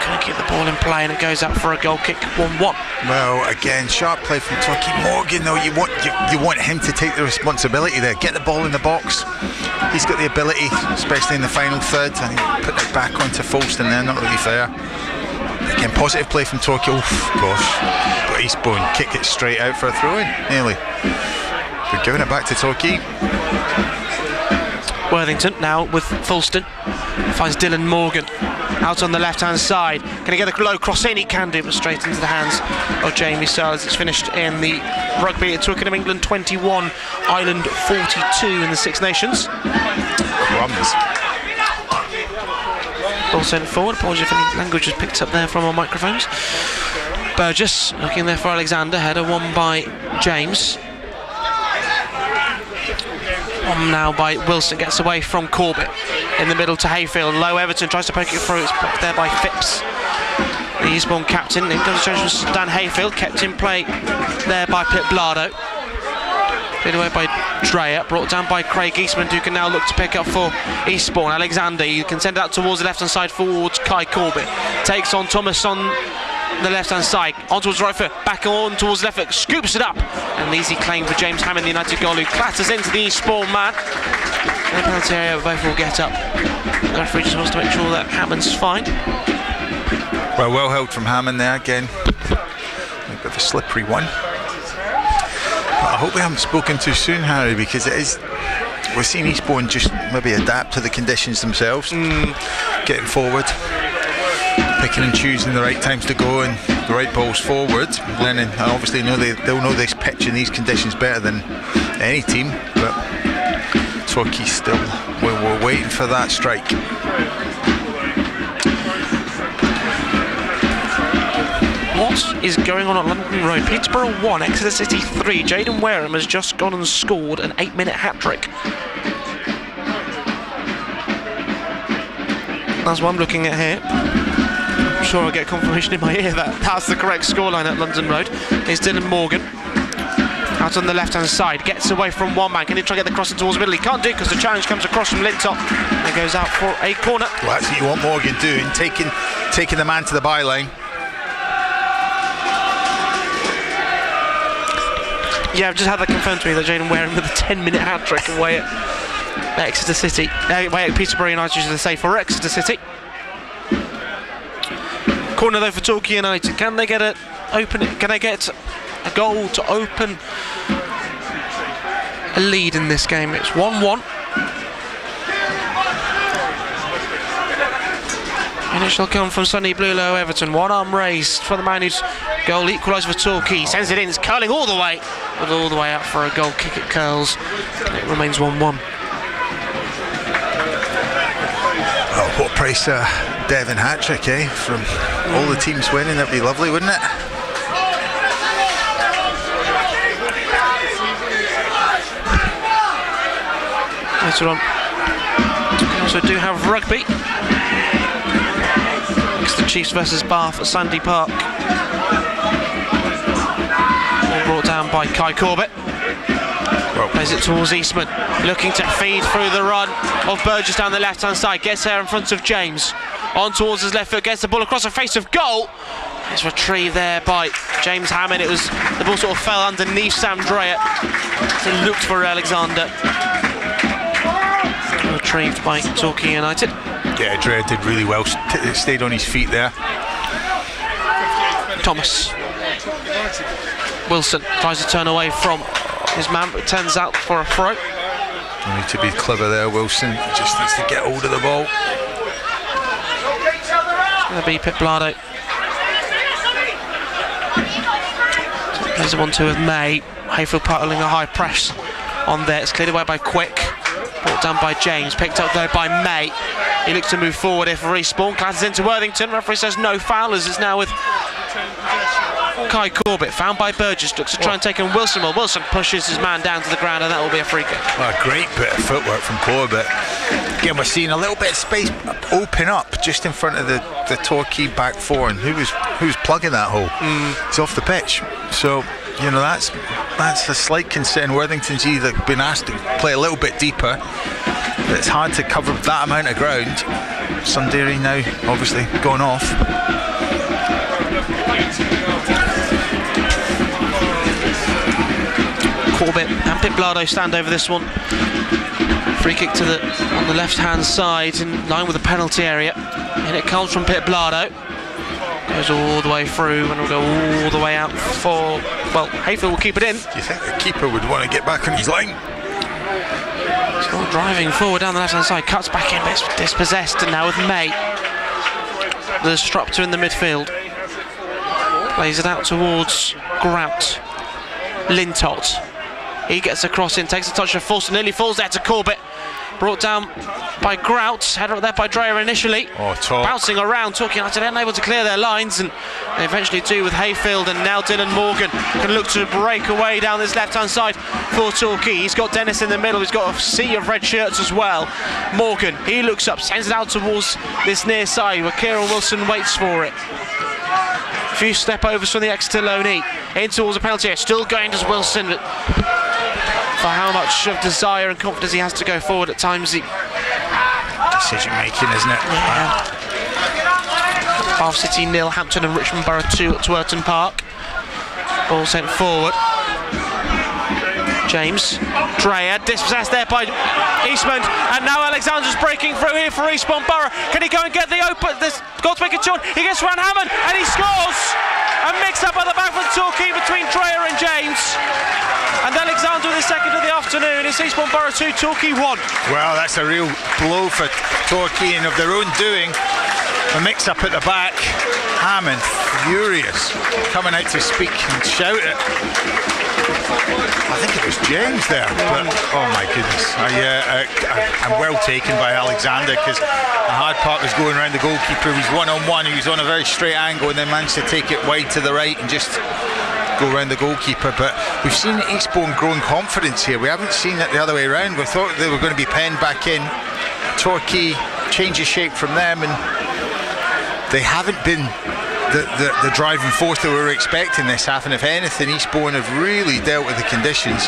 going to keep the ball in play, and it goes out for a goal kick, 1-1. Well, again, sharp play from Torquay. Morgan, though, you want him to take the responsibility there. Get the ball in the box. He's got the ability, especially in the final third, and he put it back onto Folston there. Not really fair. Again, positive play from Torquay. Oh, gosh. But Eastbourne kick it straight out for a throw-in, nearly. They're giving it back to Torquay. Worthington now with Folston. Finds Dylan Morgan out on the left-hand side. Can he get a low cross in? He can do, but straight into the hands of Jamie Silas. It's finished in the rugby at Twickenham, England 21, Ireland 42 in the Six Nations. Crumbs. Ball sent forward. Apologies if any language was picked up there from our microphones. Burgess looking there for Alexander. Header won by James. On now by Wilson, gets away from Corbett in the middle to Hayfield. Low Everton tries to poke it through. It's blocked there by Phipps. The Eastbourne captain, in concentration, Dan Hayfield, kept in play there by Pip Blado. Played away by Dreyer, brought down by Craig Eastman, who can now look to pick up for Eastbourne. Alexander, you can send it out towards the left-hand side towards Kai Corbett. Takes on Thomas on the left-hand side, on towards the right foot, back on towards the left foot, scoops it up. An easy claim for James Hammond, the United goal, who clatters into the Eastbourne man. In the penalty area, both will get up. The referee just wants to make sure that Hammond's fine. Well held from Hammond there again. A bit of a slippery one. But I hope we haven't spoken too soon, Harry, because it is. We're seeing Eastbourne just maybe adapt to the conditions themselves, getting forward, picking and choosing the right times to go and the right balls forward. Lennon, obviously, they'll know this pitch and these conditions better than any team, but Torquay still, we're waiting for that strike. What is going on at London Road? Peterborough 1, Exeter City 3. Jaden Wareham has just gone and scored an 8-minute hat-trick. That's what I'm looking at here. I'm sure I'll get confirmation in my ear that that's the correct scoreline at London Road. It's Dylan Morgan out on the left-hand side, gets away from one man. Can he try to get the crossing towards the middle? He can't do it because the challenge comes across from Lintop and goes out for a corner. Well, that's what you want Morgan doing, taking the man to the byline. Yeah, I've just had that confirmed to me that Jaden Wareham with a 10-minute hat-trick away at Exeter City. Away at Peterborough United, should I say, for Exeter City. Corner though for Torquay United. Can they get Can they get a goal to open a lead in this game? It's 1-1. And it shall come from Sonny Blulow Everton. One arm raised for the man who's goal equaliser for Torquay. Sends it in, it's curling all the way. But all the way out for a goal kick, it curls. And it remains 1-1. Oh, what price Devon hat-trick, from all the teams winning, that'd be lovely, wouldn't it? Later on, we also do have rugby. It's the Chiefs versus Bath at Sandy Park. All brought down by Kai Corbett. Plays it towards Eastman, looking to feed through the run of Burgess down the left-hand side. Gets there in front of James. On towards his left foot, gets the ball across the face of goal. It's retrieved there by James Hammond. The ball sort of fell underneath Sam Dreyer. It looked for Alexander. Retrieved by Torquay United. Yeah, Dreyer did really well. Stayed on his feet there. Thomas. Wilson tries to turn away from his man, but turns out for a throw. You need to be clever there, Wilson. He just needs to get hold of the ball. It's going to be Pip Blado. There's a 1-2 with May. Hayfield battling a high press on there. It's cleared away by Quick. Brought down by James. Picked up there by May. He looks to move forward if Respawn. Classes into Worthington. Referee says no foul, as it's now with Kai Corbett. Found by Burgess. Looks to try and take on Wilson. Well, Wilson pushes his man down to the ground, and that will be a free kick. Well, a great bit of footwork from Corbett. Again, we're seeing a little bit of space open up just in front of the Torquay back four, and who's plugging that hole? It's off the pitch. So, you know, that's a slight concern. Worthington's either been asked to play a little bit deeper, but it's hard to cover that amount of ground. Sundari now obviously gone off. Corbett and Pitblado stand over this one. Free kick on the left hand side in line with the penalty area, and it comes from Pitblado. Goes all the way through and will go all the way out for, well, Hayfield will keep it in. Do you think the keeper would want to get back on his line? Still driving forward down the left hand side, cuts back in, but it's dispossessed, and now with May, the disruptor in the midfield, plays it out towards Grout. Lintott, he gets across in, takes a touch of Fulton, nearly falls there to Corbett. Brought down by Grout, headed up there by Dreyer initially. Bouncing around, Torquay United unable to clear their lines, and they eventually do with Hayfield, and now Dylan Morgan can look to break away down this left-hand side for Torquay. He's got Dennis in the middle, he's got a sea of red shirts as well. Morgan, he looks up, sends it out towards this near side where Kieran Wilson waits for it. A few step overs from the Exeter loanee, in towards the penalty area, still going to Wilson, but for how much of desire and confidence he has to go forward at times. Decision making, isn't it? Yeah. Bath City 0, Hampton and Richmond Borough 2 at Twerton Park. Ball sent forward. James, Dreyer, dispossessed there by Eastbourne, and now Alexander's breaking through here for Eastbourne Borough. Can he go and get the open? This got to make a turn. He gets Van Hammond and he scores. A mix up at the back for Torquay between Dreyer and James. And Alexander with the second of the afternoon. It's Eastbourne Borough 2, Torquay 1. Well, that's a real blow for Torquay, and of their own doing. A mix up at the back. Hammond, furious, coming out to speak and shout it. I think it was James there, but oh my goodness. I'm well taken by Alexander, because the hard part was going around the goalkeeper. He was one-on-one, he was on a very straight angle, and then managed to take it wide to the right and just go around the goalkeeper. But we've seen Eastbourne growing confidence here. We haven't seen it the other way around. We thought they were going to be penned back in. Torquay changes shape from them, and they haven't been the driving force that we were expecting this half, and if anything, Eastbourne have really dealt with the conditions.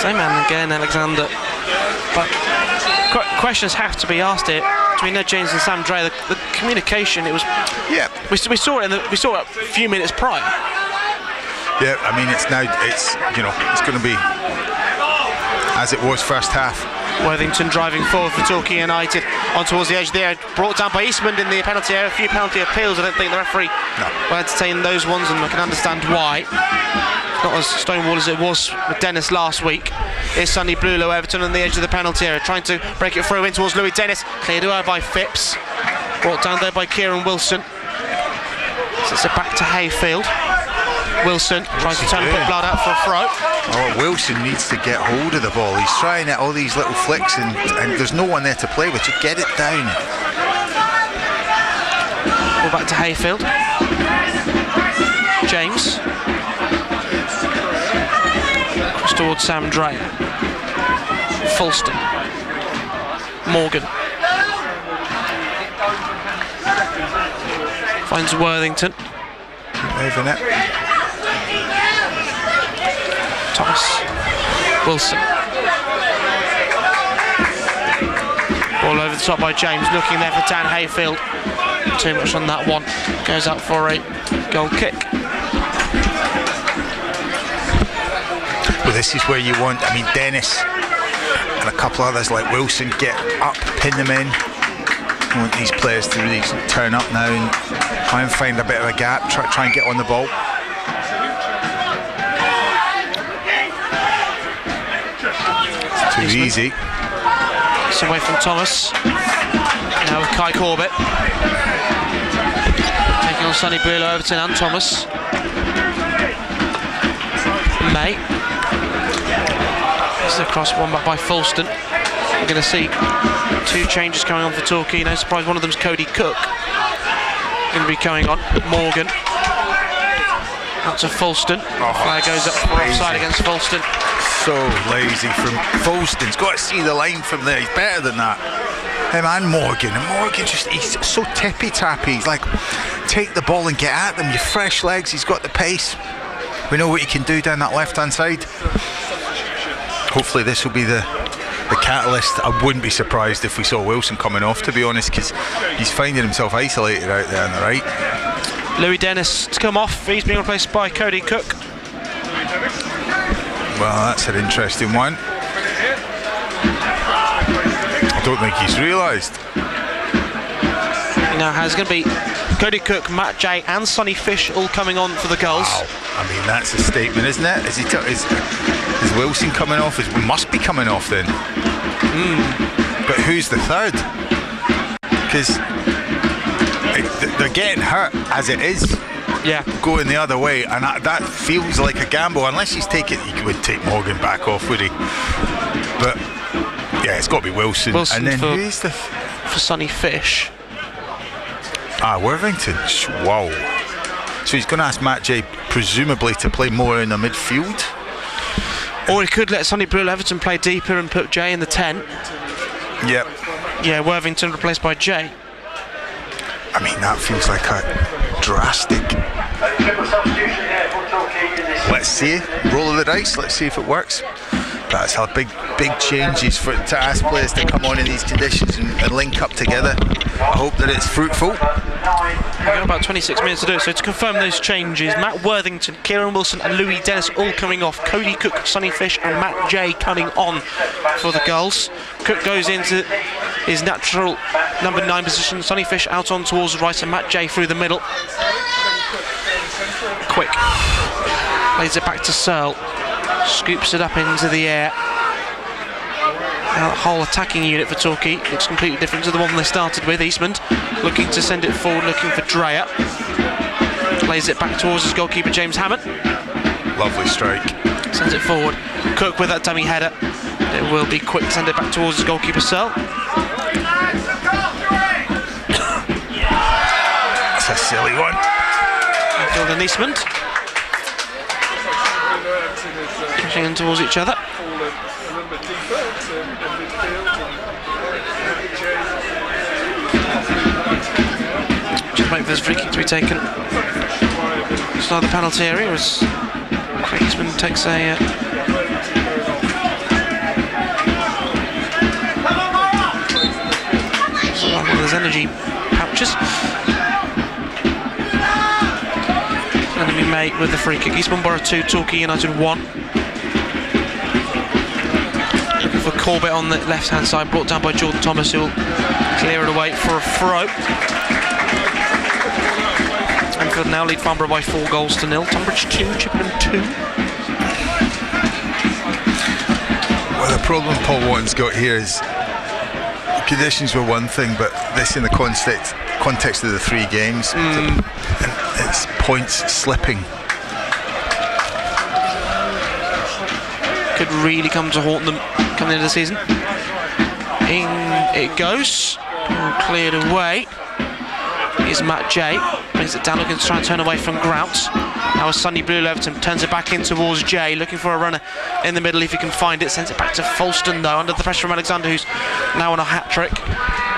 Same man again, Alexander. But questions have to be asked here between Ned James and Sam Dreyer. The communication, it was. Yeah. We saw it. We saw it a few minutes prior. Yeah, I mean, it's now. It's going to be as it was first half. Worthington driving forward for Torquay United on towards the edge there, brought down by Eastman in the penalty area. A few penalty appeals. I don't think the referee will entertain those ones, and I can understand why. It's not as stonewall as it was with Dennis last week. Here's Sonny Blulow, Everton on the edge of the penalty area, trying to break it through in towards Louis Dennis. Cleared away by Phipps. Brought down there by Kieran Wilson. Sets it back to Hayfield. Wilson tries to turn and put blood out for a throw. Oh, Wilson needs to get hold of the ball. He's trying at all these little flicks, and there's no one there to play with. Just get it down. Ball back to Hayfield. James. Cross towards Sam Dreyer. Fulston. Morgan. Finds Worthington. Moving it. Thomas. Wilson. Ball over the top by James, looking there for Dan Hayfield. Too much on that one. Goes out for a goal kick. Well, this is where you want, Dennis and a couple others like Wilson get up, pin them in. I want these players to really turn up now and try and find a bit of a gap, try and get on the ball. It's too easy. It's away from Thomas. Now with Kai Corbett. Taking on Sonny Blulow, Overton and Thomas. May. This is a cross one back by Fulston. We're going to see two changes coming on for Torquay. No surprise, one of them's Cody Cook. Going to be coming on. Morgan. Out to Fulston. Flag goes up for offside against Fulston. So lazy from Fulston. He's got to see the line from there. He's better than that. Him and Morgan. And Morgan he's so tippy-tappy. He's like, take the ball and get at them. Your fresh legs. He's got the pace. We know what he can do down that left-hand side. Hopefully this will be the catalyst. I wouldn't be surprised if we saw Wilson coming off, to be honest, because he's finding himself isolated out there on the right. Louis Dennis to come off. He's being replaced by Cody Cook. Well, that's an interesting one. I don't think he's realised. Now it's going to be Cody Cook, Matt Jay and Sonny Fish all coming on for the goals. Wow. I mean, that's a statement, isn't it? Is Wilson coming off? Must be coming off then. But who's the third? Because they're getting hurt as it is. Yeah. Going the other way, and that feels like a gamble. Unless he's taking, he would take Morgan back off, would he? But yeah, it's got to be Wilson. And then who's for Sonny Fish? Worthington. Wow. So he's going to ask Matt Jay presumably to play more in the midfield. Or he could let Sonny Brule-Everton play deeper and put Jay in the 10. Yep. Yeah, Worthington replaced by Jay. I mean, that feels like a drastic. Let's see. Roll of the dice. Let's see if it works. That's how big changes to ask players to come on in these conditions and link up together. I hope that it's fruitful. We've got about 26 minutes to do it. So to confirm those changes, Matt Worthington, Kieran Wilson and Louis Dennis all coming off. Cody Cook, Sonny Fish and Matt Jay coming on for the goals. Cook goes into his natural number 9 position. Sonny Fish out on towards the right and Matt Jay through the middle. Quick. Lays it back to Searle. Scoops it up into the air. Now the whole attacking unit for Torquay looks completely different to the one they started with. Eastbourne looking to send it forward, looking for Dreyer. Lays it back towards his goalkeeper James Hammond. Lovely strike. Sends it forward. Cook with that dummy header. It will be quick to send it back towards his goalkeeper Searle. That's a silly one. Field and Eastbourne. Pushing in towards each other. Just wait for this free kick to be taken. It's not the penalty area as Eastbourne takes a one of those energy pouches. Going to be made with the free kick. Eastbourne Borough 2, Torquay United 1. Looking for Corbett on the left hand side, brought down by Jordan Thomas, who'll clear it away for a throw. Anfield now lead Farnborough by 4-0. Tunbridge 2, Chippenham 2. Well, the problem Paul Wotton's got here is the conditions were one thing, but this in the context of the 3 games, and it's points slipping. Could really come to haunt them coming into the season. In it goes. Cleared away. Here's Matt Jay. Brings it down, looking to try and turn away from Grout. Now as Sonny Brule-Everton turns it back in towards Jay, looking for a runner in the middle if he can find it. Sends it back to Folston though, under the pressure from Alexander, who's now on a hat-trick.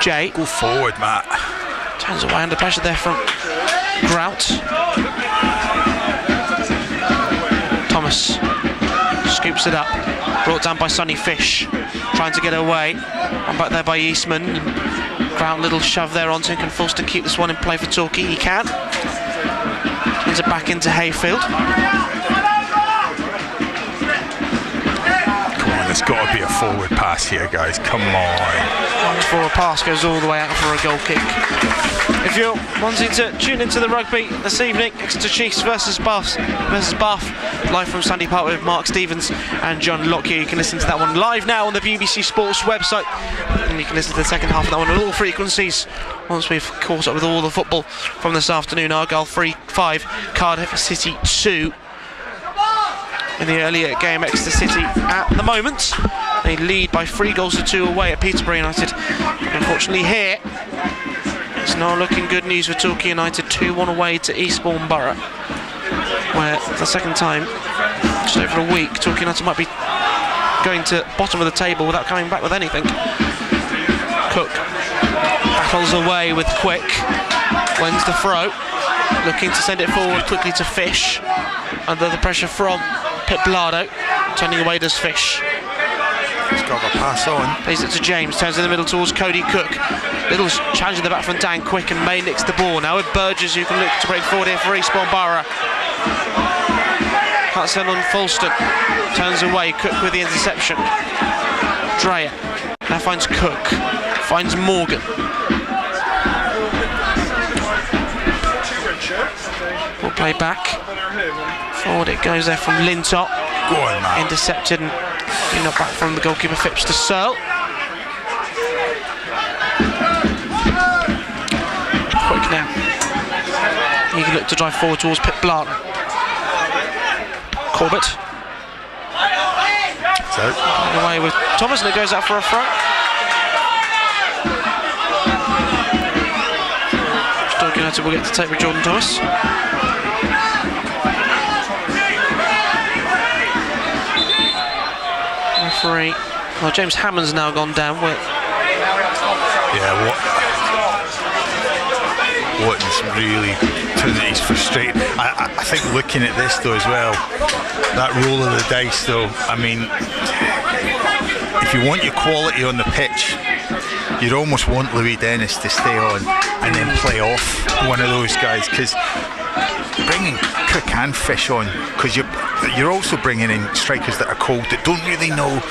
Jay. Go forward, Matt. Turns away under pressure there from Grout. Thomas scoops it up, brought down by Sonny Fish, trying to get away. I'm back there by Eastman. Grout, little shove there onto him. Can Folston keep this one in play for Torquay? He can. Turns it back into Hayfield. Come on, there's got to be a forward pass here, guys. Come on. For a pass goes all the way out for a goal kick. If you're wanting to tune into the rugby this evening, Exeter Chiefs versus Bath, live from Sandy Park with Mark Stevens and John Lockyer. You can listen to that one live now on the BBC Sports website, and you can listen to the second half of that one on all frequencies once we've caught up with all the football from this afternoon. Argyle 3-5, Cardiff City 2. In the earlier game, Exeter City at the moment they lead by 3-2 away at Peterborough United. Unfortunately here, it's not looking good news for Torquay United. 2-1 away to Eastbourne Borough, where for the second time just over a week Torquay United might be going to bottom of the table without coming back with anything. Cook battles away with Quick, wins the throw, looking to send it forward quickly to Fish. under the pressure from Pip Blado. Turning away does Fish. He's got a pass on. Plays it to James, turns in the middle towards Cody Cook. Little challenge in the back from Dan Quick, and May nicks the ball now with Burgess, who can look to break forward here for Eastbourne Borough. Cuts in on Falston, turns away, Cook with the interception. Dreyer now finds Cook, finds Morgan. We'll play back. Forward it goes there from Lintop. Go on, man. Intercepted and knocked back from the goalkeeper Phipps to Searle. Quick now. He can look to drive forward towards Pip Blanton. Corbett. Away with Thomas, and it goes out for a throw. Torquay United will get to take with Jordan Thomas. Referee. Well, James Hammond's now gone down. Yeah, what is really he's frustrated. I think looking at this though as well, that roll of the dice though, I mean, if you want your quality on the pitch, you'd almost want Louis Dennis to stay on and then play off one of those guys, because bringing Cook and Fish on, because you're also bringing in strikers that are cold, that don't really know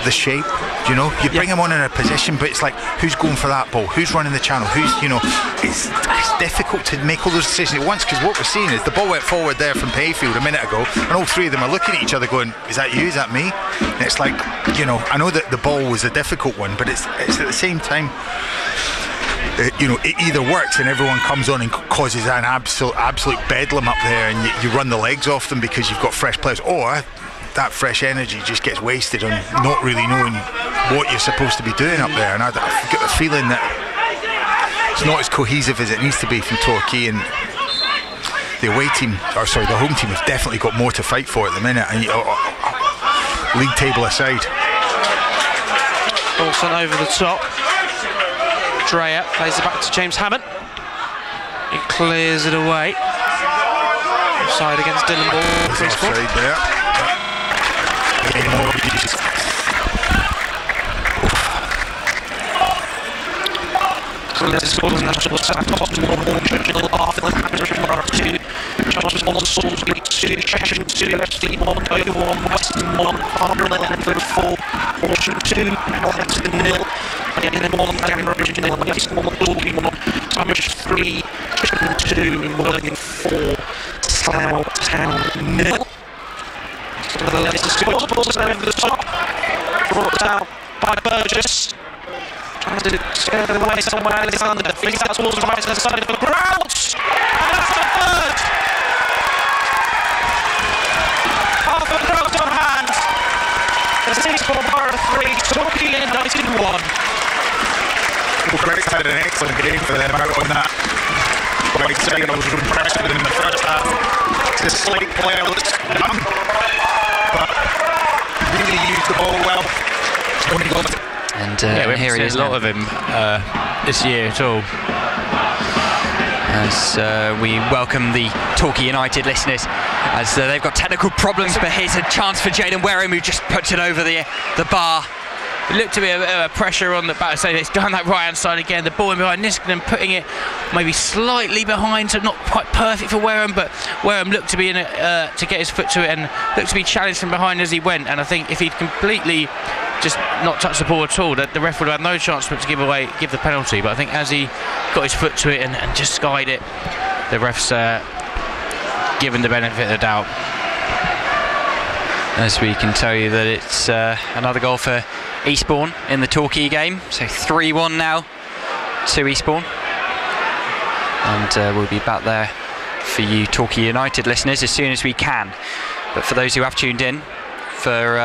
the shape, you know. You bring them on in a position, but it's like, who's going for that ball, who's running the channel, who's, you know, it's difficult to make all those decisions at once, because what we're seeing is the ball went forward there from Payfield a minute ago, and all three of them are looking at each other going, is that you, is that me? And it's like, you know, I know that the ball was a difficult one, but it's at the same time, you know, it either works and everyone comes on and causes an absolute bedlam up there, and you run the legs off them because you've got fresh players, or that fresh energy just gets wasted on not really knowing what you're supposed to be doing up there. And I get the feeling that it's not as cohesive as it needs to be from Torquay, and the away team, or sorry, the home team has definitely got more to fight for at the minute, and league table aside. Olsen over the top. Dreyer plays it back to James Hammond. He clears it away. Offside against Dylan Ball. Offside there. Scores national side, Tottenham 1, Churchill, Arthur, Borough 2, Charles 1, Salisbury 2, Cheshire 2, FC 1, Dover 1, Western 1, Harbour 4, Horsham 2, Northampton 0, Again 1, Cambridge 0, West 1, Dorking 1, Thomas 3, Chicken 2, Worthing 4, Slough Town 0. So the latest scores, balls over the top, brought down by Burgess. Trying to scare them away somewhere, Alexander. Flings out towards the right hand side of the ground. And that's the third. Half a crowd on hand. The Eastbourne Borough 3, Torquay United 1. Well, Greg's had an excellent game for them out on that. Quite saying I was impressed with him in the first half. It's a slight player that's numb, but really used the ball well when he got it. And we haven't here seen he is a lot now. of him this year at all. As we welcome the Torquay United listeners, as they've got technical problems, but here's a chance for Jaden Wareham, who just puts it over the bar. It looked to be a bit of a pressure on the back, so it's down that right hand side again. The ball in behind Niskanen, putting it maybe slightly behind, so not quite perfect for Wareham, but Wareham looked to be in it to get his foot to it, and looked to be challenged from behind as he went. And I think if he'd completely just not touched the ball at all, that the ref would have had no chance for it to give the penalty. But I think as he got his foot to it and just skied it, the ref's given the benefit of the doubt. As we can tell you that it's another goal for Eastbourne in the Torquay game, so 3-1 now to Eastbourne, and we'll be back there for you Torquay United listeners as soon as we can. But for those who have tuned in for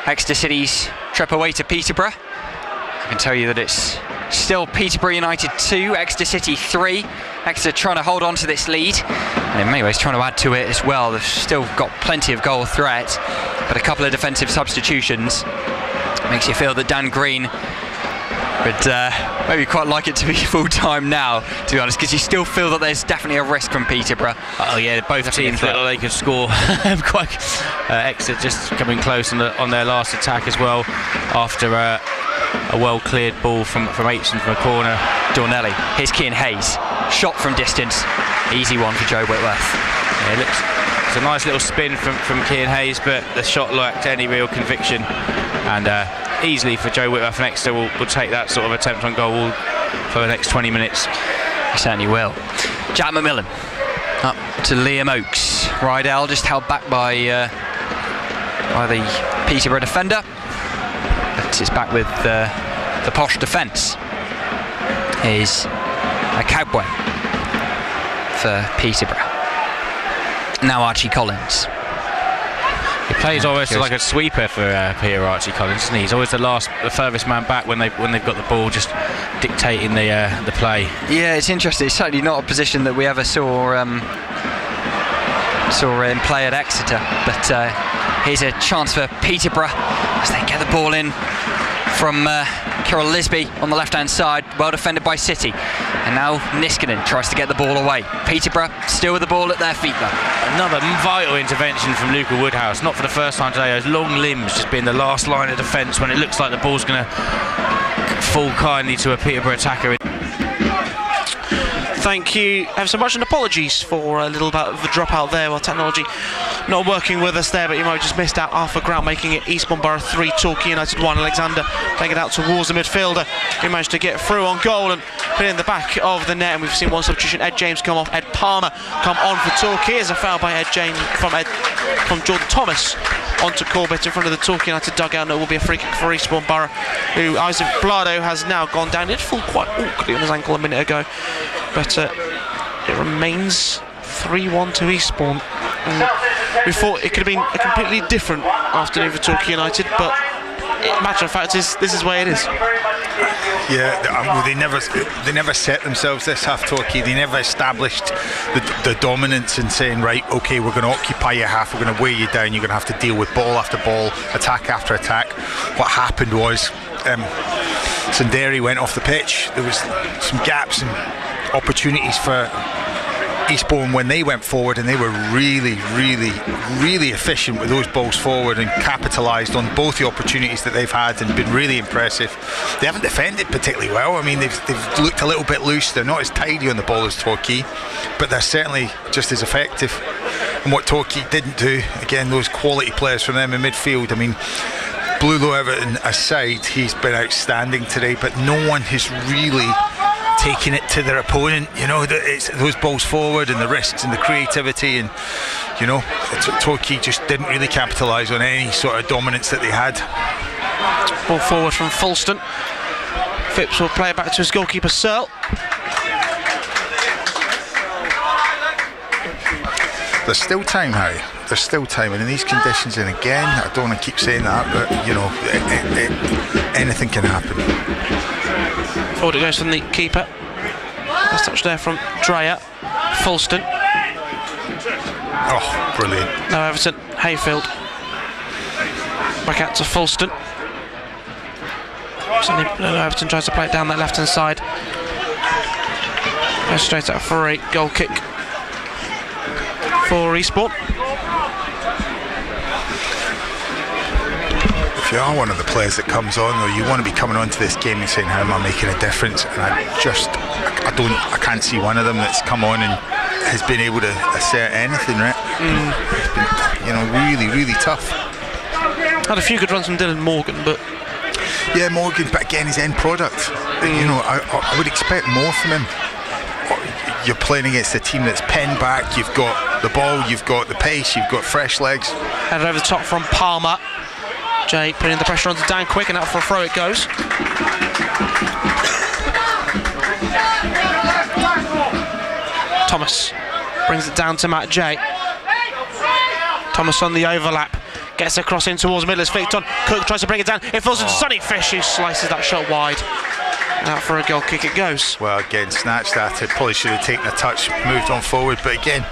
Exeter City's trip away to Peterborough, I can tell you that it's still Peterborough United 2, Exeter City 3. Exeter trying to hold on to this lead, and in many ways trying to add to it as well. They've still got plenty of goal threat, but a couple of defensive substitutions makes you feel that Dan Green But maybe quite like it to be full time now, to be honest, because you still feel that there's definitely a risk from Peterborough. Oh yeah, both teams look like they could score. Quite Exeter just coming close on their last attack as well, after a well cleared ball from Aitchison from a corner. Dornelli. Here's Cian Hayes, shot from distance, easy one for Joe Whitworth. Yeah, it's a nice little spin from Cian Hayes, but the shot lacked any real conviction, and easily for Joe Whitworth and Exeter will take that sort of attempt on goal for the next 20 minutes. He certainly will. Jack McMillan up to Liam Oakes. Rydell just held back by the Peterborough defender, but it's back with the posh defence. Here's a Cowboy for Peterborough. Now Archie Collins. He plays almost like a sweeper for Peter Archie Collins, isn't he? He's always the furthest man back when they've got the ball, just dictating the play. Yeah, it's interesting. It's certainly not a position that we ever saw him play at Exeter. But here's a chance for Peterborough as they get the ball in from Kyril Lisby on the left-hand side, well defended by City. And now Niskanen tries to get the ball away. Peterborough still with the ball at their feet though. Another vital intervention from Luca Woodhouse, not for the first time today. Those long limbs just being the last line of defence when it looks like the ball's going to fall kindly to a Peterborough attacker. Thank you ever so much, and apologies for a little bit of a dropout there. Well, technology not working with us there, but you might have just missed out Arthur Grant making it Eastbourne Borough 3, Torquay United 1. Alexander playing it out towards the midfielder, who managed to get through on goal and put it in the back of the net. And we've seen one substitution, Ed James come off, Ed Palmer come on for Torquay. As a foul by Ed James from Jordan Thomas onto Corbett in front of the Torquay United dugout, and it will be a free kick for Eastbourne Borough, who Isaac Blado has now gone down. It fall quite awkwardly on his ankle a minute ago, but it remains 3-1 to Eastbourne. We thought it could have been a completely different afternoon for Torquay United, but matter of fact, this is the way it is. Yeah, they never set themselves this half, Torquay. They never established the dominance in saying, right, okay, we're going to occupy your half, we're going to weigh you down, you're going to have to deal with ball after ball, attack after attack. What happened was Sundari went off the pitch. There was some gaps and opportunities for Eastbourne when they went forward, and they were really efficient with those balls forward and capitalised on both the opportunities that they've had and been really impressive. They haven't defended particularly well. I mean, they've looked a little bit loose. They're not as tidy on the ball as Torquay, but they're certainly just as effective. And what Torquay didn't do, again, those quality players from them in midfield, I mean, Blulo Everton aside, he's been outstanding today, but no one has really taking it to their opponent. You know, it's those balls forward and the risks and the creativity, and you know, Torquay just didn't really capitalise on any sort of dominance that they had. Ball forward from Fulston. Phipps will play it back to his goalkeeper Searle. There's still time, Harry. There's still time, and in these conditions, and again, I don't want to keep saying that, but you know, anything can happen. Forward it goes from the keeper. Last touch there from Dreyer. Fulston. Oh, brilliant. Now Everton. Hayfield. Back out to Fulston. Everton tries to play it down that left hand side. Goes straight out for a goal kick for Eastbourne. If you are one of the players that comes on, though, you want to be coming onto this game and saying, how am I making a difference? And I can't see one of them that's come on and has been able to assert anything, right? It's been, you know, really tough. Had a few good runs from Dylan Morgan, but yeah, Morgan, but again, his end product, you know, I would expect more from him. You're playing against a team that's penned back, you've got the ball, you've got the pace, you've got fresh legs. Headed over the top from Palmer. Jay putting the pressure onto Dan Quick, and out for a throw it goes. Thomas brings it down to Matt Jay. Thomas on the overlap, gets across in towards middle, it's flicked on. Cook tries to bring it down, it falls into Sonny Fish, who slices that shot wide. And out for a goal kick it goes. Well, again, snatched at it, probably should have taken a touch, moved on forward, but again,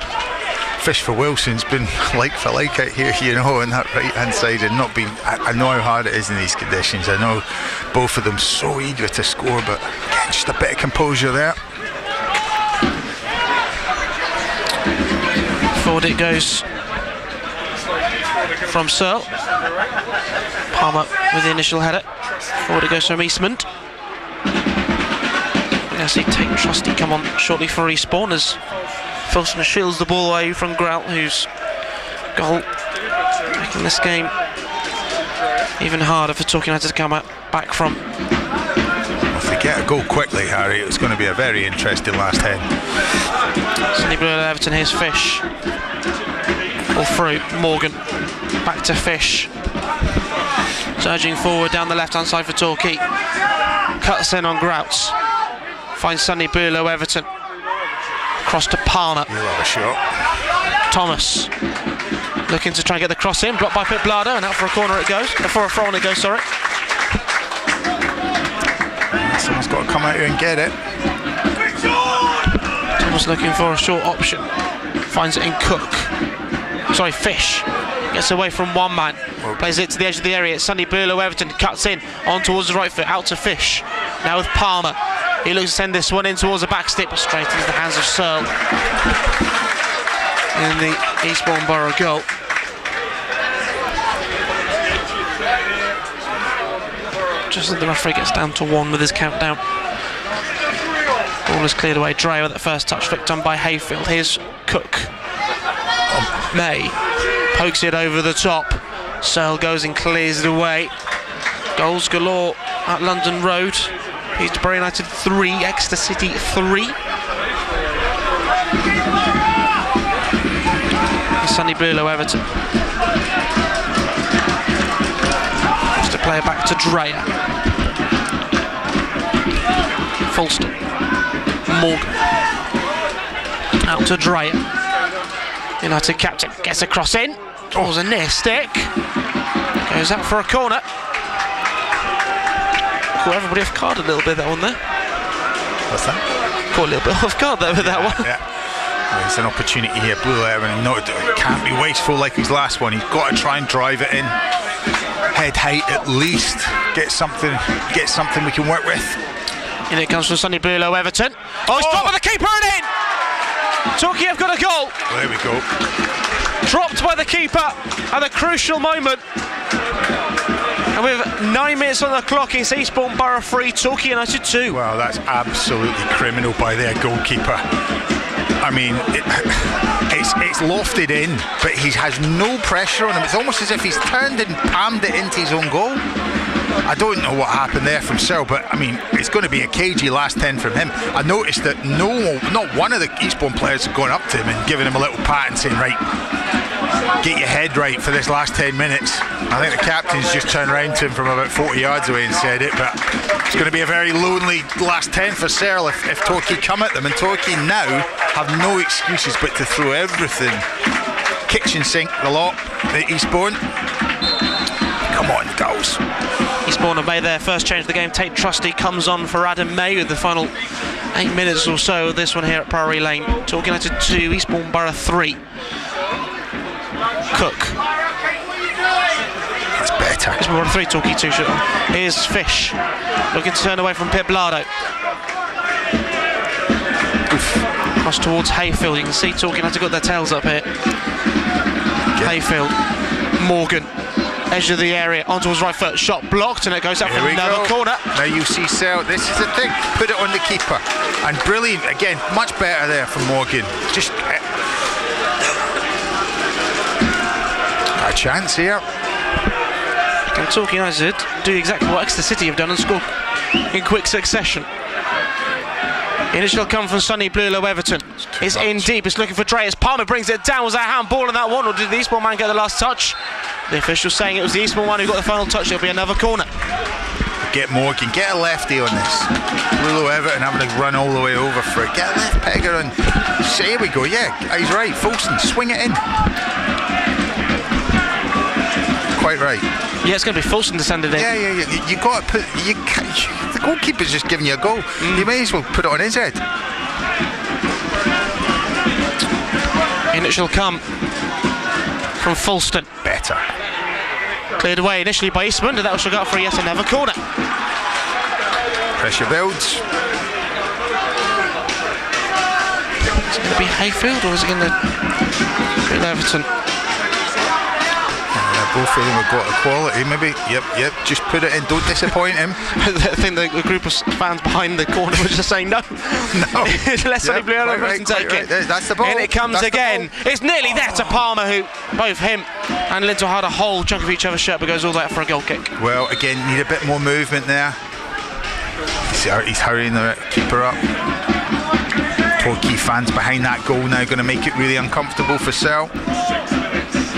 Fish for Wilson's been like for like out here, you know, on that right hand side, and not been. I know how hard it is in these conditions. I know both of them so eager to score, but again, just a bit of composure there. Forward it goes from Searle. Palmer with the initial header. Forward it goes from Eastman. I see Tate Trusty come on shortly for Eastbourne as Filson shields the ball away from Grout, whose goal making this game even harder for Torquay United to come back from. If they get a goal quickly, Harry, it's going to be a very interesting last 10. Sonny Brewer at Everton, here's Fish. All through, Morgan, back to Fish. Surging forward down the left-hand side for Torquay. Cuts in on Grouts. Finds Sonny Brewer, Everton. Cross to Palmer. He'll have a shot. Thomas looking to try and get the cross in, blocked by Pip Blado, and out for a corner it goes. For a throw on it goes, sorry. Someone's got to come out here and get it. Thomas looking for a short option. Finds it in Cook. Sorry, Fish. Gets away from one man. Plays it to the edge of the area. Sonny Burlow, Everton cuts in on towards the right foot, out to Fish. Now with Palmer. He looks to send this one in towards the back stick, but straight into the hands of Searle. In the Eastbourne Borough goal. Just as the referee gets down to 1 with his countdown. Ball is cleared away. Dreyer with that first touch flicked on by Hayfield. Here's Cook. May pokes it over the top. Searle goes and clears it away. Goals galore at London Road. Peterborough United 3, Exeter City 3. Sonny Burlow, Everton. Just a player back to Dreyer. Falston. Morgan. Out to Dreyer. United captain gets a cross in. Draws a near stick. Goes out for a corner. Caught everybody off guard a little bit, that one there. What's that? Caught a little bit off guard there with that one. Yeah. Well, it's an opportunity here. Blue Lemon can't be wasteful like his last one. He's got to try and drive it in. Head height at least. Get something we can work with. In it comes from Sonny Burlow, Everton. Oh, it's dropped by the keeper and in! Torquay have got a goal. There we go. Dropped by the keeper at a crucial moment. And with 9 minutes on the clock, it's Eastbourne Borough 3, Torquay United 2. Well, that's absolutely criminal by their goalkeeper. I mean, it's lofted in, but he has no pressure on him. It's almost as if he's turned and palmed it into his own goal. I don't know what happened there from Searle, but I mean, it's going to be a cagey last 10 from him. I noticed that not one of the Eastbourne players had gone up to him and given him a little pat and saying, right, get your head right for this last 10 minutes. I think the captain's just turned around to him from about 40 yards away and said it, but it's going to be a very lonely last 10 for Searle if Torquay come at them, and Torquay now have no excuses but to throw everything kitchen sink the lot at Eastbourne. Come on, goals. Eastbourne have made their first change of the game. Tate Trusty comes on for Adam May with the final 8 minutes or so of this one here at Priory Lane. Torquay United 2, Eastbourne Borough 3. Cook. That's better. Eastbourne Borough 3, Torquay 2. Here's Fish. Looking to turn away from Pip Blado. Cross towards Hayfield. You can see Torquay United got their tails up here. Hayfield. Morgan. Edge of the area, onto his right foot, shot blocked, and it goes out for another corner. Now you see Searle, this is the thing, put it on the keeper, and brilliant, again, much better there from Morgan. Just a chance here. And Torquay United do exactly what Exeter City have done and score in quick succession. Initial come from Sonny Blulow, Everton. It's in deep, it's looking for Dreyer. Palmer brings it down. Was that handball in that one, or did the Eastbourne man get the last touch? The official saying it was the Eastbourne one who got the final touch. It'll be another corner. Get Morgan, get a lefty on this. Blulow Everton having to run all the way over for it. Get a left pegger on. So here we go, yeah, he's right. Folston, swing it in. Quite right. Yeah, it's going to be Folston descended in. Yeah. You got to put. The goalkeeper's just giving you a goal. You may as well put it on his head. In it shall come from Fulston. Better. Cleared away initially by Eastbourne, and that shall go up for yet another corner. Pressure builds. Is it going to be Hayfield or is it going to be Everton? Both of them have got equality, maybe. Yep, just put it in, don't disappoint him. I think the group of fans behind the corner were just saying no. Let's only blue yellow and take it. That's the ball. In it comes again. It's nearly there to Palmer, who both him and Lintel had a whole chunk of each other's shirt, but goes all the way up for a goal kick. Well, again, need a bit more movement there. He's hurrying the keeper up. Torquay fans behind that goal now going to make it really uncomfortable for Sel.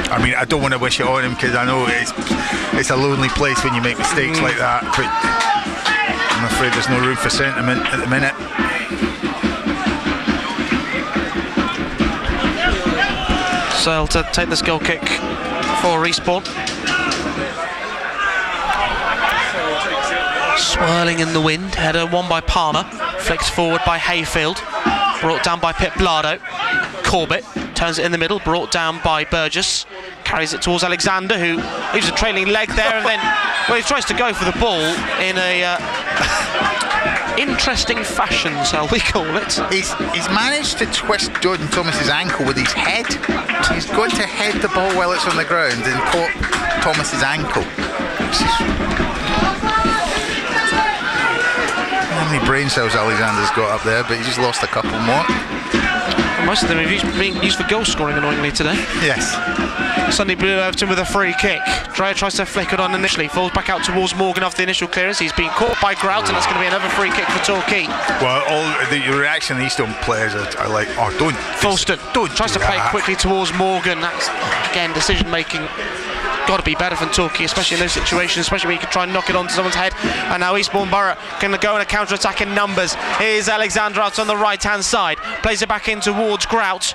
I mean, I don't want to wish it on him because I know it's a lonely place when you make mistakes like that, but I'm afraid there's no room for sentiment at the minute. So to take this goal kick for Eastbourne. Swirling in the wind, header won by Palmer, flicked forward by Hayfield, brought down by Pip Blado. Corbett turns it in the middle, brought down by Burgess, carries it towards Alexander, who leaves a trailing leg there, and then he tries to go for the ball in a interesting fashion, shall we call it. He's managed to twist Jordan Thomas's ankle with his head. He's going to head the ball while it's on the ground and caught Thomas's ankle. How many brain cells Alexander's got up there, but he's just lost a couple more. Most of them have been used for goal scoring, annoyingly, today. Yes. Sunday Blue Everton with a free kick. Dreyer tries to flick it on initially, falls back out towards Morgan after the initial clearance. He's been caught by Grout, and that's going to be another free kick for Torquay. Well, the reaction of the Eastbourne players are like, oh, don't. Fulston tries to play it quickly towards Morgan. That's, again, decision making. Got to be better than Torquay, especially in those situations, especially when you can try and knock it onto someone's head. And now Eastbourne Borough can go on a counter-attack in numbers. Here's Alexander out on the right-hand side, plays it back in towards Grout.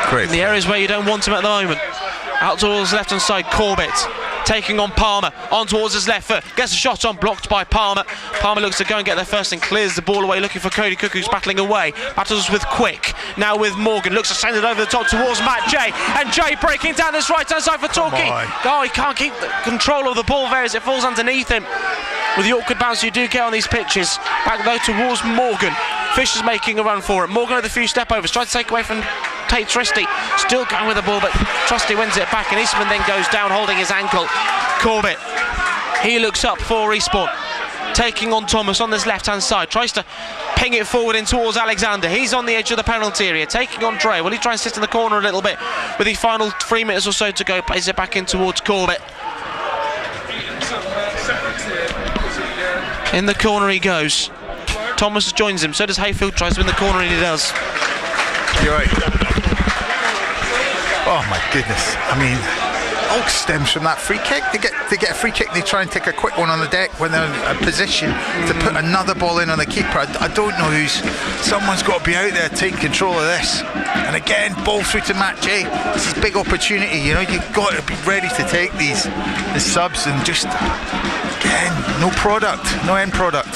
Great. In the areas where you don't want him at the moment. Out towards the left-hand side, Corbett taking on Palmer, on towards his left foot, gets a shot on, blocked by Palmer. Palmer looks to go and get there first and clears the ball away, looking for Cody Cook, who's battling away. Battles with Quick, now with Morgan, looks to send it over the top towards Matt Jay, and Jay breaking down this right-hand side for Torquay. Oh, he can't keep the control of the ball there as it falls underneath him. With the awkward bounce you do get on these pitches. Back though towards Morgan. Fisher's making a run for it. Morgan with a few step overs, tries to take away from Tate Tristy, still going with the ball, but Trusty wins it back, and Eastman then goes down holding his ankle. Corbett, he looks up for Eastbourne, taking on Thomas on this left-hand side, tries to ping it forward in towards Alexander. He's on the edge of the penalty area, taking on Dre. Will he try and sit in the corner a little bit with the final 3 minutes or so to go? Plays it back in towards Corbett. In the corner he goes. Thomas joins him, so does Hayfield, tries to win the corner, and he does. You're right. Oh my goodness. I mean, all stems from that free kick. They get a free kick, they try and take a quick one on the deck when they're in a position to put another ball in on the keeper. I don't know someone's got to be out there taking control of this. And again, ball through to Matt Jay. This is a big opportunity, you know, you've got to be ready to take the subs, and just, again, no end product.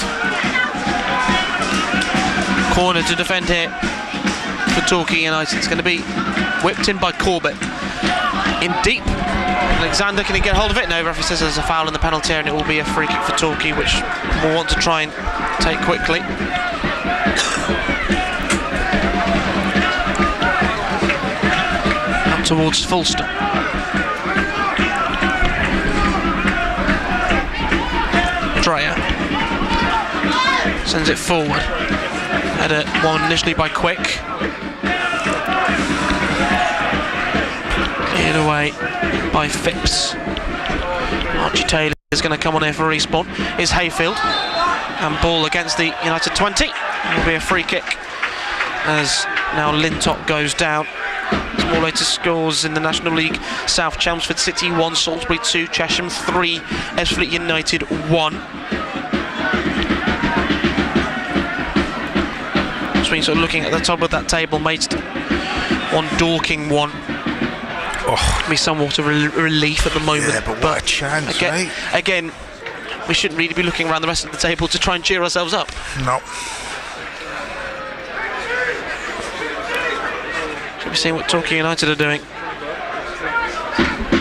Corner to defend here for Torquay United. It's going to be whipped in by Corbett. In deep. Alexander, can he get hold of it? No, referee says there's a foul in the penalty area, and it will be a free kick for Torquay, which we'll want to try and take quickly. Up towards Fulston. Dreyer sends it forward. Header won initially by Quick. Cleared away by Phipps. Archie Taylor is going to come on here for Eastbourne. Is Hayfield. And ball against the United 20. It will be a free kick as now Lintop goes down. Small latest scores in the National League South: Chelmsford City 1, Salisbury 2, Chesham 3, Ebbsfleet United 1. Sort of looking at the top of that table, Maidstone 1, Dorking 1. Oh, be somewhat of a relief at the moment. Yeah, but what a chance, again, right? Again, we shouldn't really be looking around the rest of the table to try and cheer ourselves up. No. We've seen what Torquay United are doing.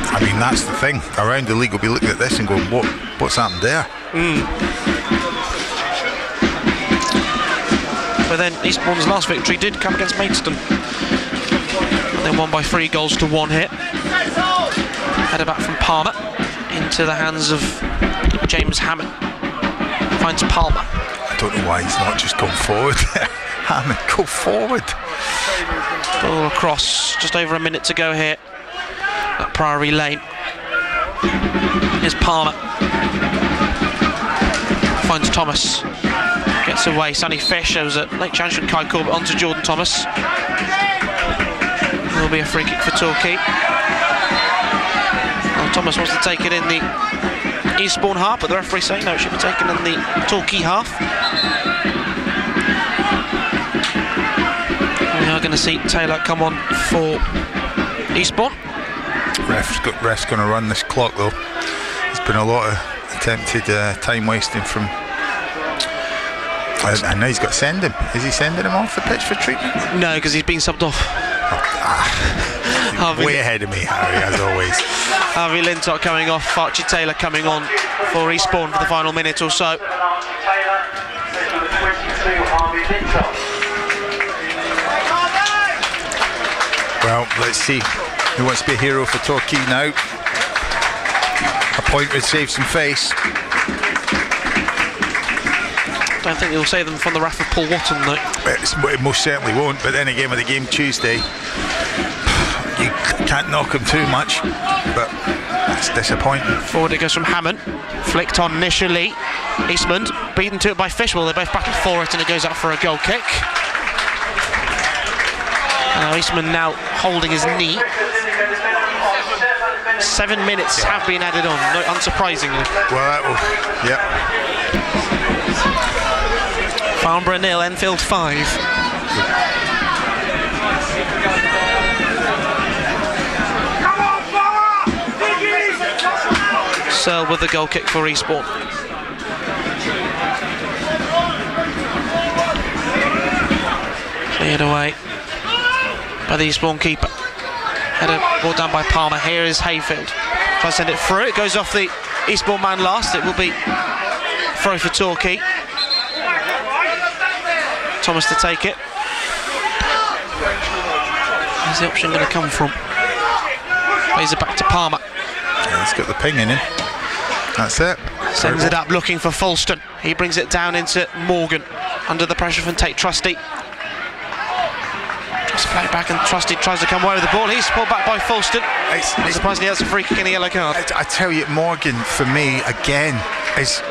I mean, that's the thing. Around the league will be looking at this and going, what's happened there? But then Eastbourne's last victory did come against Maidstone. And they won by 3-1 hit. Header back from Palmer into the hands of James Hammond. Finds Palmer. I don't know why he's not just gone forward. Hammond, go forward. Ball across, just over a minute to go here at Priory Lane. Here's Palmer. Finds Thomas. Gets away. Sonny Fish. There was a late chance from Kai Corbett onto Jordan Thomas. There'll be a free kick for Torquay. Well, Thomas wants to take it in the Eastbourne half, but the referee saying no, it should be taken in the Torquay half. We are going to see Taylor come on for Eastbourne. Ref's going to run this clock though. There's been a lot of attempted time wasting from. I know he's got to send him. Is he sending him off the pitch for treatment? No, because he's been subbed off. Way ahead of me, Harry, as always. Harvey Lintott coming off, Archie Taylor coming on for Eastbourne for the final minute or so. Well, let's see who wants to be a hero for Torquay now. A point would save some face. I don't think you'll save them from the wrath of Paul Watton, though. It most certainly won't, but then again with the game Tuesday, you can't knock him too much, but it's disappointing. Forward it goes from Hammond, flicked on initially. Eastman beaten to it by Fishwell. They both battled for it and it goes out for a goal kick. Eastman now holding his knee. 7 minutes have been added on, unsurprisingly. Well, that will, yeah. Farnborough 0, Enfield 5. Searle with the goal kick for Eastbourne. Cleared away by the Eastbourne keeper. Header brought down by Palmer. Here is Hayfield. Tries to send it through. It goes off the Eastbourne man last. It will be throw for Torquay. Thomas to take it. Where's the option going to come from? Plays it back to Palmer. Yeah, he's got the ping in him. That's it. Sends it up looking for Fulston. He brings it down into Morgan under the pressure from Tate Trusty. Just play it back and Trusty tries to come away with the ball. He's pulled back by Fulston. Surprisingly, that's a free kick and a yellow card. I tell you, Morgan for me again is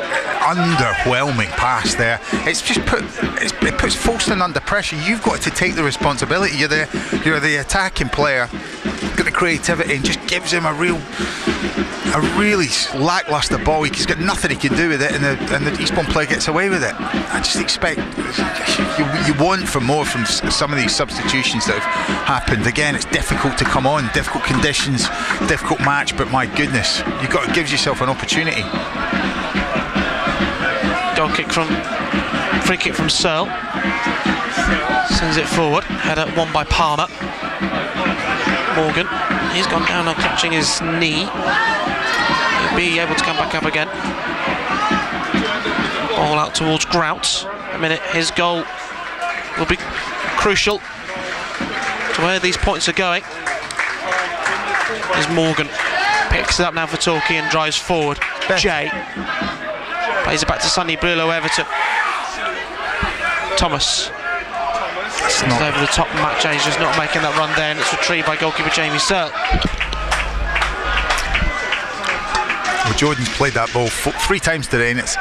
underwhelming pass there. It puts Fulston under pressure. You've got to take the responsibility. You're the attacking player. Got the creativity and just gives him a really lacklustre ball. He's got nothing he can do with it, and the Eastbourne player gets away with it. I just expect you want for more from some of these substitutions that have happened. Again, it's difficult to come on, difficult conditions, difficult match, but my goodness, it gives yourself an opportunity. Free kick from Searle. Sends it forward. Header won by Palmer. Morgan. He's gone down now, clutching his knee. He'll be able to come back up again. Ball out towards Grout. A minute. His goal will be crucial to where these points are going. As Morgan picks it up now for Torquay and drives forward. Jay plays it back to Sonny Blulow Everton. Thomas. It's over the top. Matt Jay's just not making that run there, and it's retrieved by goalkeeper Jamie Searle. Well, Jordan's played that ball 3 times today, and it's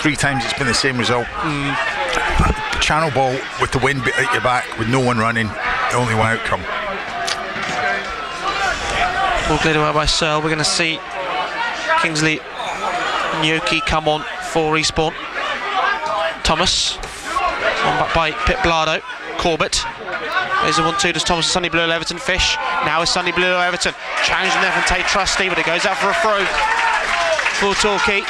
3 times it's been the same result. Channel ball with the wind at your back, with no one running, only one outcome. Ball cleared away by Searle. We're going to see Kingsley Nyoki come on for Eastbourne. Thomas on back by Pip Blado. Corbett. There's a 1-2. Does Thomas and Sonny Blue Everton Fish. Now is Sonny Blue Everton. Challenging there from Tate Trusty, but it goes out for a throw for Torquay.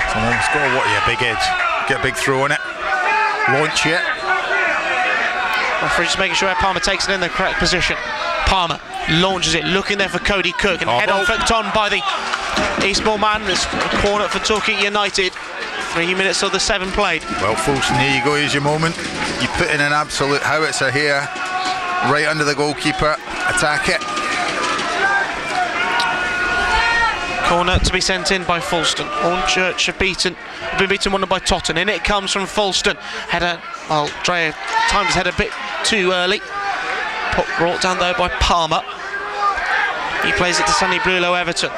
Someone's got a big edge. Get a big throw on it. Launch it. Referee just making sure Palmer takes it in the correct position. Palmer launches it, looking there for Cody Cook, and head on flicked on by the Eastbourne man. There's a corner for Torquay United. 3 minutes of the 7 played. Well, Fulton, here you go, here's your moment. You put in an absolute howitzer here, right under the goalkeeper. Attack it. Corner to be sent in by Fulston. Hornchurch have been beaten 1 by Totten. In it comes from Fulston. Header, well, Dreyer timed his head a bit too early. Brought down though by Palmer. He plays it to Sonny Blulow Everton.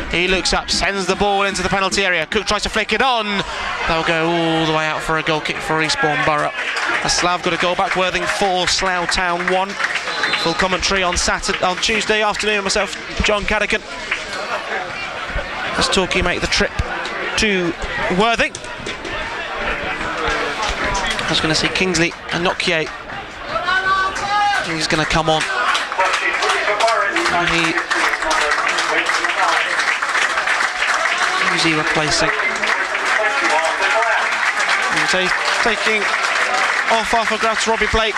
He looks up, sends the ball into the penalty area. Cook tries to flick it on. They'll go all the way out for a goal kick for Eastbourne Borough. Slough got a goal back, Worthing 4, Slough Town 1. Full commentary on Tuesday afternoon. Myself, John Caddigan. As Torquay make the trip to Worthing. I was going to see Kingsley and Nokia. He's going to come on. Who's he replacing? Taking off a grab to Robbie Blake.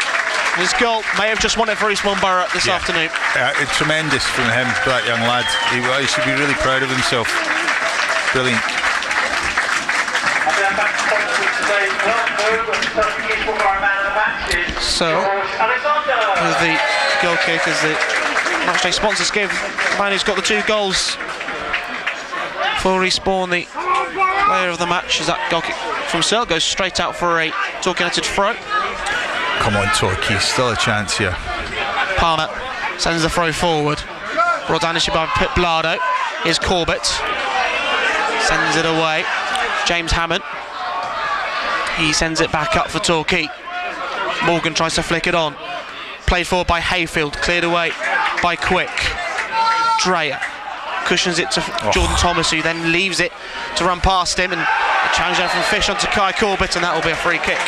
His goal may have just won it for Eastbourne Borough this afternoon. It's tremendous from him, that young lad. He should be really proud of himself. Brilliant. So, with the goal kick as the matchday sponsors give the man who's got the 2 goals for Eastbourne the player of the match. As that goal kick from Searle goes straight out for a Torquay United throw. Come on, Torquay, still a chance here. Palmer sends the throw forward. Brought down initially by Pip Blado. Here's Corbett. Sends it away. James Hammond. He sends it back up for Torquay. Morgan tries to flick it on. Played forward by Hayfield. Cleared away by Quick. Dreyer cushions it to Jordan Thomas, who then leaves it to run past him. And a challenge there from Fish onto Kai Corbett, and that will be a free kick.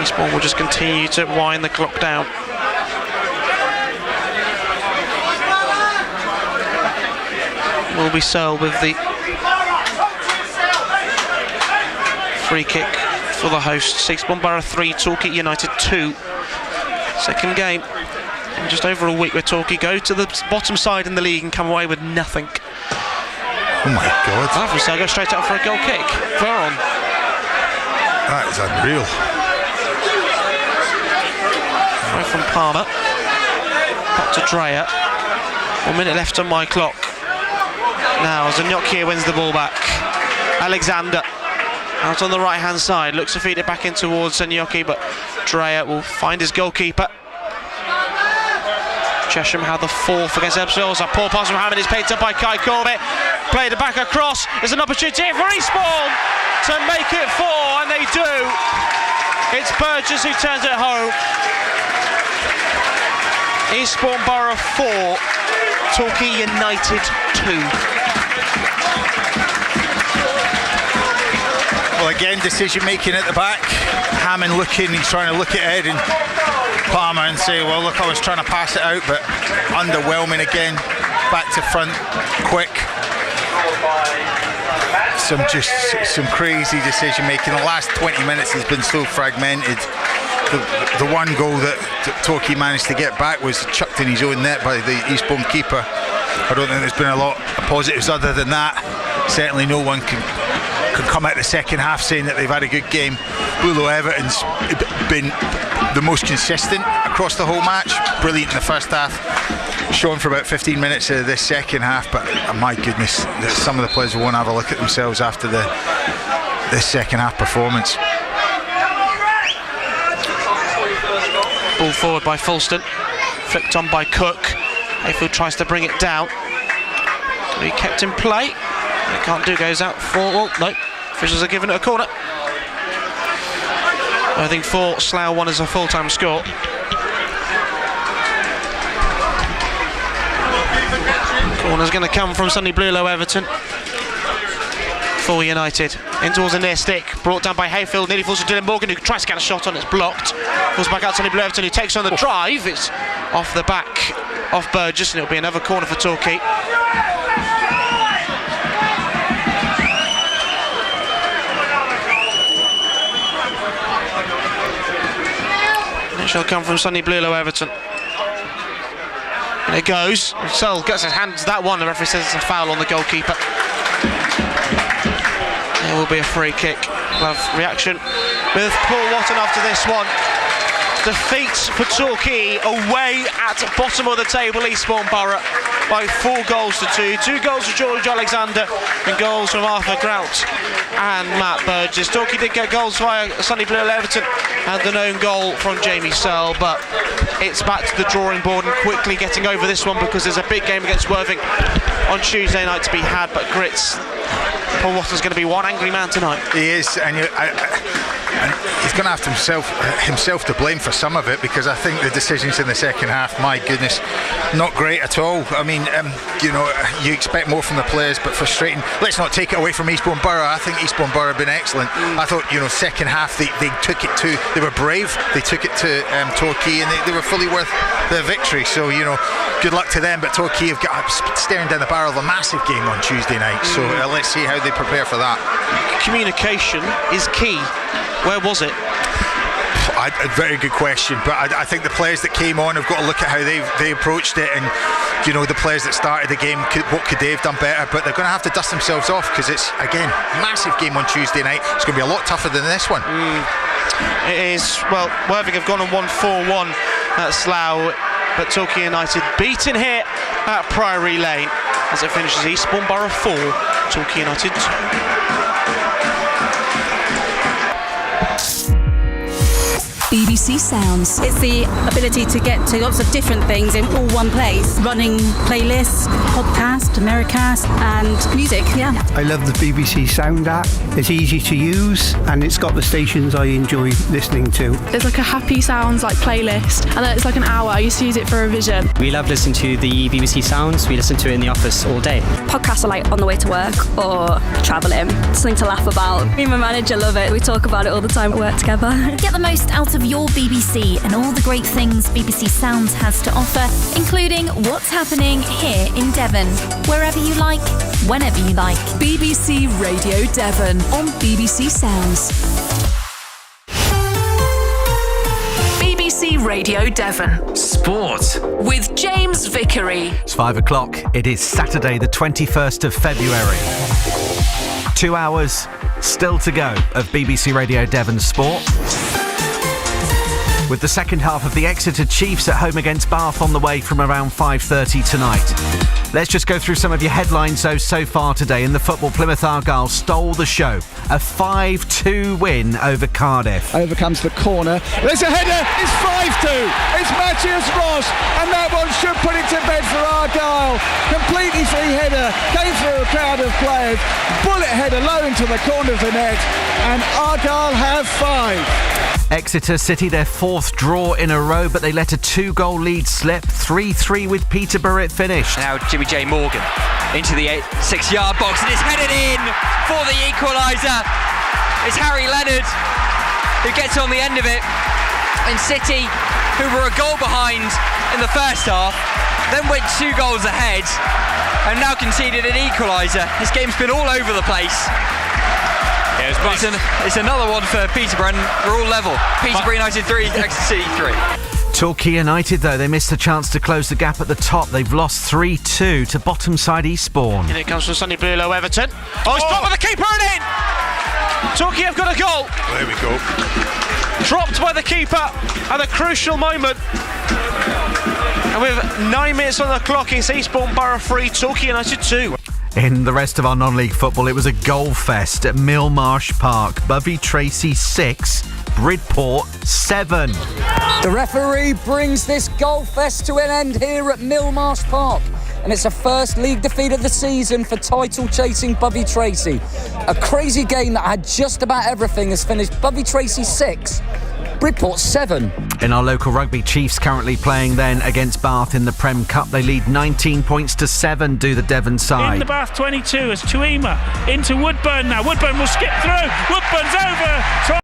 Eastbourne will just continue to wind the clock down. Will be Searle with the free kick for the hosts. Eastbourne Borough 3, Torquay United 2. Second game in just over a week where Torquay go to the bottom side in the league and come away with nothing. Oh my God. That Searle goes straight out for a goal kick. Veron. That is unreal. Right from Palmer. Back to Dreyer. 1 minute left on my clock. Now Zanyokia wins the ball back. Alexander out on the right hand side, looks to feed it back in towards Zanyoki, but Dreyer will find his goalkeeper. Chesham had the 4th against Ebbsfleet. A poor pass from Hammond is picked up by Kai Corbett. Played it back across. There's an opportunity for Eastbourne to make it 4, and they do. It's Burgess who turns it home. Eastbourne Borough 4, Torquay United 2. Well, again, decision making at the back. Hammond looking, he's trying to look ahead, and Palmer and say, well, look, I was trying to pass it out, but underwhelming again. Back to front, quick. Some crazy decision making. The last 20 minutes has been so fragmented. The one goal that Torquay managed to get back was chucked in his own net by the Eastbourne keeper. I don't think there's been a lot of positives other than that. Certainly no one can come out the second half saying that they've had a good game. Blulow Everton's been the most consistent across the whole match. Brilliant in the first half. Shown for about 15 minutes of this second half, but my goodness, some of the players will want to have a look at themselves after this second half performance. Ball forward by Fulston, flicked on by Cook. Hayfield tries to bring it down. He kept in play. They can't do, goes out for, well, no, officials are giving it a corner. I think 4, Slough 1 is a full-time score. Corner's going to come from Sonny Blulow Everton for United. In towards the near stick, brought down by Hayfield, nearly falls to Dylan Morgan, who tries to get a shot on, it's blocked. Falls back out to Sonny Blulow Everton, who takes on the drive. It's off the back of Burgess, and it'll be another corner for Torquay. Shall come from Sonny Blulow, Everton. And it goes. Searle gets his hand to that one. The referee says it's a foul on the goalkeeper. It will be a free kick. Love reaction with Paul Watton after this one. Defeat for Torquay away at bottom of the table, Eastbourne Borough, by 4 goals to 2. 2 goals from George Alexander and goals from Arthur Grout and Matt Burgess. Torquay did get goals via Sonny Blulow Everton and the known goal from Jamie Searle, but it's back to the drawing board and quickly getting over this one because there's a big game against Worthing on Tuesday night to be had. But Grits, Paul Watton's going to be one angry man tonight. He is, and he's going to have himself to blame for some of it, because I think the decisions in the second half, my goodness, not great at all. I mean, you expect more from the players, but frustrating. Let's not take it away from Eastbourne Borough. I think Eastbourne Borough have been excellent. I thought, second half they took it to, they were brave. They took it to Torquay, and they were fully worth the victory. So good luck to them. But Torquay have got staring down the barrel of a massive game on Tuesday night. So let's see how they prepare for that. Communication is key. Where was it? A very good question, but I think the players that came on have got to look at how they approached it, and the players that started the game, what could they have done better? But they're going to have to dust themselves off, because it's, again, massive game on Tuesday night. It's going to be a lot tougher than this one. It is. Well, Worthing have gone and won 4-1 at Slough, but Torquay United beaten here at Priory Lane as it finishes Eastbourne Borough 4, Torquay United 2. BBC Sounds. It's the ability to get to lots of different things in all one place. Running playlists, podcast, Americast and music, yeah. I love the BBC Sound app. It's easy to use and it's got the stations I enjoy listening to. There's like a happy sounds playlist, and then it's like an hour. I used to use it for revision. We love listening to the BBC Sounds. We listen to it in the office all day. Podcasts are on the way to work or travelling. Something to laugh about. Me and my manager love it. We talk about it all the time at work together. Get the most out of your BBC and all the great things BBC Sounds has to offer, including what's happening here in Devon. Wherever you like, whenever you like. BBC Radio Devon on BBC Sounds. BBC Radio Devon. Sport. With James Vickery. It's 5 o'clock. It is Saturday, the 21st of February. 2 hours still to go of BBC Radio Devon Sport, with the second half of the Exeter Chiefs at home against Bath on the way from around 5:30 tonight. Let's just go through some of your headlines, though, so far today. In the football, Plymouth Argyle stole the show. A 5-2 win over Cardiff. Over comes the corner. There's a header. It's 5-2. It's Matthias Ross, and that one should put it to bed for Argyle. Completely free header. Came through a crowd of players. Bullet header low into the corner of the net, and Argyle have 5. Exeter City, their 4th draw in a row, but they let a 2-goal lead slip. 3-3 with Peterborough it finished. Now Jimmy J. Morgan into the 6-yard box, and it's headed in for the equaliser. It's Harry Leonard who gets on the end of it. And City, who were a goal behind in the first half, then went 2 goals ahead and now conceded an equaliser. This game's been all over the place. It's another one for Peterborough, and we're all level. Peterborough United 3, Exeter City 3. Torquay United, though, they missed a chance to close the gap at the top. They've lost 3-2 to bottom side Eastbourne. And it comes from Sonny Blulow Everton. Oh, it's dropped by the keeper and in! Torquay have got a goal. There we go. Dropped by the keeper at a crucial moment. And with 9 minutes on the clock, it's Eastbourne Borough 3, Torquay United 2. In the rest of our non-league football, it was a goal fest at Millmarsh Park. Bovey Tracy 6, Bridport 7. The referee brings this goal fest to an end here at Millmarsh Park, and it's a first league defeat of the season for title-chasing Bovey Tracy. A crazy game that had just about everything has finished Bovey Tracy 6, Bridport 7. In our local rugby, Chiefs currently playing then against Bath in the Prem Cup. They lead 19 points to 7, do the Devon side. In the Bath 22 as Tuima into Woodburn now. Woodburn will skip through. Woodburn's over.